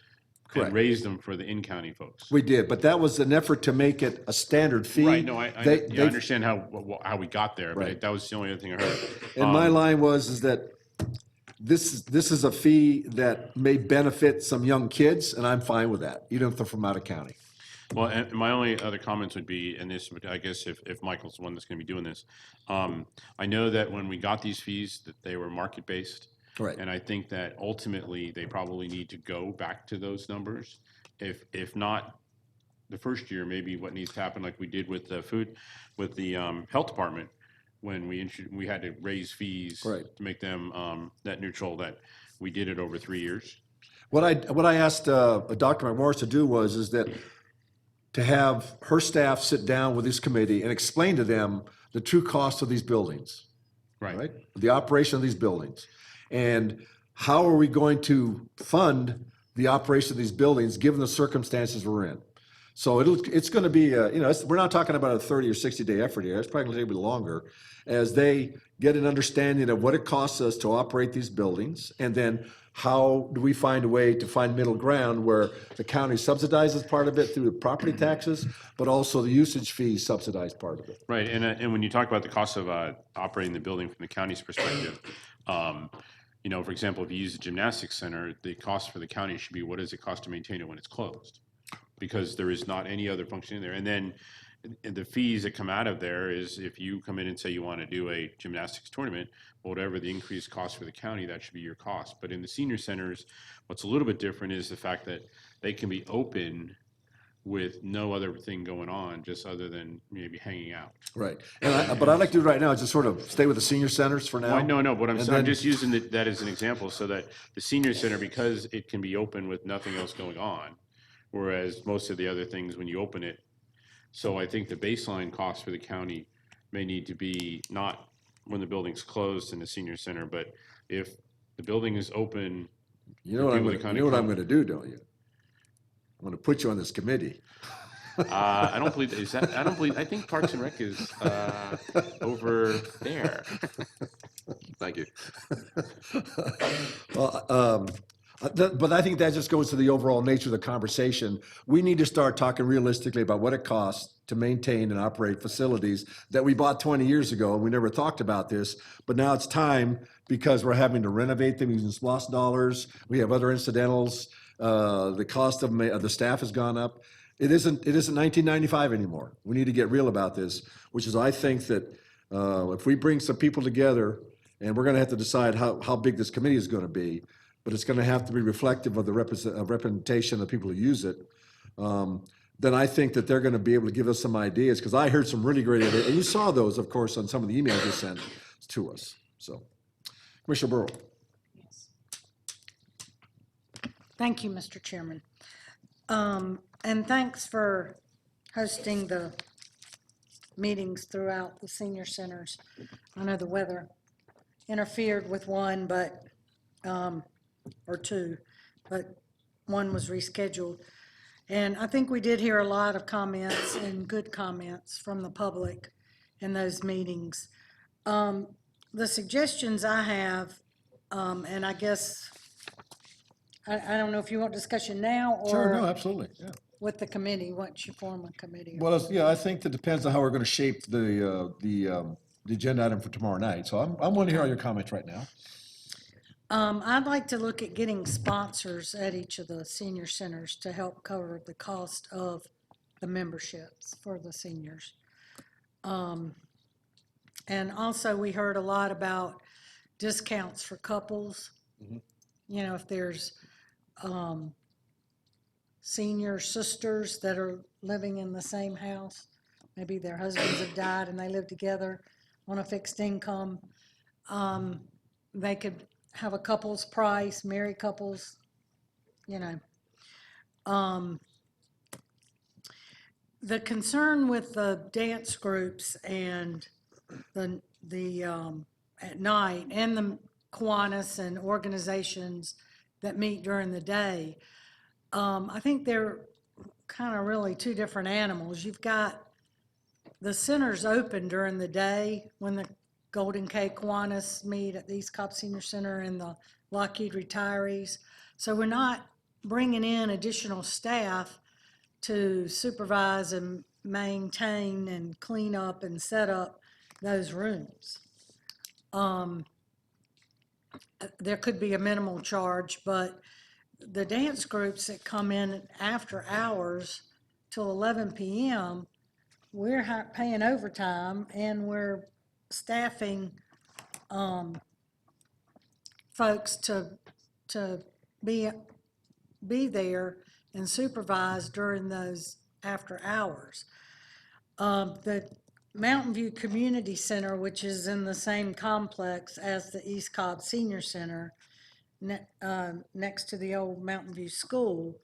And raised them for the in-county folks. We did, but that was an effort to make it a standard fee. Right, no, I They- understand how we got there, but Right. that was the only other thing I heard. And my line is that this is a fee that may benefit some young kids, and I'm fine with that, even if they're from out of county. Well, and my only other comments would be, and this would, I guess, if Michael's the one that's gonna be doing this, I know that when we got these fees, that they were market-based. Right. And I think that ultimately, they probably need to go back to those numbers. If not the first year, maybe what needs to happen, like we did with the health department, when we had to raise fees Right. to make them net neutral, that we did it over 3 years. What I asked Dr. McMorris to do is that to have her staff sit down with this committee and explain to them the true cost of these buildings, right? The operation of these buildings. And how are we going to fund the operation of these buildings, given the circumstances we're in? So it's going to be, we're not talking about a 30 or 60-day effort here. It's probably going to take a bit longer as they get an understanding of what it costs us to operate these buildings, and then how do we find a way to find middle ground where the county subsidizes part of it through the property taxes, but also the usage fees subsidize part of it. Right, and when you talk about the cost of operating the building from the county's perspective, for example, if you use the gymnastics center, the cost for the county should be, what does it cost to maintain it when it's closed? Because there is not any other function in there. And then and the fees that come out of there is if you come in and say you want to do a gymnastics tournament, whatever the increased cost for the county, that should be your cost. But in the senior centers, what's a little bit different is the fact that they can be open with no other thing going on, just other than maybe hanging out. Right. But I'd like to do right now is just sort of stay with the senior centers for now. Well, no, but I'm And saying, I'm then- just using that as an example so that the senior center, because it can be open with nothing else going on, whereas most of the other things, when you open it, so I think the baseline cost for the county may need to be not when the building's closed in the senior center, but if the building is open. You know what I'm people gonna, to kinda you know what I'm come. gonna do, don't you? I'm gonna put you on this committee. I don't believe, I think Parks and Rec is over there. Thank you. Well, but I think that just goes to the overall nature of the conversation. We need to start talking realistically about what it costs to maintain and operate facilities that we bought 20 years ago, and we never talked about this, but now it's time because we're having to renovate them using SPOS dollars. We have other incidentals. The cost of the staff has gone up. It isn't 1995 anymore. We need to get real about this, which is I think that if we bring some people together, and we're going to have to decide how big this committee is going to be, but it's going to have to be reflective of the representation of people who use it, then I think that they're going to be able to give us some ideas, because I heard some really great ideas, and you saw those, of course, on some of the emails you sent to us. So, Commissioner Burrow. Thank you, Mr. Chairman. And thanks for hosting the meetings throughout the senior centers. I know the weather interfered with one, but, or two, but one was rescheduled. And I think we did hear a lot of comments and good comments from the public in those meetings. The suggestions I have, and I guess, I don't know if you want discussion now Sure, no, or absolutely, yeah. with the committee, once you form a committee. Well, yeah, I think that depends on how we're going to shape the agenda item for tomorrow night. So I'm willing to hear all your comments right now. I'd like to look at getting sponsors at each of the senior centers to help cover the cost of the memberships for the seniors. And also, we heard a lot about discounts for couples. You know, if there's senior sisters that are living in the same house, maybe their husbands have died and they live together on a fixed income, they could have a couple's price, married couples, you know. The concern with the dance groups and the at night and the Kiwanis and organizations that meet during the day, I think they're kind of really two different animals. You've got the centers open during the day when the Golden K Kiwanis meet at the East Cobb Senior Center and the Lockheed retirees. So we're not bringing in additional staff to supervise and maintain and clean up and set up those rooms. There could be a minimal charge, but the dance groups that come in after hours till 11 p.m., we're paying overtime and we're staffing folks to be there and supervise during those after hours. The Mountain View Community Center, which is in the same complex as the East Cobb Senior Center, next to the old Mountain View School,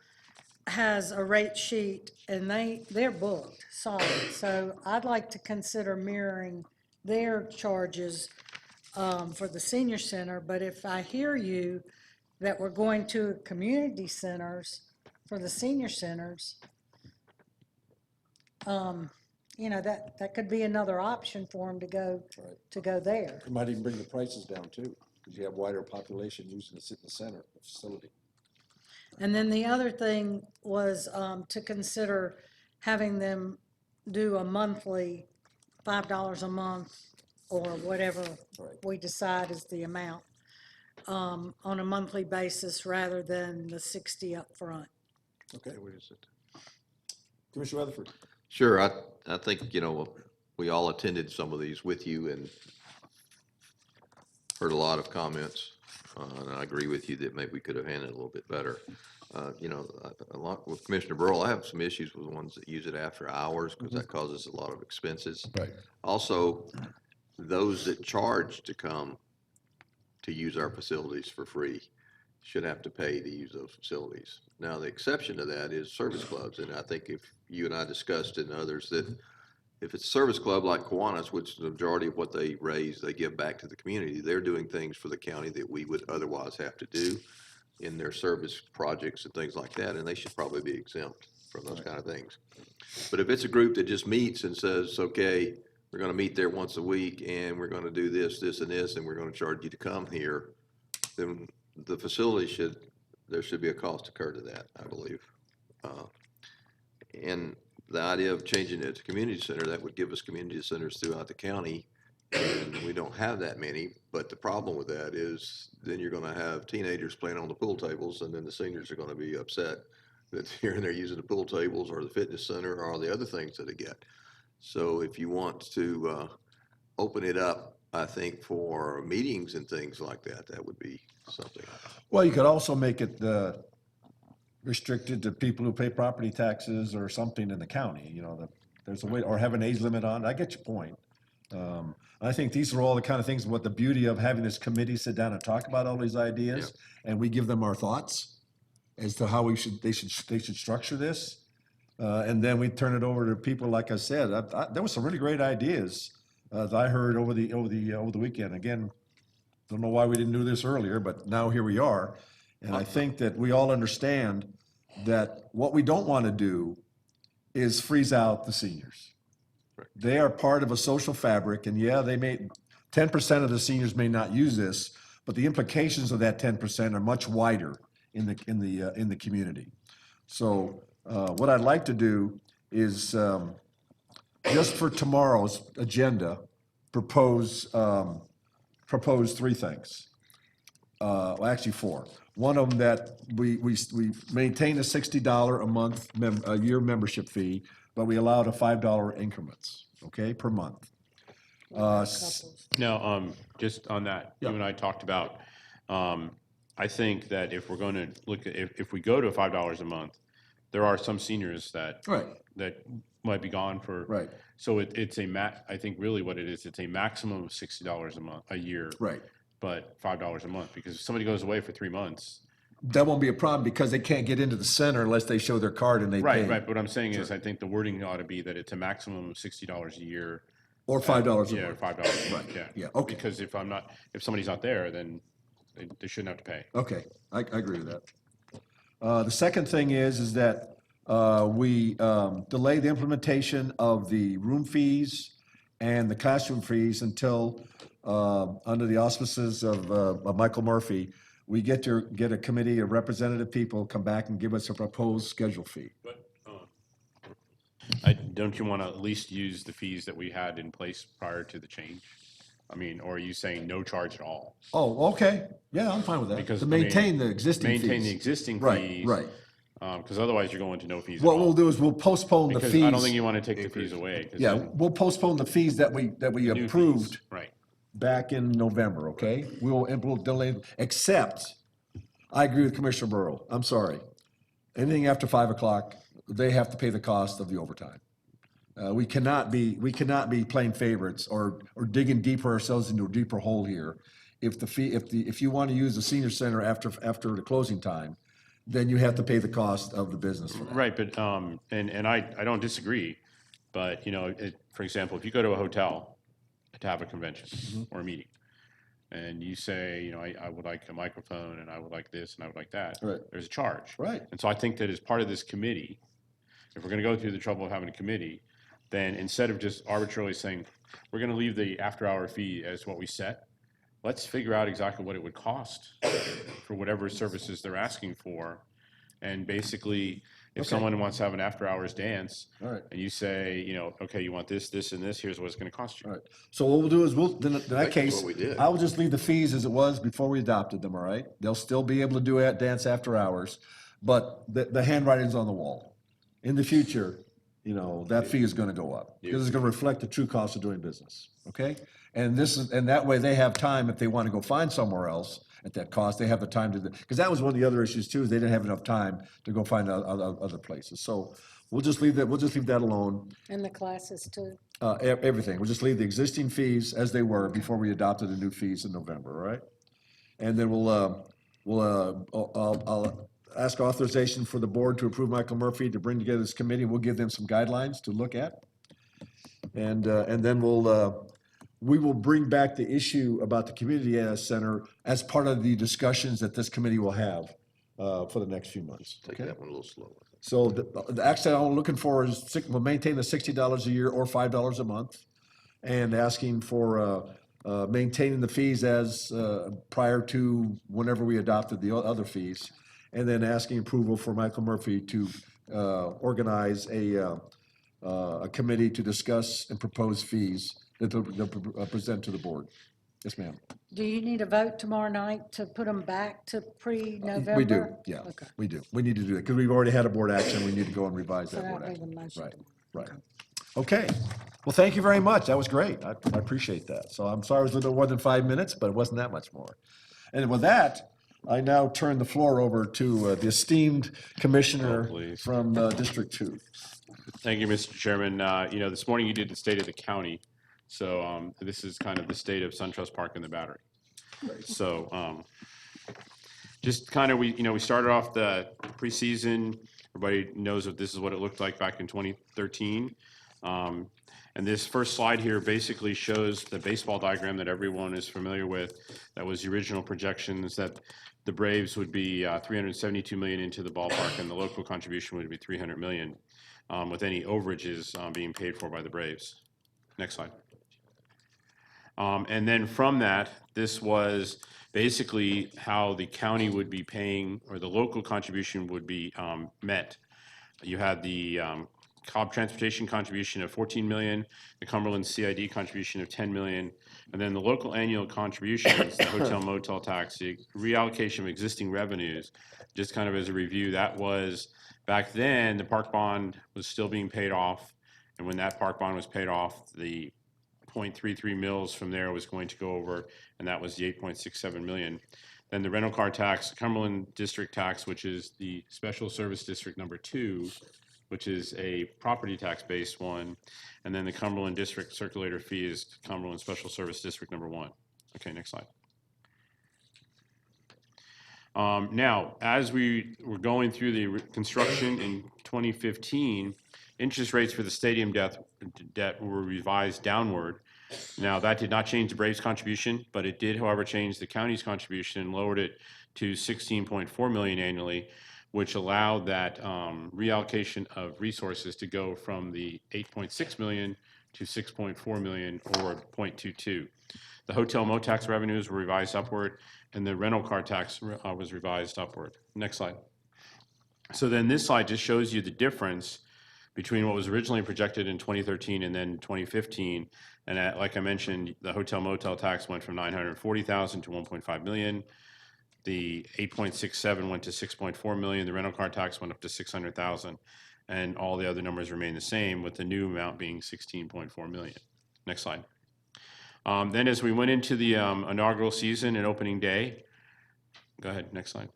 has a rate sheet and they're booked solid. So I'd like to consider mirroring their charges for the senior center. But if I hear you that we're going to community centers for the senior centers, you know, that could be another option for them to go there. You might even bring the prices down too, because you have wider population using the center of the facility. And then the other thing was to consider having them do a monthly, $5 a month or whatever Right. we decide is the amount, on a monthly basis rather than the 60 up front. Okay, what is it? Commissioner Rutherford. Sure, I think, we all attended some of these with you and heard a lot of comments. And I agree with you that maybe we could have handled it a little bit better. A lot with Commissioner Burrow, I have some issues with the ones that use it after hours because that causes a lot of expenses. Right. Also, those that charge to come to use our facilities for free should have to pay to use those facilities. Now, the exception to that is service clubs, and I think if you and I discussed and others that if it's a service club like Kiwanis, which the majority of what they raise, they give back to the community, they're doing things for the county that we would otherwise have to do in their service projects and things like that, and they should probably be exempt from those kind of things. But if it's a group that just meets and says, okay, we're gonna meet there once a week and we're gonna do this, this, and this, and we're gonna charge you to come here, then the facility there should be a cost occurred to that, I believe. And the idea of changing it to community center, that would give us community centers throughout the county. And we don't have that many, but the problem with that is then you're gonna have teenagers playing on the pool tables and then the seniors are gonna be upset that here and they're using the pool tables or the fitness center or all the other things that they get. So if you want to, open it up, I think for meetings and things like that, that would be something. Well, you could also make it restricted to people who pay property taxes or something in the county, there's a way, or have an age limit on it. I get your point. I think these are all the kind of things, what the beauty of having this committee sit down and talk about all these ideas, and we give them our thoughts as to how they should structure this. And then we turn it over to people, like I said, there were some really great ideas that I heard over the weekend. Again, don't know why we didn't do this earlier, but now here we are. And I think that we all understand that what we don't want to do is freeze out the seniors. They are part of a social fabric, and 10% of the seniors may not use this, but the implications of that 10% are much wider in the community. So what I'd like to do is just for tomorrow's agenda, propose three things. Well, actually four. One of them that we maintain a $60 a month, a year membership fee, but we allowed a $5 increments, okay, per month. Now, just on that, you Yeah. and I talked about, I think that if we're going to look at, if we go to $5 a month, there are some seniors that Right. might be gone for. Right. So it's I think really what it is, it's a maximum of $60 a year. Right. But $5 a month, because if somebody goes away for 3 months. That won't be a problem because they can't get into the center unless they show their card and they pay. Right. But what I'm saying is, I think the wording ought to be that it's a maximum of $60 a year. Or $5 a Yeah, or month. $5 a month, Right. yeah. Yeah, okay. Because if somebody's not there, then they shouldn't have to pay. Okay, I agree with that. The second thing is that we delay the implementation of the room fees and the classroom fees until, under the auspices of Michael Murphy, we get a committee of representative people come back and give us a proposed schedule fee. Don't you want to at least use the fees that we had in place prior to the change? I mean, or are you saying no charge at all? Oh, okay, yeah, I'm fine with that. Because, To I mean, maintain the existing fees. Maintain the existing Right, fees. right. Because otherwise you're going to no fees at What we'll all. do is we'll postpone the Because fees. I don't think you want to take the fees away. 'cause Yeah, then we'll postpone the fees that we new fees, approved Right. back in November, okay? We'll delay, except, I agree with Commissioner Burrow, I'm sorry. Anything after 5 o'clock, they have to pay the cost of the overtime. We cannot be playing favorites or digging deeper ourselves into a deeper hole here. If you want to use the senior center after the closing time, then you have to pay the cost of the business for that. Right, but, and I don't disagree, but, for example, if you go to a hotel to have a convention or a meeting, and you say, I would like a microphone, and I would like this, and I would like that. Right. There's a charge. Right. And so I think that as part of this committee, if we're gonna go through the trouble of having a committee, then instead of just arbitrarily saying, we're gonna leave the after-hour fee as what we set, let's figure out exactly what it would cost for whatever services they're asking for. And basically, if Okay. someone wants to have an after-hours dance, All right. and you say, okay, you want this, this, and this, here's what it's gonna cost you. All right, so what we'll do is then in that That's case, what we did. I will just leave the fees as it was before we adopted them, all right? They'll still be able to do it, dance after hours, but the handwriting's on the wall. In the future, that fee is gonna go up. Because it's gonna reflect the true cost of doing business, okay? And that way they have time, if they wanna go find somewhere else at that cost, they have the time to, because that was one of the other issues too, is they didn't have enough time to go find other places. So we'll just leave that alone. And the classes too. Everything, we'll just leave the existing fees as they were before we adopted the new fees in November, all right? And then I'll ask authorization for the board to approve Michael Murphy to bring together this committee. We'll give them some guidelines to look at. And then we will bring back the issue about the community center as part of the discussions that this committee will have for the next few months. Take Okay? that one a little slower. So the action I'm looking for is we'll maintain the $60 a year or $5 a month, and asking for maintaining the fees as prior to whenever we adopted the other fees, and then asking approval for Michael Murphy to organize a committee to discuss and propose fees that they'll present to the board. Yes, ma'am. Do you need a vote tomorrow night to put them back to pre-November? We do, yeah, Okay. we do. We need to do that, because we've already had a board action, we need to go and revise So that board that way action. the motion. Right, right. Okay, well, thank you very much, that was great, I appreciate that. So I'm sorry it was a little more than 5 minutes, but it wasn't that much more. And with that, I now turn the floor over to the esteemed commissioner please. from District 2. Thank you, Mr. Chairman. This morning you did the state of the county. So this is kind of the state of SunTrust Park and the Battery. So just kind of, we started off the preseason. Everybody knows that this is what it looked like back in 2013. And this first slide here basically shows the baseball diagram that everyone is familiar with. That was the original projections that the Braves would be $372 million into the ballpark, and the local contribution would be $300 million, with any overages being paid for by the Braves. Next slide. And then from that, this was basically how the county would be paying, or the local contribution would be met. You had the Cobb Transportation contribution of $14 million, the Cumberland CID contribution of $10 million, and then the local annual contributions, the hotel motel tax, the reallocation of existing revenues. Just kind of as a review, that was, back then, the park bond was still being paid off, and when that park bond was paid off, the 0.33 mils from there was going to go over, and that was the 8.67 million. Then the rental car tax, Cumberland District tax, which is the Special Service District number 2, which is a property tax based one, and then the Cumberland District circulator fee is Cumberland Special Service District number 1. Okay, next slide. Now, as we were going through the construction in 2015, interest rates for the stadium debt were revised downward. Now, that did not change the Braves' contribution, but it did, however, change the county's contribution and lowered it to $16.4 million annually, which allowed that reallocation of resources to go from the $8.6 million to $6.4 million, or 0.22. The hotel motel tax revenues were revised upward, and the rental car tax was revised upward. Next slide. So then this slide just shows you the difference between what was originally projected in 2013 and then 2015. And like I mentioned, the hotel motel tax went from $940,000 to $1.5 million. The 8.67 went to 6.4 million. The rental car tax went up to 600,000, and all the other numbers remain the same, with the new amount being 16.4 million. Next slide. Then as we went into the inaugural season and opening day, go ahead, next slide.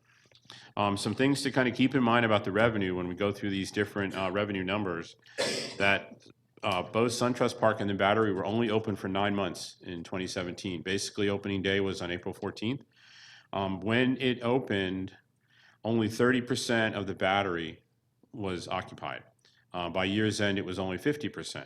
Some things to kind of keep in mind about the revenue when we go through these different revenue numbers, that both SunTrust Park and the Battery were only open for 9 months in 2017. Basically, opening day was on April 14th. When it opened, only 30% of the Battery was occupied. By year's end, it was only 50%.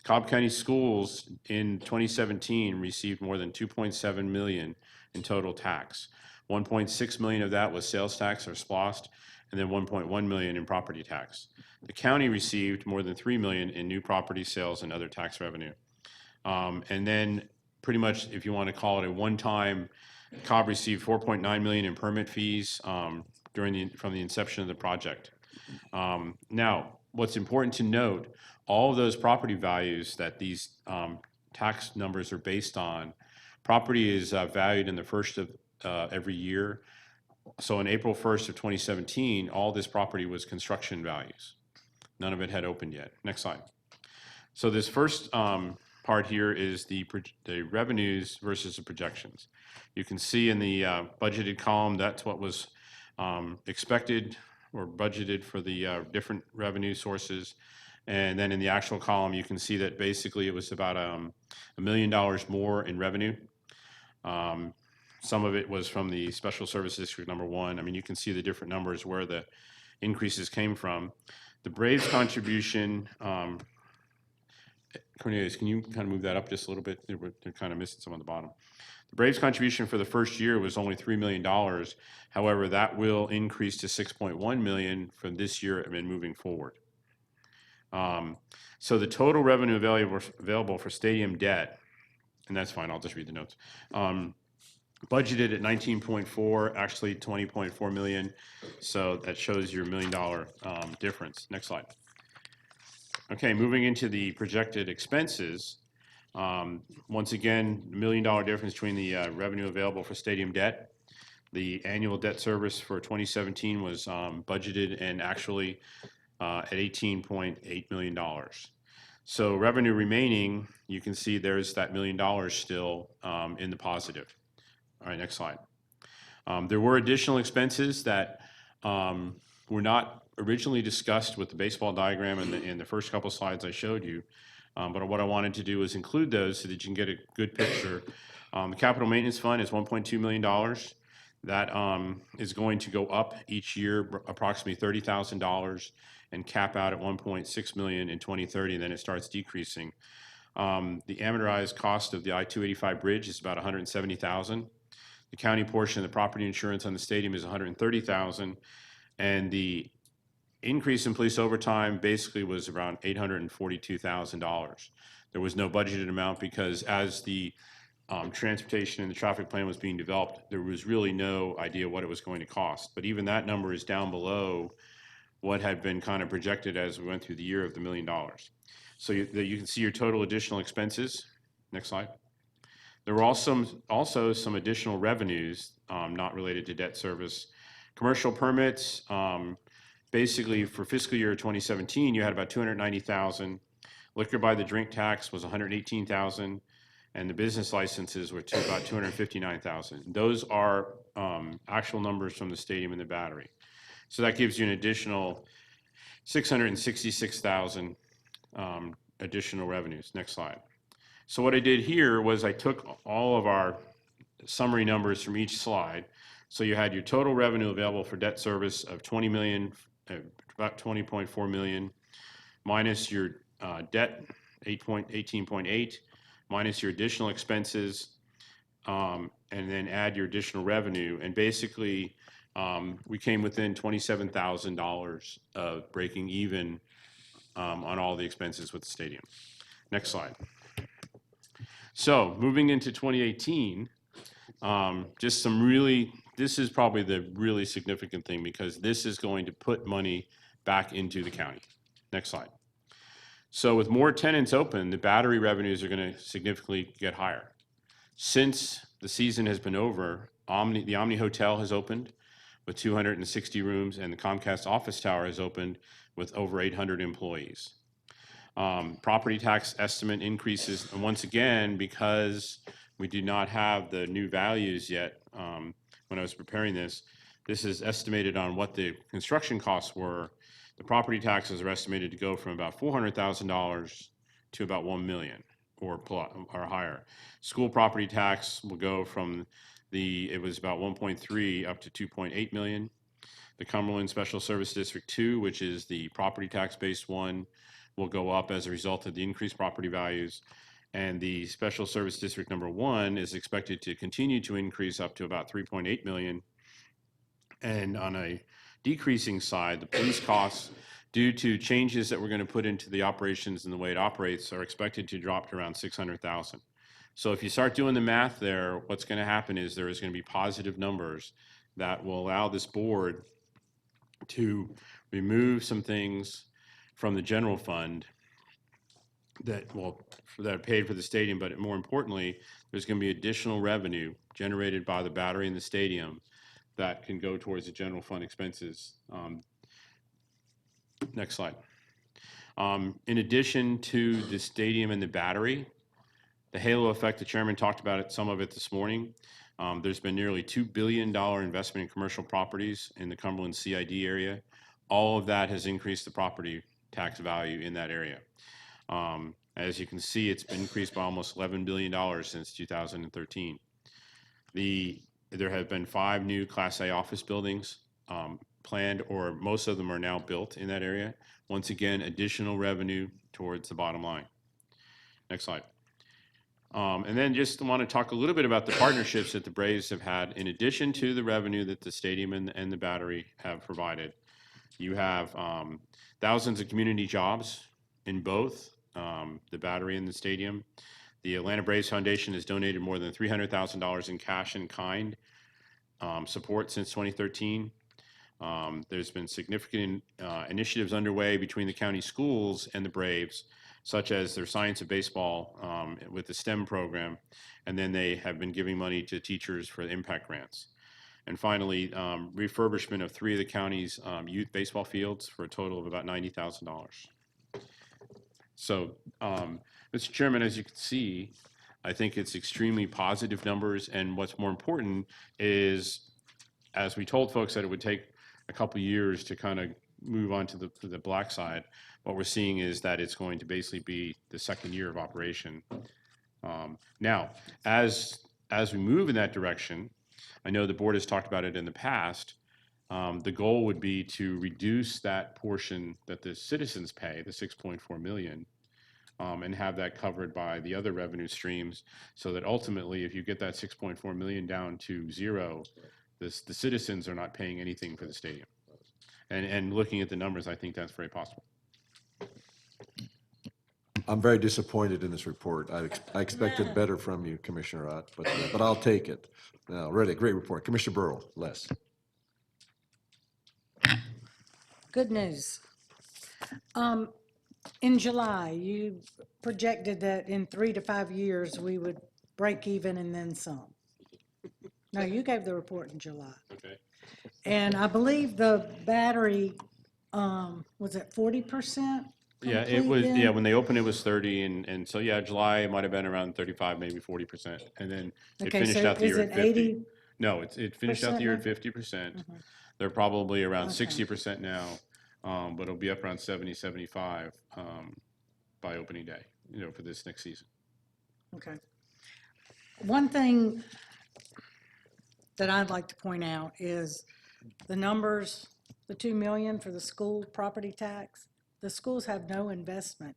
Cobb County Schools in 2017 received more than $2.7 million in total tax. 1.6 million of that was sales tax or SPLOST, and then 1.1 million in property tax. The county received more than 3 million in new property sales and other tax revenue. And then pretty much, if you want to call it a one-time, Cobb received 4.9 million in permit fees from the inception of the project. Now, what's important to note, all of those property values that these tax numbers are based on, property is valued in the first of every year. So on April 1st of 2017, all this property was construction values. None of it had opened yet. Next slide. So this first part here is the revenues versus the projections. You can see in the budgeted column, that's what was expected or budgeted for the different revenue sources. And then in the actual column, you can see that basically it was about $1 million more in revenue. Some of it was from the Special Service District number 1. I mean, you can see the different numbers where the increases came from. The Braves contribution, Cornelius, can you kind of move that up just a little bit? They're kind of missing some on the bottom. The Braves contribution for the first year was only $3 million. However, that will increase to $6.1 million from this year and moving forward. So the total revenue available for stadium debt, and that's fine, I'll just read the notes. Budgeted at 19.4, actually 20.4 million. So that shows your $1 million difference. Next slide. Okay, moving into the projected expenses. Once again, $1 million difference between the revenue available for stadium debt. The annual debt service for 2017 was budgeted and actually at $18.8 million. So revenue remaining, you can see there's that $1 million still in the positive. All right, next slide. There were additional expenses that were not originally discussed with the baseball diagram in the first couple slides I showed you. But what I wanted to do was include those so that you can get a good picture. The capital maintenance fund is $1.2 million. That is going to go up each year approximately $30,000 and cap out at $1.6 million in 2030, and then it starts decreasing. The amortized cost of the I-285 bridge is about $170,000. The county portion of the property insurance on the stadium is $130,000, and the increase in police overtime basically was around $842,000. There was no budgeted amount because as the transportation and the traffic plan was being developed, there was really no idea what it was going to cost. But even that number is down below what had been kind of projected as we went through the year of the $1 million. So you can see your total additional expenses. Next slide. There were also some additional revenues not related to debt service. Commercial permits, basically for fiscal year 2017, you had about $290,000. Liquor by the drink tax was $118,000, and the business licenses were about $259,000. Those are actual numbers from the stadium and the battery. So that gives you an additional $666,000 additional revenues. Next slide. So what I did here was I took all of our summary numbers from each slide. So you had your total revenue available for debt service of $20 million, about $20.4 million, minus your debt, 18.8, minus your additional expenses, and then add your additional revenue. And basically, we came within $27,000 of breaking even on all the expenses with the stadium. Next slide. So moving into 2018, just some really, this is probably the really significant thing because this is going to put money back into the county. Next slide. So with more tenants open, the battery revenues are going to significantly get higher. Since the season has been over, the Omni Hotel has opened with 260 rooms, and the Comcast office tower has opened with over 800 employees. Property tax estimate increases, and once again, because we do not have the new values yet, when I was preparing this, this is estimated on what the construction costs were. The property taxes are estimated to go from about $400,000 to about $1 million or higher. School property tax will go from it was about 1.3 up to 2.8 million. The Cumberland Special Service District 2, which is the property tax based one, will go up as a result of the increased property values. And the Special Service District number 1 is expected to continue to increase up to about 3.8 million. And on a decreasing side, the police costs, due to changes that we're going to put into the operations and the way it operates, are expected to drop to around 600,000. So if you start doing the math there, what's going to happen is there is going to be positive numbers that will allow this board to remove some things from the general fund that are paid for the stadium, but more importantly, there's going to be additional revenue generated by the battery in the stadium that can go towards the general fund expenses. Next slide. In addition to the stadium and the battery, the halo effect, the chairman talked about it, some of it this morning. There's been nearly $2 billion investment in commercial properties in the Cumberland CID area. All of that has increased the property tax value in that area. As you can see, it's been increased by almost $11 billion since 2013. There have been 5 new Class A office buildings planned, or most of them are now built in that area. Once again, additional revenue towards the bottom line. Next slide. And then just want to talk a little bit about the partnerships that the Braves have had. In addition to the revenue that the stadium and the battery have provided, you have thousands of community jobs in both the battery and the stadium. The Atlanta Braves Foundation has donated more than $300,000 in cash and kind support since 2013. There's been significant initiatives underway between the county schools and the Braves, such as their Science of Baseball with the STEM program, and then they have been giving money to teachers for the impact grants. And finally, refurbishment of 3 of the county's youth baseball fields for a total of about $90,000. So, Mr. Chairman, as you can see, I think it's extremely positive numbers, and what's more important is, as we told folks that it would take a couple years to kind of move on to the black side, what we're seeing is that it's going to basically be the second year of operation. Now, as we move in that direction, I know the board has talked about it in the past. The goal would be to reduce that portion that the citizens pay, the 6.4 million, and have that covered by the other revenue streams, so that ultimately, if you get that 6.4 million down to zero, the citizens are not paying anything for the stadium. And looking at the numbers, I think that's very possible. I'm very disappointed in this report. I expected better from you, Commissioner Ott, but I'll take it. No, really, great report. Commissioner Burrow, Les. Good news. In July, you projected that in 3 to 5 years, we would break even and then some. No, you gave the report in July. Okay. And I believe the battery, was it 40%? Yeah, it complete was, then? yeah, when they opened, it was 30, and so, yeah, July, it might have been around 35, maybe 40%, and then it Okay, finished so out the is year it at 50. 80? No, it finished out the year at now? 50%. They're probably around Okay. 60% now, but it'll be up around 70, 75 by opening day, for this next season. Okay. One thing that I'd like to point out is the numbers, the 2 million for the school property tax. The schools have no investment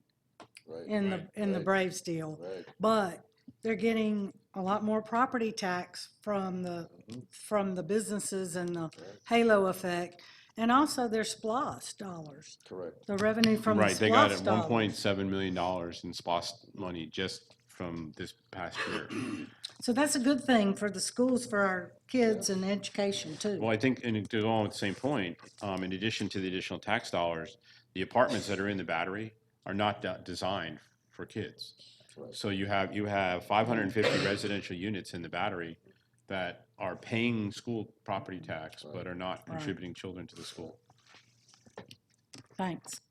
in the Braves deal, but they're getting a lot more property tax from the businesses and the halo effect, and also their SPOS dollars. Correct. The revenue from the Right, they got SPOS it, dollars. $1.7 million in SPOS money just from this past year. So that's a good thing for the schools, for our kids and education too. Well, I think, and to go on with the same point, in addition to the additional tax dollars, the apartments that are in the battery are not designed for kids. So you have 550 residential units in the battery that are paying school property tax, but are not contributing children to the school. Thanks.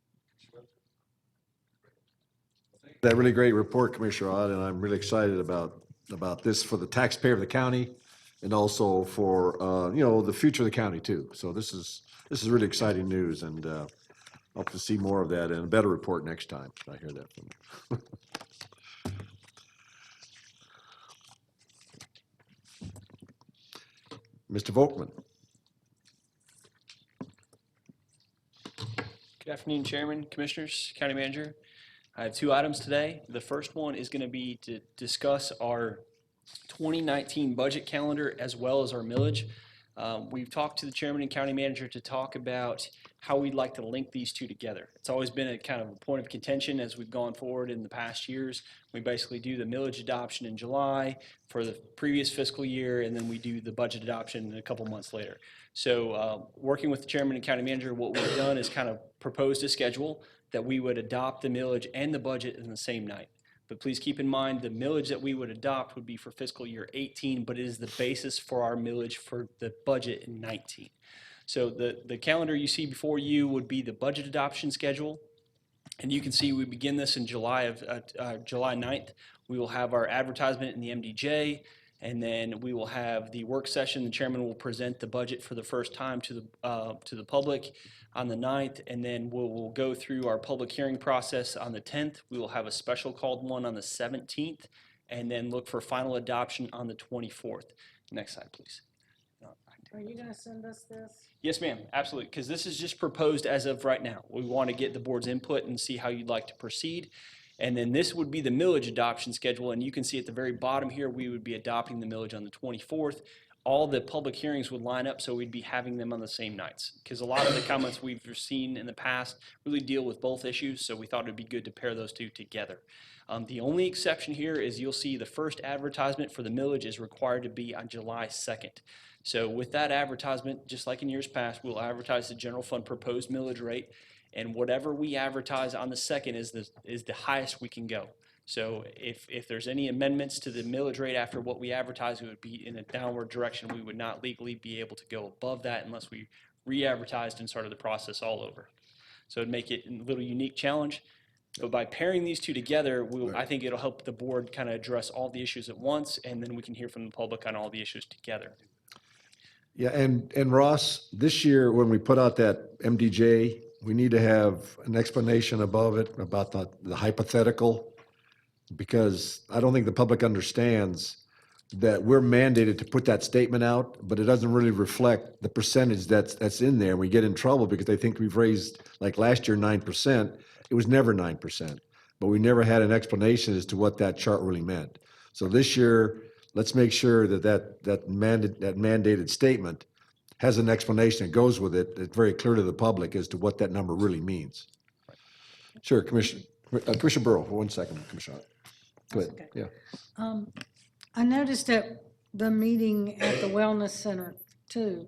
That really great report, Commissioner Ott, and I'm really excited about this for the taxpayer of the county and also for, the future of the county too. So this is really exciting news, and hope to see more of that and a better report next time. I hear that from you. Mr. Volkman. Good afternoon, Chairman, Commissioners, County Manager. I have 2 items today. The first one is going to be to discuss our 2019 budget calendar as well as our millage. We've talked to the Chairman and County Manager to talk about how we'd like to link these two together. It's always been a kind of a point of contention as we've gone forward in the past years. We basically do the millage adoption in July for the previous fiscal year, and then we do the budget adoption a couple months later. So working with the Chairman and County Manager, what we've done is kind of proposed a schedule that we would adopt the millage and the budget in the same night. But please keep in mind, the millage that we would adopt would be for fiscal year 18, but it is the basis for our millage for the budget in 19. So the calendar you see before you would be the budget adoption schedule. And you can see we begin this in July 9th. We will have our advertisement in the MDJ, and then we will have the work session. The chairman will present the budget for the first time to the public on the 9th, and then we'll go through our public hearing process on the 10th. We will have a special called one on the 17th, and then look for final adoption on the 24th. Next slide, please. Are you gonna send us this? Yes, ma'am, absolutely, because this is just proposed as of right now. We want to get the board's input and see how you'd like to proceed. And then this would be the millage adoption schedule, and you can see at the very bottom here, we would be adopting the millage on the 24th. All the public hearings would line up, so we'd be having them on the same nights. Because a lot of the comments we've seen in the past really deal with both issues, so we thought it'd be good to pair those two together. The only exception here is you'll see the first advertisement for the millage is required to be on July 2nd. So with that advertisement, just like in years past, we'll advertise the general fund proposed millage rate, and whatever we advertise on the 2nd is the highest we can go. So if there's any amendments to the millage rate after what we advertise, it would be in a downward direction. We would not legally be able to go above that unless we re-advertised and started the process all over. So it'd make it a little unique challenge. But by pairing these two together, I think it'll help the board kind of address all the issues at once, and then we can hear from the public on all the issues together. Yeah, and Ross, this year, when we put out that MDJ, we need to have an explanation above it about the hypothetical, because I don't think the public understands that we're mandated to put that statement out, but it doesn't really reflect the percentage that's in there. We get in trouble because they think we've raised, like last year, 9%. It was never 9%, but we never had an explanation as to what that chart really meant. So this year, let's make sure that mandated statement has an explanation that goes with it, that's very clear to the public as to what that number really means. Sure, Commissioner Burrow, for 1 second, Commissioner. Go ahead, okay. yeah. I noticed at the meeting at the Wellness Center too,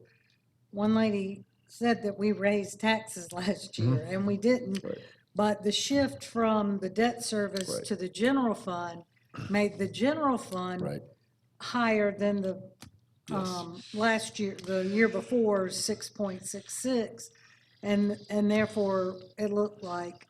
one lady said that we raised taxes last year, and we didn't. Right. But the shift from the debt service Right. to the general fund made the general fund Right. higher than the, last year, the year before, 6.66. And therefore, it looked like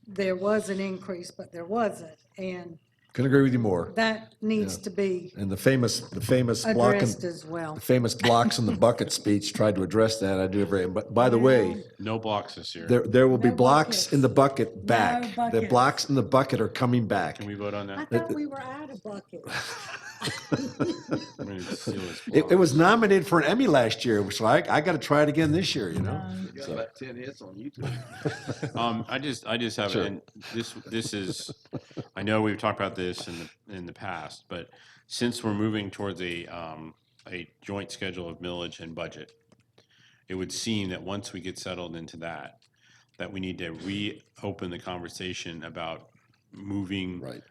there was an increase, but there wasn't. And Couldn't agree with you more. that needs Yeah. to be And the famous block addressed and, as well. the famous blocks in the bucket speech tried to address that. I do it very, but by the way, No blocks this year. there will be No blocks buckets. in the bucket back. No The buckets. blocks in the bucket are coming back. Can we vote on I that? thought we were out of buckets. I'm gonna seal this It block. was nominated for an Emmy last year, so I got to try it again this year, you know? You got about 10 hits on YouTube. I just have, Sure. and this is, I know we've talked about this in the past, but since we're moving towards a joint schedule of millage and budget, it would seem that once we get settled into that we need to reopen the conversation about moving Right,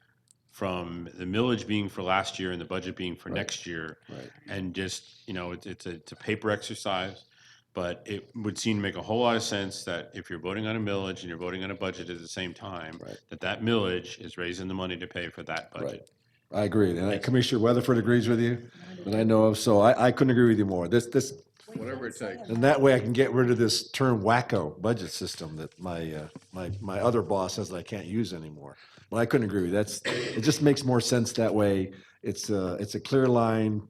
from the millage being for last year and the budget being for next year. right. And just, it's a paper exercise, but it would seem to make a whole lot of sense that if you're voting on a millage and you're voting on a budget at the same time, Right. that millage is raising the money to pay for that budget. I agree. And Commissioner Weatherford agrees with you, that I know of, so I couldn't agree with you more. Whatever it takes. And that way I can get rid of this term wacko budget system that my other boss says that I can't use anymore. Well, I couldn't agree with you. It just makes more sense that way. It's a clear line,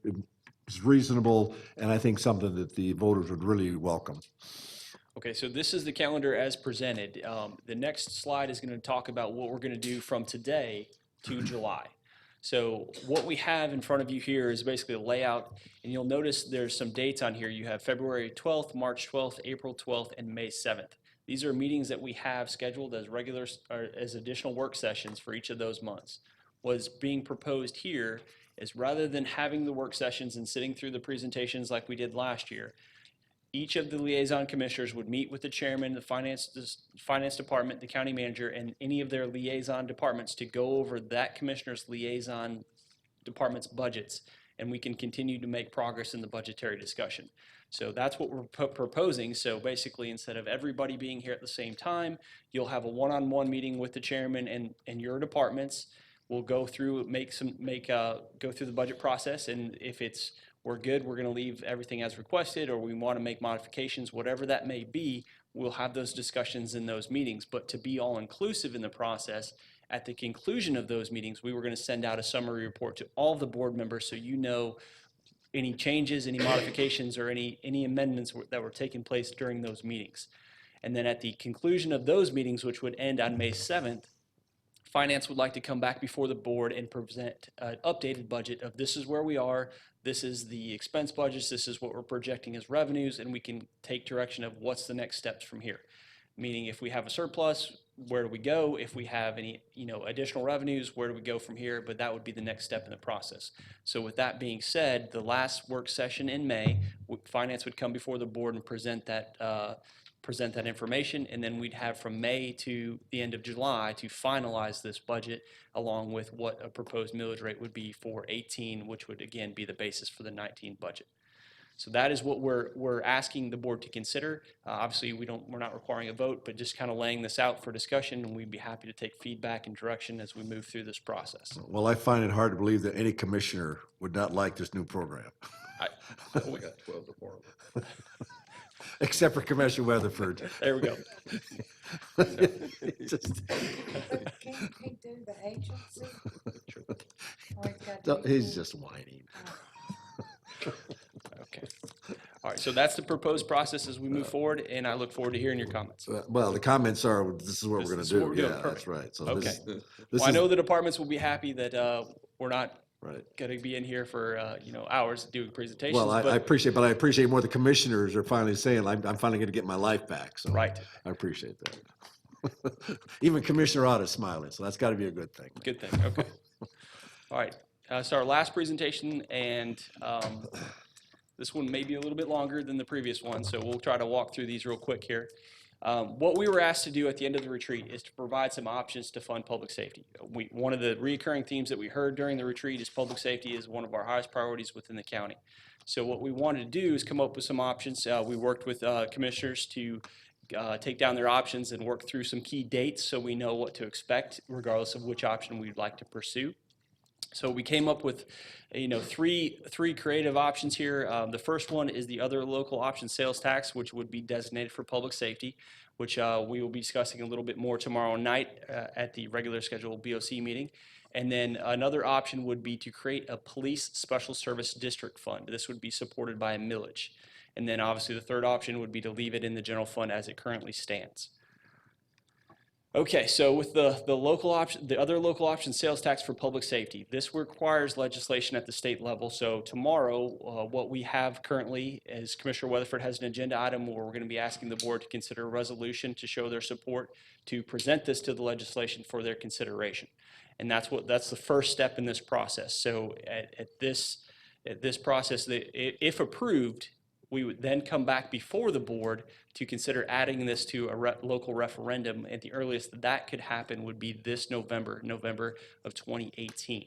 it's reasonable, and I think something that the voters would really welcome. Okay, so this is the calendar as presented. The next slide is going to talk about what we're going to do from today to July. So what we have in front of you here is basically a layout, and you'll notice there's some dates on here. You have February 12th, March 12th, April 12th, and May 7th. These are meetings that we have scheduled as regular, or as additional work sessions for each of those months. What's being proposed here is rather than having the work sessions and sitting through the presentations like we did last year, each of the liaison commissioners would meet with the chairman, the finance department, the county manager, and any of their liaison departments to go over that commissioner's liaison department's budgets, and we can continue to make progress in the budgetary discussion. So that's what we're proposing. So basically, instead of everybody being here at the same time, you'll have a one-on-one meeting with the chairman and your departments. We'll go through, go through the budget process, and if we're good, we're going to leave everything as requested, or we want to make modifications, whatever that may be, we'll have those discussions in those meetings. But to be all-inclusive in the process, at the conclusion of those meetings, we were going to send out a summary report to all the board members so you know any changes, any modifications, or any amendments that were taking place during those meetings. And then at the conclusion of those meetings, which would end on May 7th, Finance would like to come back before the board and present an updated budget of this is where we are, this is the expense budgets, this is what we're projecting as revenues, and we can take direction of what's the next steps from here. Meaning if we have a surplus, where do we go? If we have any, additional revenues, where do we go from here? But that would be the next step in the process. So with that being said, the last work session in May, Finance would come before the board and present that information, and then we'd have from May to the end of July to finalize this budget along with what a proposed millage rate would be for 18, which would again be the basis for the 19 budget. So that is what we're asking the board to consider. Obviously, we're not requiring a vote, but just kind of laying this out for discussion, and we'd be happy to take feedback and direction as we move through this process. Well, I find it hard to believe that any commissioner would not like this new program. We got 12 departments. Except for Commissioner Weatherford. There we go. Just- Can't he do the agency? He's just whining. Okay. All right, so that's the proposed process as we move forward, and I look forward to hearing your comments. Well, the comments are, this is what we're gonna This is what do. we're doing, Yeah, that's perfect. right. So Okay. this Well, I is, know the departments will be happy that we're not right. going to be in here for, hours doing presentations. Well, I but- appreciate more the commissioners are finally saying, I'm finally gonna get my life back, so. Right. I appreciate that. Even Commissioner Ott is smiling, so that's gotta be a good thing. Good thing, okay. All right, so our last presentation, and this one may be a little bit longer than the previous one, so we'll try to walk through these real quick here. What we were asked to do at the end of the retreat is to provide some options to fund public safety. One of the recurring themes that we heard during the retreat is public safety is one of our highest priorities within the county. So what we wanted to do is come up with some options. We worked with commissioners to take down their options and work through some key dates so we know what to expect regardless of which option we'd like to pursue. So we came up with, three creative options here. The first one is the other local option sales tax, which would be designated for public safety, which we will be discussing a little bit more tomorrow night at the regular scheduled BOC meeting. And then another option would be to create a police special service district fund. This would be supported by a millage. And then obviously the third option would be to leave it in the general fund as it currently stands. Okay, so with the other local option sales tax for public safety, this requires legislation at the state level. So tomorrow, what we have currently is Commissioner Weatherford has an agenda item where we're going to be asking the board to consider a resolution to show their support to present this to the legislation for their consideration. And that's the first step in this process. So at this process, if approved, we would then come back before the board to consider adding this to a local referendum, and the earliest that could happen would be this November of 2018.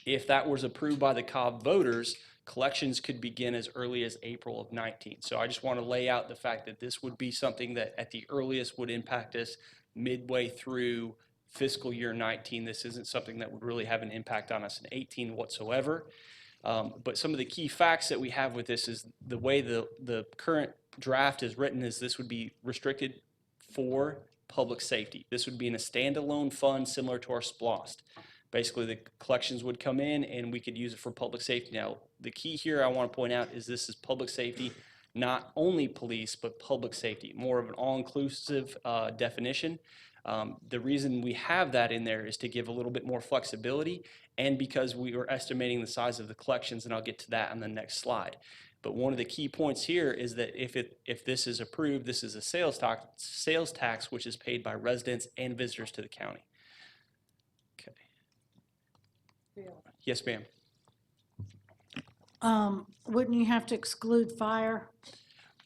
If that was approved by the Cobb voters, collections could begin as early as April of 19. So I just want to lay out the fact that this would be something that at the earliest would impact us midway through fiscal year 19. This isn't something that would really have an impact on us in 18 whatsoever. But some of the key facts that we have with this is the way the current draft is written is this would be restricted for public safety. This would be in a standalone fund similar to our SPLOST. Basically, the collections would come in and we could use it for public safety. Now, the key here I want to point out is this is public safety, not only police, but public safety, more of an all-inclusive definition. The reason we have that in there is to give a little bit more flexibility and because we are estimating the size of the collections, and I'll get to that on the next slide. But one of the key points here is that if this is approved, this is a sales tax which is paid by residents and visitors to the county. Okay. Yes, ma'am. Wouldn't you have to exclude fire?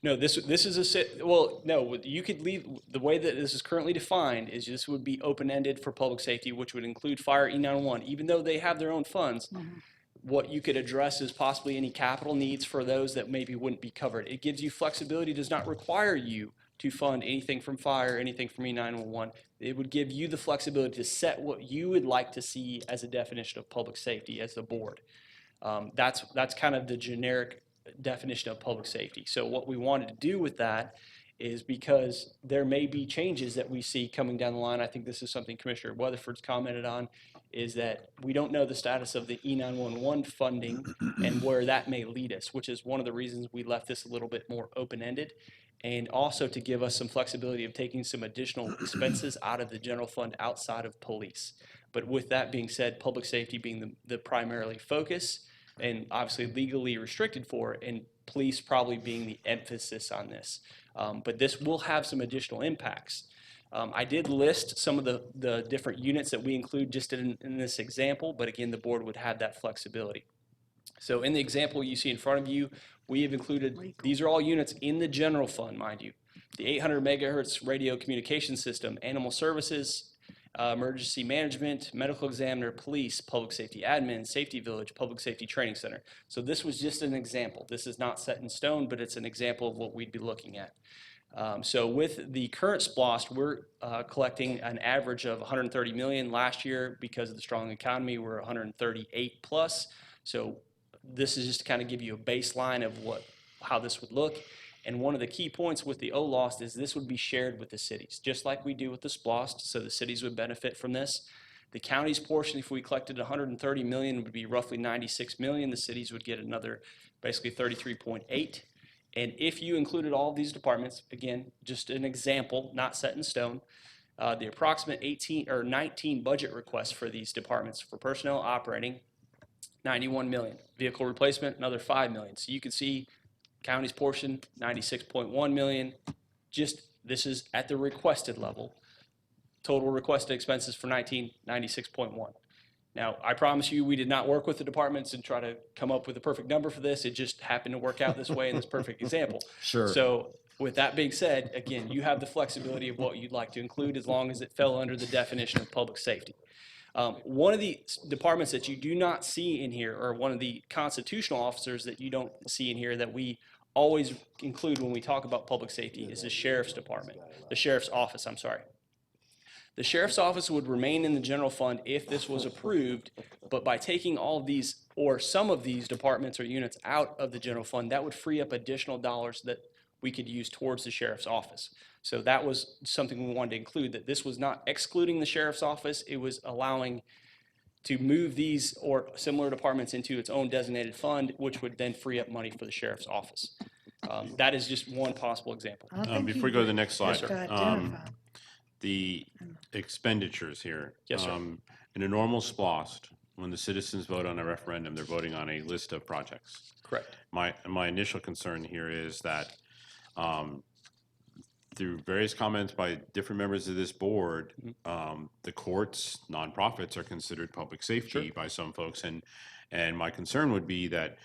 No, this is no, you could leave, the way that this is currently defined is this would be open-ended for public safety, which would include fire, E911, even though they have their own funds. What you could address is possibly any capital needs for those that maybe wouldn't be covered. It gives you flexibility, does not require you to fund anything from fire, anything from E911. It would give you the flexibility to set what you would like to see as a definition of public safety as the board. That's kind of the generic definition of public safety. So what we wanted to do with that is because there may be changes that we see coming down the line. I think this is something Commissioner Weatherford's commented on, is that we don't know the status of the E911 funding and where that may lead us, which is one of the reasons we left this a little bit more open-ended. And also to give us some flexibility of taking some additional expenses out of the general fund outside of police. But with that being said, public safety being the primarily focus and obviously legally restricted for, and police probably being the emphasis on this. But this will have some additional impacts. I did list some of the different units that we include just in this example, but again, the board would have that flexibility. So in the example you see in front of you, we have included, these are all units in the general fund, mind you. The 800 megahertz radio communication system, animal services, emergency management, medical examiner, police, public safety admin, safety village, public safety training center. So this was just an example. This is not set in stone, but it's an example of what we'd be looking at. So with the current SPLOST, we're collecting an average of 130 million. Last year, because of the strong economy, we're 138 plus. So this is just to kind of give you a baseline of how this would look. And one of the key points with the OLOST is this would be shared with the cities, just like we do with the SPLOST, so the cities would benefit from this. The county's portion, if we collected 130 million, would be roughly 96 million. The cities would get another basically 33.8. And if you included all of these departments, again, just an example, not set in stone, the approximate 19 budget requests for these departments for personnel operating, 91 million. Vehicle replacement, another 5 million. So you can see county's portion, 96.1 million. Just, this is at the requested level. Total requested expenses for 19, 96.1. Now, I promise you, we did not work with the departments and try to come up with a perfect number for this. It just happened to work out this way in this perfect example. Sure. So with that being said, again, you have the flexibility of what you'd like to include as long as it fell under the definition of public safety. One of the departments that you do not see in here, or one of the constitutional officers that you don't see in here that we always include when we talk about public safety, is the sheriff's department, the sheriff's office, I'm sorry. The sheriff's office would remain in the general fund if this was approved, but by taking all of these or some of these departments or units out of the general fund, that would free up additional dollars that we could use towards the sheriff's office. So that was something we wanted to include, that this was not excluding the sheriff's office, it was allowing to move these or similar departments into its own designated fund, which would then free up money for the sheriff's office. That is just one possible example. I think Before we go to the next slide, have to identify. the expenditures here. Yes, sir. In a normal SPLOST, when the citizens vote on a referendum, they're voting on a list of projects. Correct. My initial concern here is that through various comments by different members of this board, the courts, nonprofits are considered public safety by some folks, and my concern would be that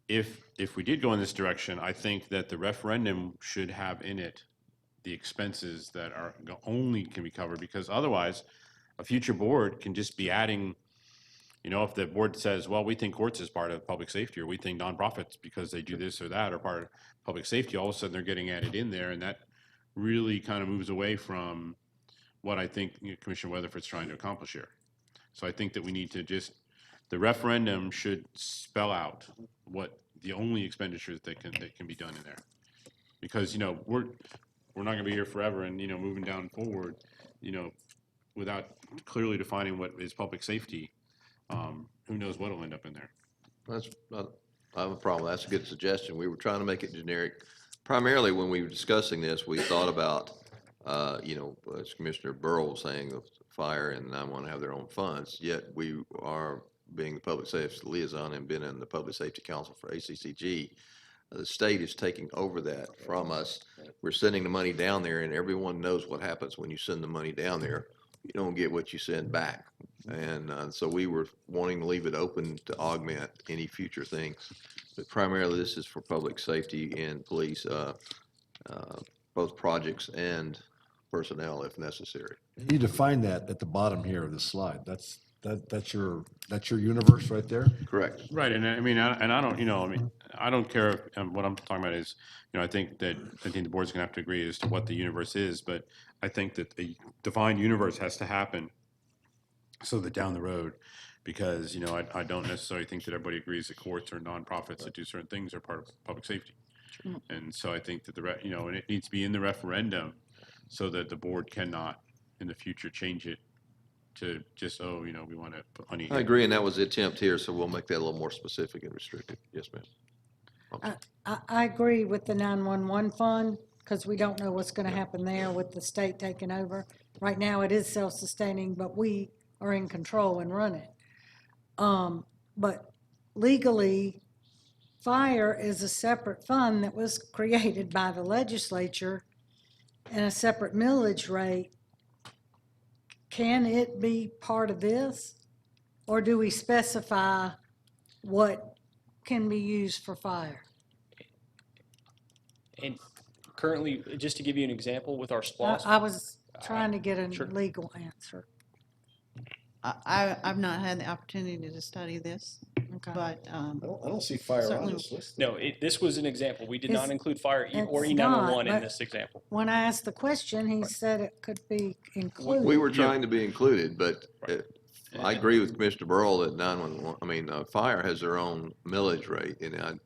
if we did go in this direction, I think that the referendum should have in it the expenses that are only can be covered, because otherwise a future board can just be adding, if the board says, well, we think courts is part of public safety, or we think nonprofits because they do this or that are part of public safety, all of a sudden they're getting added in there, and that really kind of moves away from what I think Commissioner Weatherford's trying to accomplish here. So I think that we need to the referendum should spell out what the only expenditures that can be done in there. Because, we're not gonna be here forever and, moving down forward, without clearly defining what is public safety, who knows what'll end up in there. That's not, I have a problem. That's a good suggestion. We were trying to make it generic. Primarily, when we were discussing this, we thought about, as Commissioner Burrow was saying, the fire and 911 have their own funds, yet we are being the public safety liaison and been in the Public Safety Council for ACCG. The state is taking over that from us. We're sending the money down there, and everyone knows what happens when you send the money down there. You don't get what you send back. And so we were wanting to leave it open to augment any future things. But primarily, this is for public safety and police, both projects and personnel if necessary. You define that at the bottom here of the slide. That's your universe right there? Correct. Right, and I don't care if, what I'm talking about is, I think the board's gonna have to agree as to what the universe is, but I think that a defined universe has to happen so that down the road, because, I don't necessarily think that everybody agrees that courts or nonprofits that do certain things are part of public safety. And so I think that and it needs to be in the referendum so that the board cannot in the future change it to just, we want to put honey. I agree, and that was the attempt here, so we'll make that a little more specific and restricted. Yes, ma'am. I agree with the 911 fund, because we don't know what's gonna happen there with the state taking over. Right now, it is self-sustaining, but we are in control and run it. But legally, fire is a separate fund that was created by the legislature and a separate millage rate. Can it be part of this? Or do we specify what can be used for fire? And currently, just to give you an example, with our I SPOS, was trying to get a Sure. legal answer. I've not had the opportunity to study this, Okay. but, I don't see fire on Certainly. this list. no, this was an example. We did not It's- include fire or it's E911 not, in but- this example. When I asked the question, he said it could be included. We were trying to be included, but Right. I agree with Commissioner Burrow that 911, fire has their own millage rate, and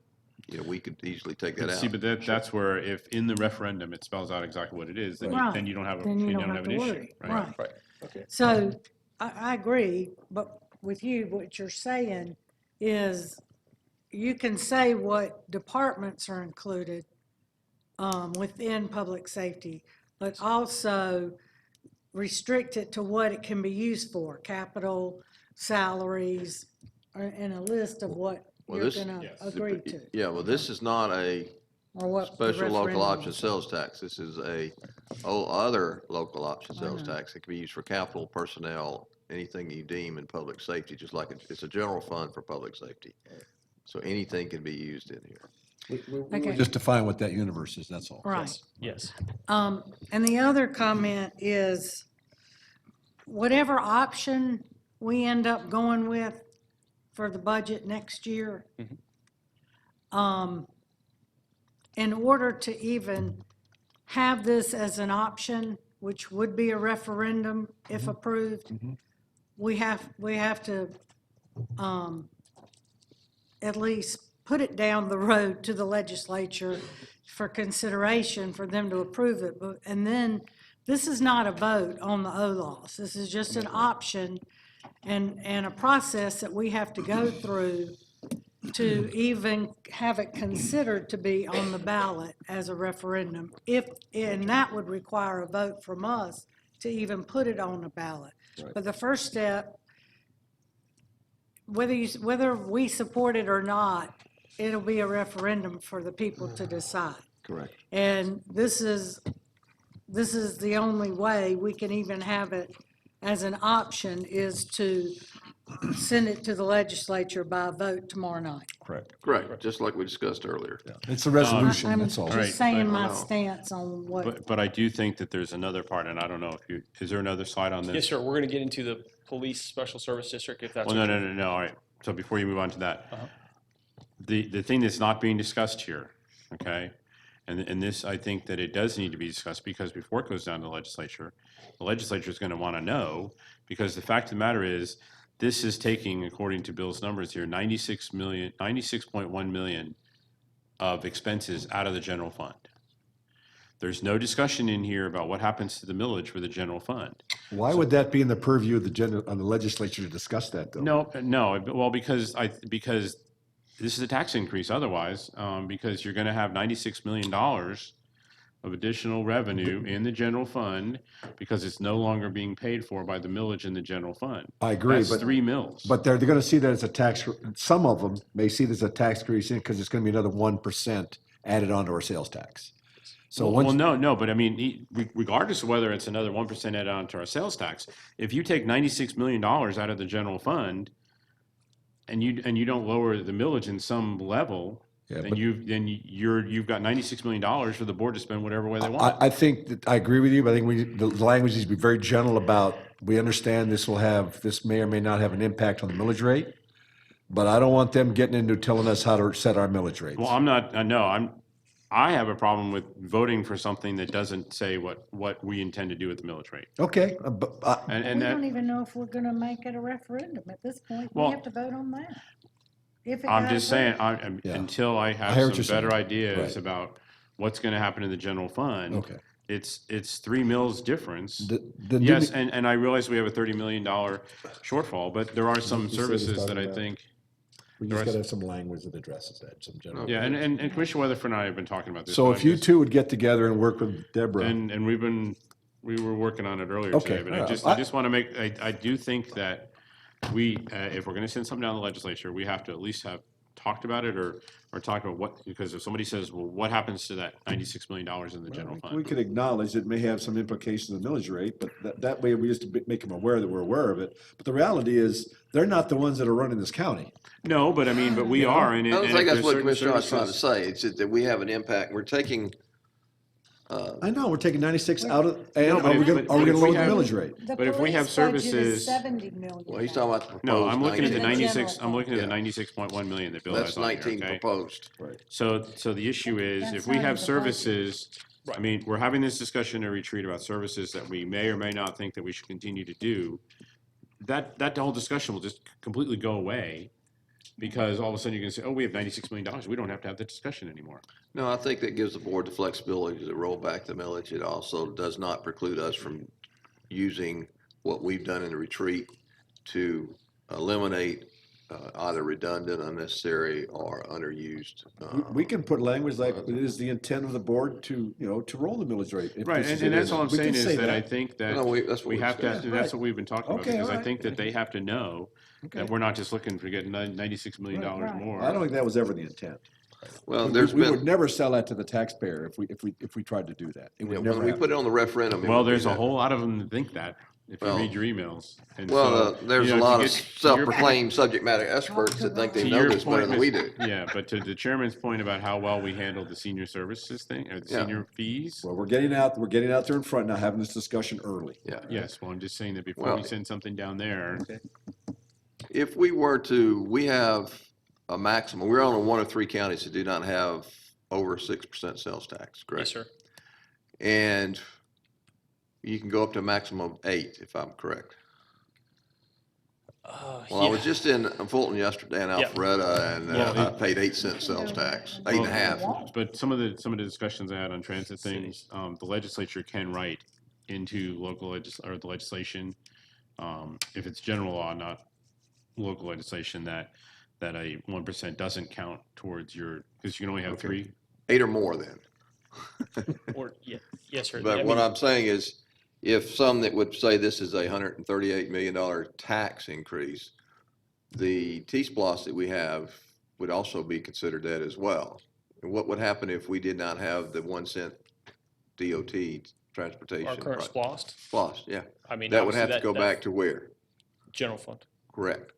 we could easily take that But out. see, but that's where if in the referendum it spells out exactly what it is, then Right. then you don't have Then you you don't have an to issue, worry, right? right. Right. Okay. So I agree, but with you, what you're saying is you can say what departments are included within public safety, but also restrict it to what it can be used for, capital, salaries, and a list of what Well, you're this- gonna Yes. agree to, Yeah, well, this is not a or what the special local referendum option was. sales tax. This is other local option I sales know. tax. It can be used for capital, personnel, anything you deem in public safety, just like it's a general fund for public safety. So anything can be used in here. We Okay. just define what that universe is, that's all. Right. Yes. And the other comment is, whatever option we end up going with for the budget next year, in order to even have this as an option, which would be a referendum if approved, we have to, at least put it down the road to the legislature for consideration for them to approve it. And then, this is not a vote on the OLOS. This is just an option and a process that we have to go through to even have it considered to be on the ballot as a referendum. And that would require a vote from us to even put it on the ballot. But the first step, whether we support it or not, it'll be a referendum for the people to decide. Correct. And this is the only way we can even have it as an option, is to send it to the legislature by a vote tomorrow night. Correct, just like we discussed earlier. It's a resolution, I'm that's all. Right, just saying my I know. stance on what, But I do think that there's another part, and I don't know if is there another slide on this? Yes, sir. We're going to get into the police special service district if that's. Well, no, okay. no, all right. So before you move on to that, Uh-huh. the thing that's not being discussed here, okay? And this, I think that it does need to be discussed, because before it goes down to the legislature is gonna wanna know, because the fact of the matter is, this is taking, according to Bill's numbers here, 96.1 million of expenses out of the general fund. There's no discussion in here about what happens to the millage for the general fund. Why would that be in the purview of on the legislature to discuss that, though? No, well, because this is a tax increase otherwise, because you're gonna have $96 million of additional revenue in the general fund, because it's no longer being paid for by the millage in the general fund. I agree, That's but 3 mills. But they're gonna see that as a tax, some of them may see this as a tax increase because it's gonna be another 1% added onto our sales tax. So Well, once, no, but I mean, regardless of whether it's another 1% added onto our sales tax, if you take $96 million out of the general fund and you don't lower the millage in some level, Yeah, then but- you've got $96 million for the board to spend whatever way they want. I think that, I agree with you, but I think the language needs to be very gentle about, we understand this may or may not have an impact on the millage rate, but I don't want them getting into telling us how to set our millage rates. Well, I have a problem with voting for something that doesn't say what we intend to do with the millage rate. Okay, And we that, don't even know if we're gonna make it a referendum at this point. We Well- have to vote on that. If it I'm got just saying, approved. Yeah. until I I have hear what some you're better saying. ideas Right. about what's gonna happen in the general fund. Okay. It's 3 mils difference. Then do Yes, me- and I realize we have a $30 million shortfall, but there are some You said it's services that talking I about- think, We there just are gotta s- have some language that addresses that, some general. yeah, and Commissioner Weatherford and I have been talking about this. So but if I'm you just- two would get together and work with Deborah, And we were working on it earlier Okay, today, but all right. I just want to make, I do think that we, if we're going to send something down the legislature, we have to at least have talked about it or talked about what, because if somebody says, well, what happens to that $96 million in the general we fund? could acknowledge it may have some implications on the millage rate, but that way we just to make them aware that we're aware of it. But the reality is, they're not the ones that are running this county. No, but I mean, but we are, and I and don't if think that's there's what certain Commissioner I was trying to services. say. It's just that we have an impact. We're taking, I know, we're taking 96 out of, and No, but are we if- gonna, but- are we but gonna if we lower the have- millage rate? The But if we have police budget is services- 70 million. well, he's now. talking about the proposed. No, I'm looking at the 90. 96, I'm looking at the Yeah. 96.1 million that Bill That's has on here, 19 okay? proposed. Right. So the issue is, That's if we not in have the budget. services, I mean, we're having this discussion in a retreat about services that we may or may not think that we should continue to do. That whole discussion will just completely go away, because all of a sudden you're gonna say, oh, we have $96 million, we don't have to have the discussion anymore. No, I think that gives the board the flexibility to roll back the millage. It also does not preclude us from using what we've done in the retreat to eliminate either redundant, unnecessary, or underused. We can put language like, it is the intent of the board to, to roll the millage rate. if Right, this is and it. that's all I'm We can saying say is that I think that No, that's what we we have to, discussed. and that's what we've been talking about, Okay, because I alright. think that they have to know Okay. that we're not just looking to get $96 million Right. more. I don't think that was ever the intent. Well, We- there's We would been, never sell that to the taxpayer if we tried to do that. It would when never we happen. put it on the referendum. it Well, would be there's a that. whole lot of them that think that, if you Well- read your emails. And Well, so, there's you a know, lot to of get- to your self-proclaimed subject matter experts that think they To know your this better point, than we Ms. do. Yeah, but to the chairman's point about how well we handled the senior services thing, or the Yeah. senior fees, Well, we're getting out there in front now, having this discussion early. Yeah. yes, well, I'm just saying that before Well- we send something down there, If we were to, we have a maximum, we're only one of 3 counties that do not have over 6% sales tax, correct? Yes, sir. And you can go up to a maximum of 8, if I'm correct. Well, I was just in Fulton yesterday in Yeah. Alpharetta, and Yeah. I paid 8 cents sales tax, 8.5. but some of the discussions I had on transit things, the legislature can write into or the legislation, if it's general law, not local legislation, that a 1% doesn't count towards your, because you can only have Okay. 3. 8 or more then. Or, yeah, yes, sir. I But what mean, I'm saying is, if some that would say this is a $138 million tax increase, the T-Splosh that we have would also be considered that as well. And what would happen if we did not have the 1 cent DOT transportation? Our current right? splost, Splosh, yeah. I mean. That would have obviously to go back to where? General fund. Correct.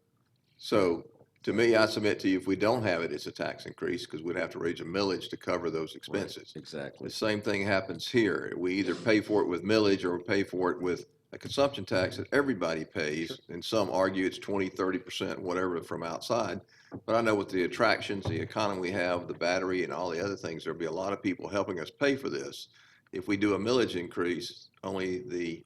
So, to me, I submit to you, if we don't have it, it's a tax increase, because we'd have to raise a millage to cover those expenses. Exactly. The same thing happens here. We either pay for it with millage or we pay for it with a consumption tax that everybody pays. And some argue it's 20, 30%, whatever from outside. But I know with the attractions, the economy we have, the battery and all the other things, there'll be a lot of people helping us pay for this. If we do a millage increase, only the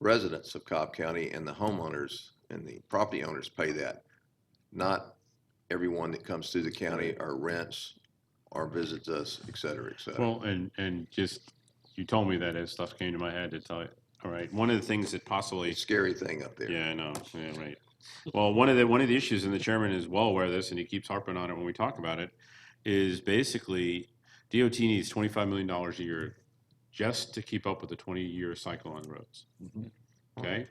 residents of Cobb County and the homeowners and the property owners pay that. Not everyone that comes through the county or rents or visits us, et cetera, et cetera. Well, and just, you told me that as stuff came to my head to tell you. All right, one of the things that possibly, Scary thing up there. yeah, I know, yeah, right. Well, one of the issues, and the chairman is well aware of this, and he keeps harping on it when we talk about it, is basically DOT needs $25 million a year just to keep up with the 20-year cycle on roads. Okay?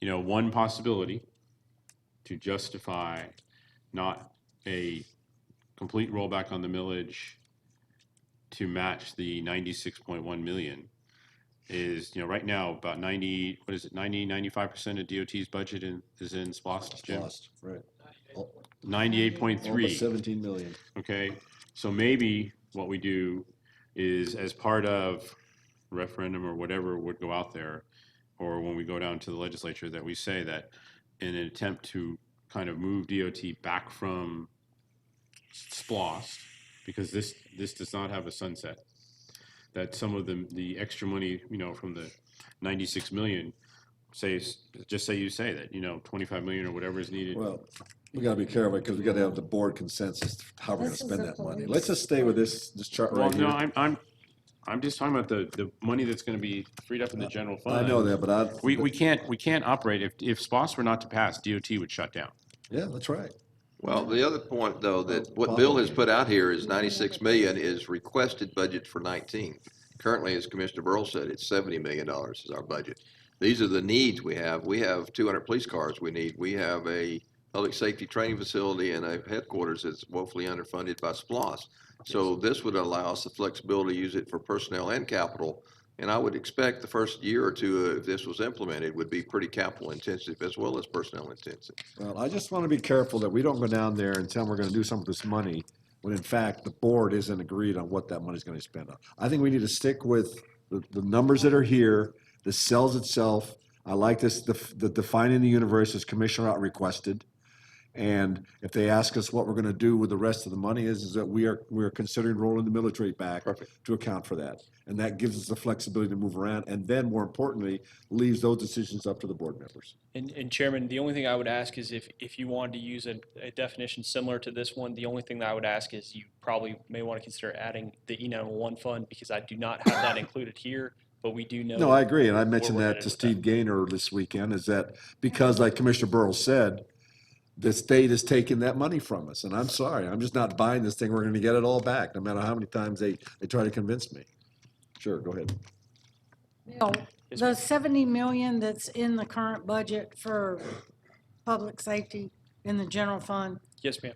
One possibility to justify not a complete rollback on the millage to match the 96.1 million is, right now, about 95% of DOT's budget is in SPOS, Jim? Lost, right. 98.3. Almost 17 million. Okay, so maybe what we do is, as part of referendum or whatever would go out there, or when we go down to the legislature, that we say that in an attempt to kind of move DOT back from SPOS, because this does not have a sunset, that some of the extra money, from the 96 million just say you say that, 25 million or whatever is needed. Well, we gotta be careful because we gotta have the board consensus how we're gonna This is spend a that money. police Let's just stay with this chart Well, right no, here. I'm just talking about the money that's gonna be freed up in the general fund. I know that, but We can't operate, if SPOS were not to pass, DOT would shut down. yeah, that's right. Well, the other point, though, that what Bob. Bill has put out here is 96 million is requested budget for 19. Currently, as Commissioner Burrow said, it's $70 million is our budget. These are the needs we have. We have 200 police cars we need. We have a public safety training facility and a headquarters that's woefully underfunded by SPOS. So this would allow us the flexibility to use it for personnel and capital. And I would expect the first year or two, if this was implemented, would be pretty capital intensive as well as personnel intensive. Well, I just wanna be careful that we don't go down there and tell them we're gonna do something with this money, when in fact, the board isn't agreed on what that money's gonna be spent on. I think we need to stick with the numbers that are here. This sells itself. I like this, the defining the universe as Commissioner Ott requested. And if they ask us what we're gonna do with the rest of the money is that we're considering rolling the millage rate back to account for that. And that gives us the flexibility to move around, and then more importantly, leaves those decisions up to the board members. And Chairman, the only thing I would ask is if you wanted to use a definition similar to this one, the only thing that I would ask is you probably may want to consider adding the E911 fund, because I do not have that included here, but we do know. No, I agree, and I mentioned we're that headed to with Steve Gaynor this weekend, is that because like Commissioner Burrows said, the state is taking that money from us, and I'm sorry, I'm just not buying this thing, we're gonna get it all back, no matter how many times they try to convince me. Sure, go ahead. Bill, the 70 million that's in the current budget for public safety in the general fund, Yes, ma'am.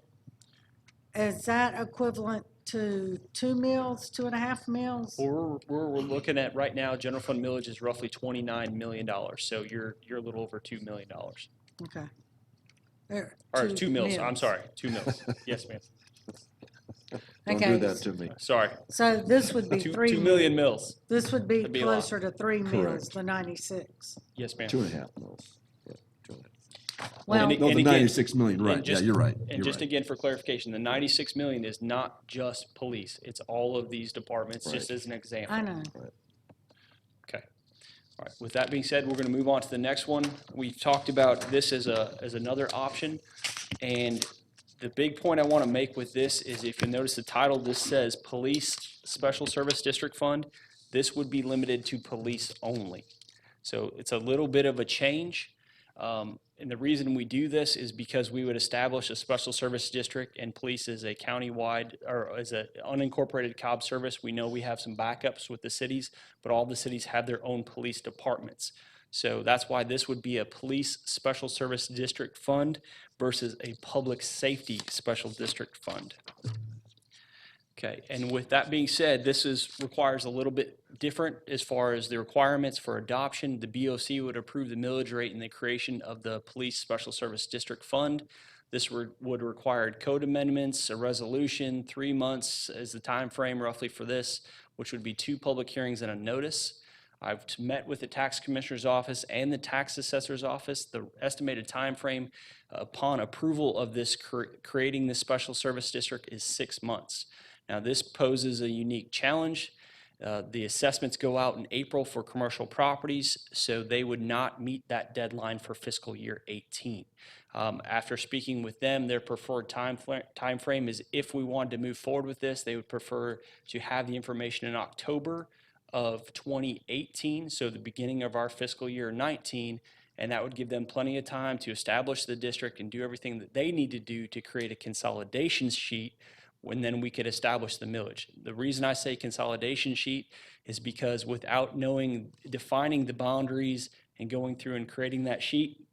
is that equivalent to 2 mills, 2.5 mills? We're looking at right now, general fund millage is roughly $29 million, so you're a little over $2 million. Okay. Or 2 mills, I'm sorry, 2 mills. Yes, ma'am. Don't do Okay, that to me. Sorry, so this would be 2 3 million mills. This would be That'd be a lot. closer to 3 mills, Correct. the 96. Yes, ma'am. 2.5 mils. Yeah, 2.5. Well, And No, the again- 96 million, right, and yeah, just- you're right. And You're just right. again, for clarification, the 96 million is not just police, it's all of these departments, just Right. as an example. I know. Okay. All right, with that being said, we're gonna move on to the next one. We've talked about this as another option, and the big point I wanna make with this is if you notice the title, this says Police Special Service District Fund. This would be limited to police only. So it's a little bit of a change. And the reason we do this is because we would establish a special service district, and police is a countywide, or as an unincorporated Cobb service. We know we have some backups with the cities, but all the cities have their own police departments. So that's why this would be a police special service district fund versus a public safety special district fund. Okay, and with that being said, requires a little bit different as far as the requirements for adoption. The BOC would approve the millage rate in the creation of the Police Special Service District Fund. This would require code amendments, a resolution, 3 months is the time frame roughly for this, which would be 2 public hearings and a notice. I've met with the tax commissioner's office and the tax assessor's office. The estimated time frame upon approval of this creating this special service district is 6 months. Now, this poses a unique challenge. The assessments go out in April for commercial properties, so they would not meet that deadline for fiscal year 18. After speaking with them, their preferred time frame is if we wanted to move forward with this, they would prefer to have the information in October of 2018, so the beginning of our fiscal year 19, and that would give them plenty of time to establish the district and do everything that they need to do to create a consolidation sheet when then we could establish the millage. The reason I say consolidation sheet is because without defining the boundaries and going through and creating that sheet,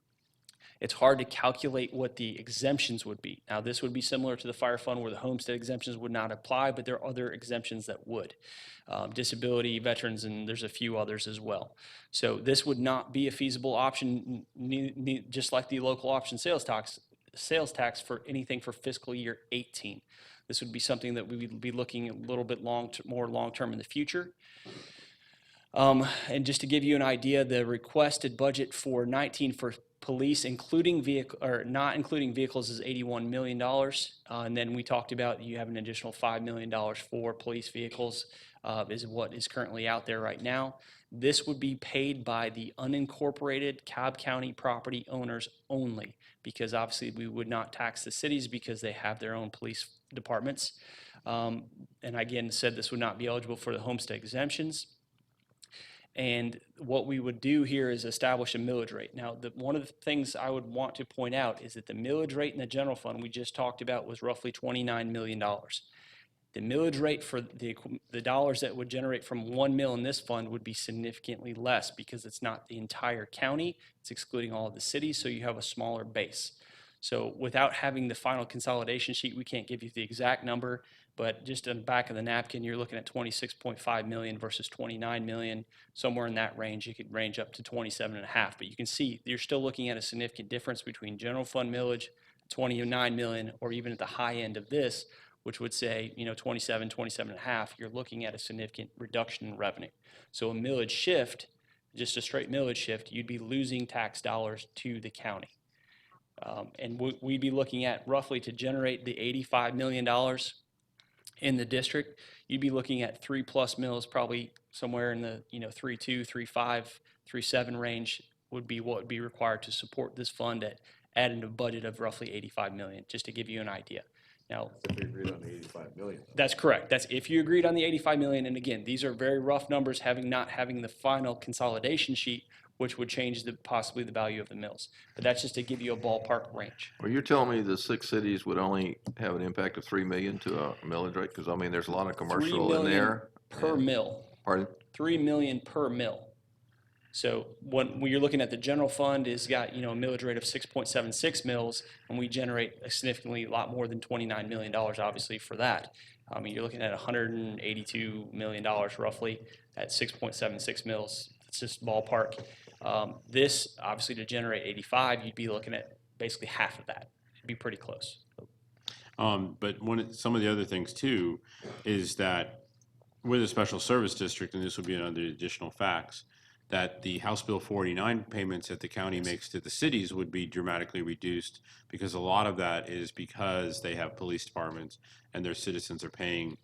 it's hard to calculate what the exemptions would be. Now, this would be similar to the fire fund where the homestead exemptions would not apply, but there are other exemptions that would. Disability, veterans, and there's a few others as well. So this would not be a feasible option, just like the local option sales tax for anything for fiscal year 18. This would be something that we would be looking a little bit more long-term in the future. And just to give you an idea, the requested budget for 19 for Police, including vehicle, or not including vehicles, is $81 million. And then we talked about you have an additional $5 million for police vehicles, is what is currently out there right now. This would be paid by the unincorporated Cobb County property owners only, because obviously we would not tax the cities because they have their own police departments. And again, said this would not be eligible for the homestead exemptions. And what we would do here is establish a millage rate. Now, one of the things I would want to point out is that the millage rate in the general fund we just talked about was roughly $29 million. The millage rate for the dollars that would generate from 1 mill in this fund would be significantly less because it's not the entire county, it's excluding all of the cities, so you have a smaller base. So without having the final consolidation sheet, we can't give you the exact number, but just on the back of the napkin, you're looking at 26.5 million versus 29 million, somewhere in that range. You could range up to 27.5, but you can see you're still looking at a significant difference between general fund millage, 29 million, or even at the high end of this, which would say, 27, 27.5, you're looking at a significant reduction in revenue. So a millage shift, just a straight millage shift, you'd be losing tax dollars to the county. And we'd be looking at roughly to generate the $85 million in the district, you'd be looking at 3+ mills, probably somewhere in the 3.2, 3.5, 3.7 range would be what would be required to support this fund at a budget of roughly 85 million, just to give you an idea. Now, If we agreed on the 85 million. that's correct. That's if you agreed on the 85 million. And again, these are very rough numbers, not having the final consolidation sheet, which would change possibly the value of the mills. But that's just to give you a ballpark range. Well, you're telling me the 6 cities would only have an impact of 3 million to a millage rate? Because I mean, there's a lot of 3 commercial in million there. per mill. Pardon? 3 million per mill. So when you're looking at the general fund is got, a millage rate of 6.76 mills, and we generate a significantly lot more than $29 million, obviously, for that. I mean, you're looking at $182 million roughly at 6.76 mills. It's just ballpark. This, obviously, to generate 85, you'd be looking at basically half of that. It'd be pretty close. But some of the other things too is that with a special service district, and this would be another additional facts, that the House Bill 49 payments that the county makes to the cities would be dramatically reduced, because a lot of that is because they have police departments and their citizens are paying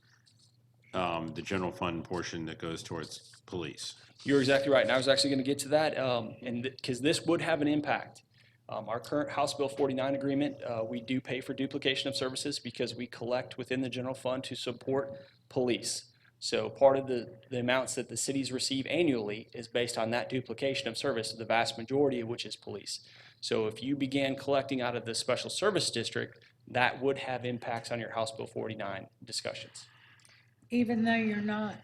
the general fund portion that goes towards police. You're exactly right, and I was actually going to get to that, and because this would have an impact. Our current House Bill 49 agreement, we do pay for duplication of services because we collect within the general fund to support police. So part of the amounts that the cities receive annually is based on that duplication of service, the vast majority of which is police. So if you began collecting out of the special service district, that would have impacts on your House Bill 49 discussions. Even though you're not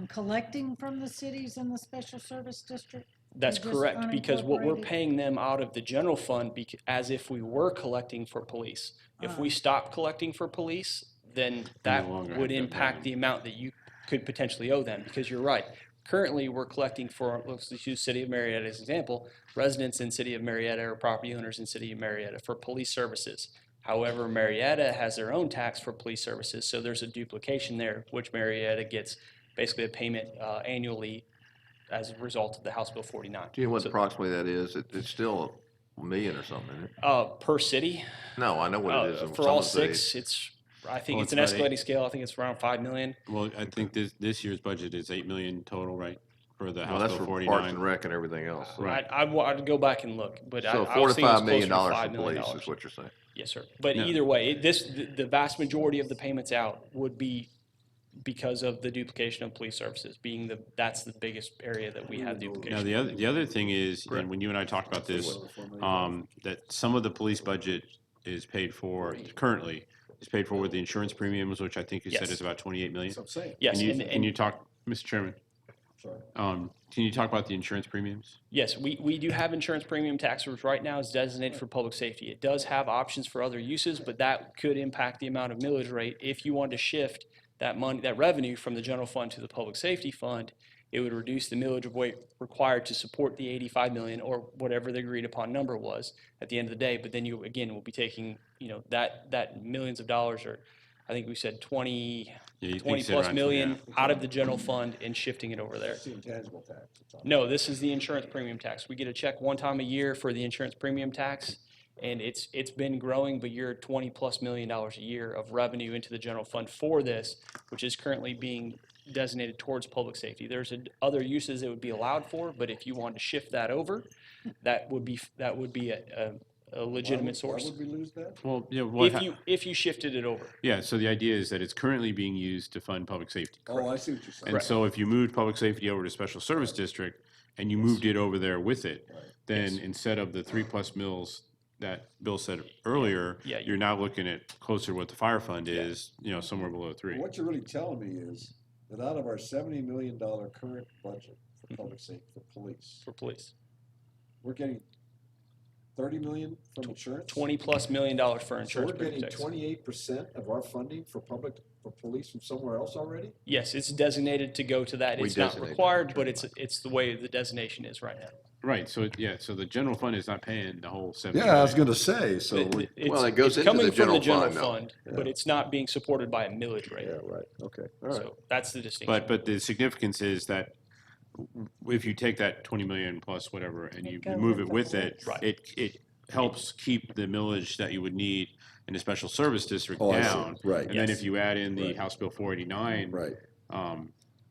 collecting from the cities in the special service district? That's They're just correct, because what we're unincorporated? paying them out of the general fund as if we were collecting for police. If we stop collecting for police, then that longer would have that impact money. the amount that you could potentially owe them, because you're right. Currently, we're collecting for, let's use City of Marietta as an example, residents in City of Marietta or property owners in City of Marietta for police services. However, Marietta has their own tax for police services, so there's a duplication there, which Marietta gets basically a payment annually as a result of the House Bill 49. Do you know what So, approximately that is? It's still a million or something, isn't it? per city, No, I know what it is. in for some all of the cities. 6, I think Well, it's an it's about escalating scale. I think it's around 5 million. Well, I think this year's budget is 8 million total, right? For the Well, House that's Bill for Parks 49. and Rec and everything else. Right. I'd go back and look, but So I $4 was to thinking it was $5 million closer to for $5 million. police is what you're saying. Yes, sir. But No. either way, the vast majority of the payments out would be because of the duplication of police services being that's the biggest area that we have Now, duplication. the other thing is, and when you and I talked about this, that some of the police budget is paid for, currently, is paid for with the insurance premiums, which I think you said Yes. is about 28 million. That's what I'm saying. Yes, Can you talk, Mr. Chairman, Sorry. can you talk about the insurance premiums? Yes, we do have insurance premium tax, which right now is designated for public safety. It does have options for other uses, but that could impact the amount of millage rate. If you wanted to shift that money, that revenue from the general fund to the public safety fund, it would reduce the millage rate required to support the 85 million or whatever the agreed upon number was at the end of the day. But then you, again, will be taking, that millions of dollars, or I think we said 20, Yeah, you think 20 you said plus around 20, million yeah. out of the general fund and shifting it over there. That's the intangible tax. No, this is the insurance premium tax. We get a check one time a year for the insurance premium tax, and it's been growing, but you're $20+ million a year of revenue into the general fund for this, which is currently being designated towards public safety. There's other uses it would be allowed for, but if you wanted to shift that over, that would be a legitimate source. Why would we lose that? Well, you know, If you shifted it over. yeah, so the idea is that it's currently being used to fund public safety. Oh, I see what you're saying. And so if you moved public safety over to special service district and you moved it over there with it, then instead of the 3+ mils that Bill said earlier, Yeah, you're now looking at closer to what the fire fund is, you know, somewhere below 3. What you're really telling me is that out of our $70 million current budget for public safety, for police, For police. we're getting 30 million from insurance? $20+ million for So we're insurance premium getting tax. 28% of our funding for police from somewhere else already? Yes, it's designated to go to that. We It's not designate it. required, but it's the way the designation is right now. Right, so, yeah, so the general fund is not paying the whole 70 Yeah, I was million. gonna say, so, Well, it goes it's into the coming from the general general fund, though. fund, but it's not being supported by a millage rate. yeah, right, okay, all right. So that's the distinction. But the significance is that if you take that 20 million plus whatever and you go move with it the with it, Right. it helps keep the millage that you would need in a special service district Oh, I see. down. Right. And then Yes. if you add in the Right. House Bill 489 Right,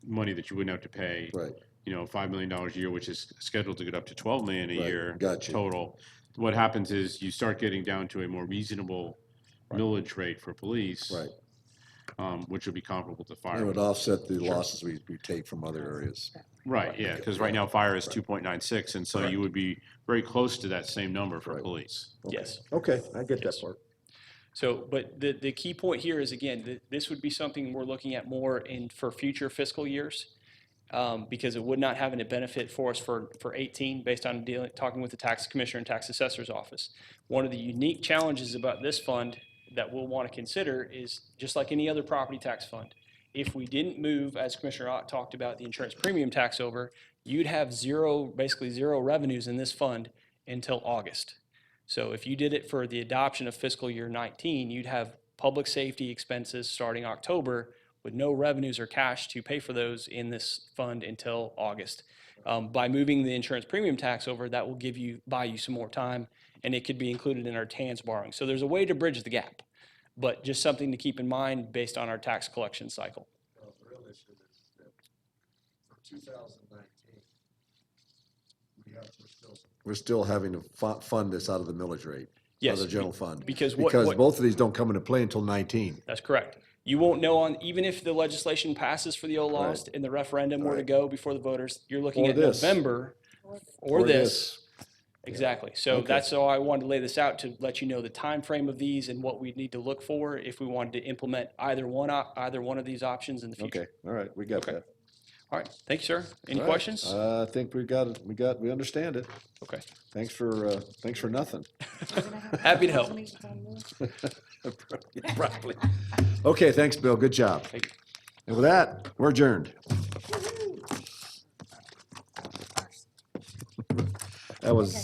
money that you wouldn't have to pay, right, you know, $5 million a year, which is scheduled to get up to 12 million a Right. year Gotcha. total. What happens is you start getting down to a more reasonable millage rate for police, right. which would be comparable to It fire. would offset the losses we take from other areas. Right, yeah, because right now fire is 2.96, and so you would be very close to that same number for Right. police. Yes. Okay, I get that Yes. part. So, but the key point here is, again, this would be something we're looking at more for future fiscal years, because it would not have any benefit for us for 18, based on talking with the tax commissioner and tax assessor's office. One of the unique challenges about this fund that we'll want to consider is, just like any other property tax fund, if we didn't move, as Commissioner Ott talked about, the insurance premium tax over, you'd have basically zero revenues in this fund until August. So if you did it for the adoption of fiscal year 19, you'd have public safety expenses starting October with no revenues or cash to pay for those in this fund until August. By moving the insurance premium tax over, that will buy you some more time, and it could be included in our TANs borrowing. So there's a way to bridge the gap, but just something to keep in mind based on our tax collection cycle. Well, the real issue is that for 2019, we're still having to fund this out of the millage rate. Out of Yes, the general fund. because Because both of these don't come into play until 19. That's correct. You won't know even if the legislation passes for the old laws and the referendum were to Right. go before the voters, you're looking Or at this. November or this. Exactly. So Okay. that's all I wanted to lay this out, to let you know the time frame of these and what we need to look for if we wanted to implement either one of these options in the future. Okay, all right, we got Okay. that. All right. Thank you, sir. Any All right, questions? I think we got it, we understand it. Okay. Thanks for nothing. Happy to help. Probably. Okay, thanks, Bill, good job. Thank you. And with that, we're adjourned. That was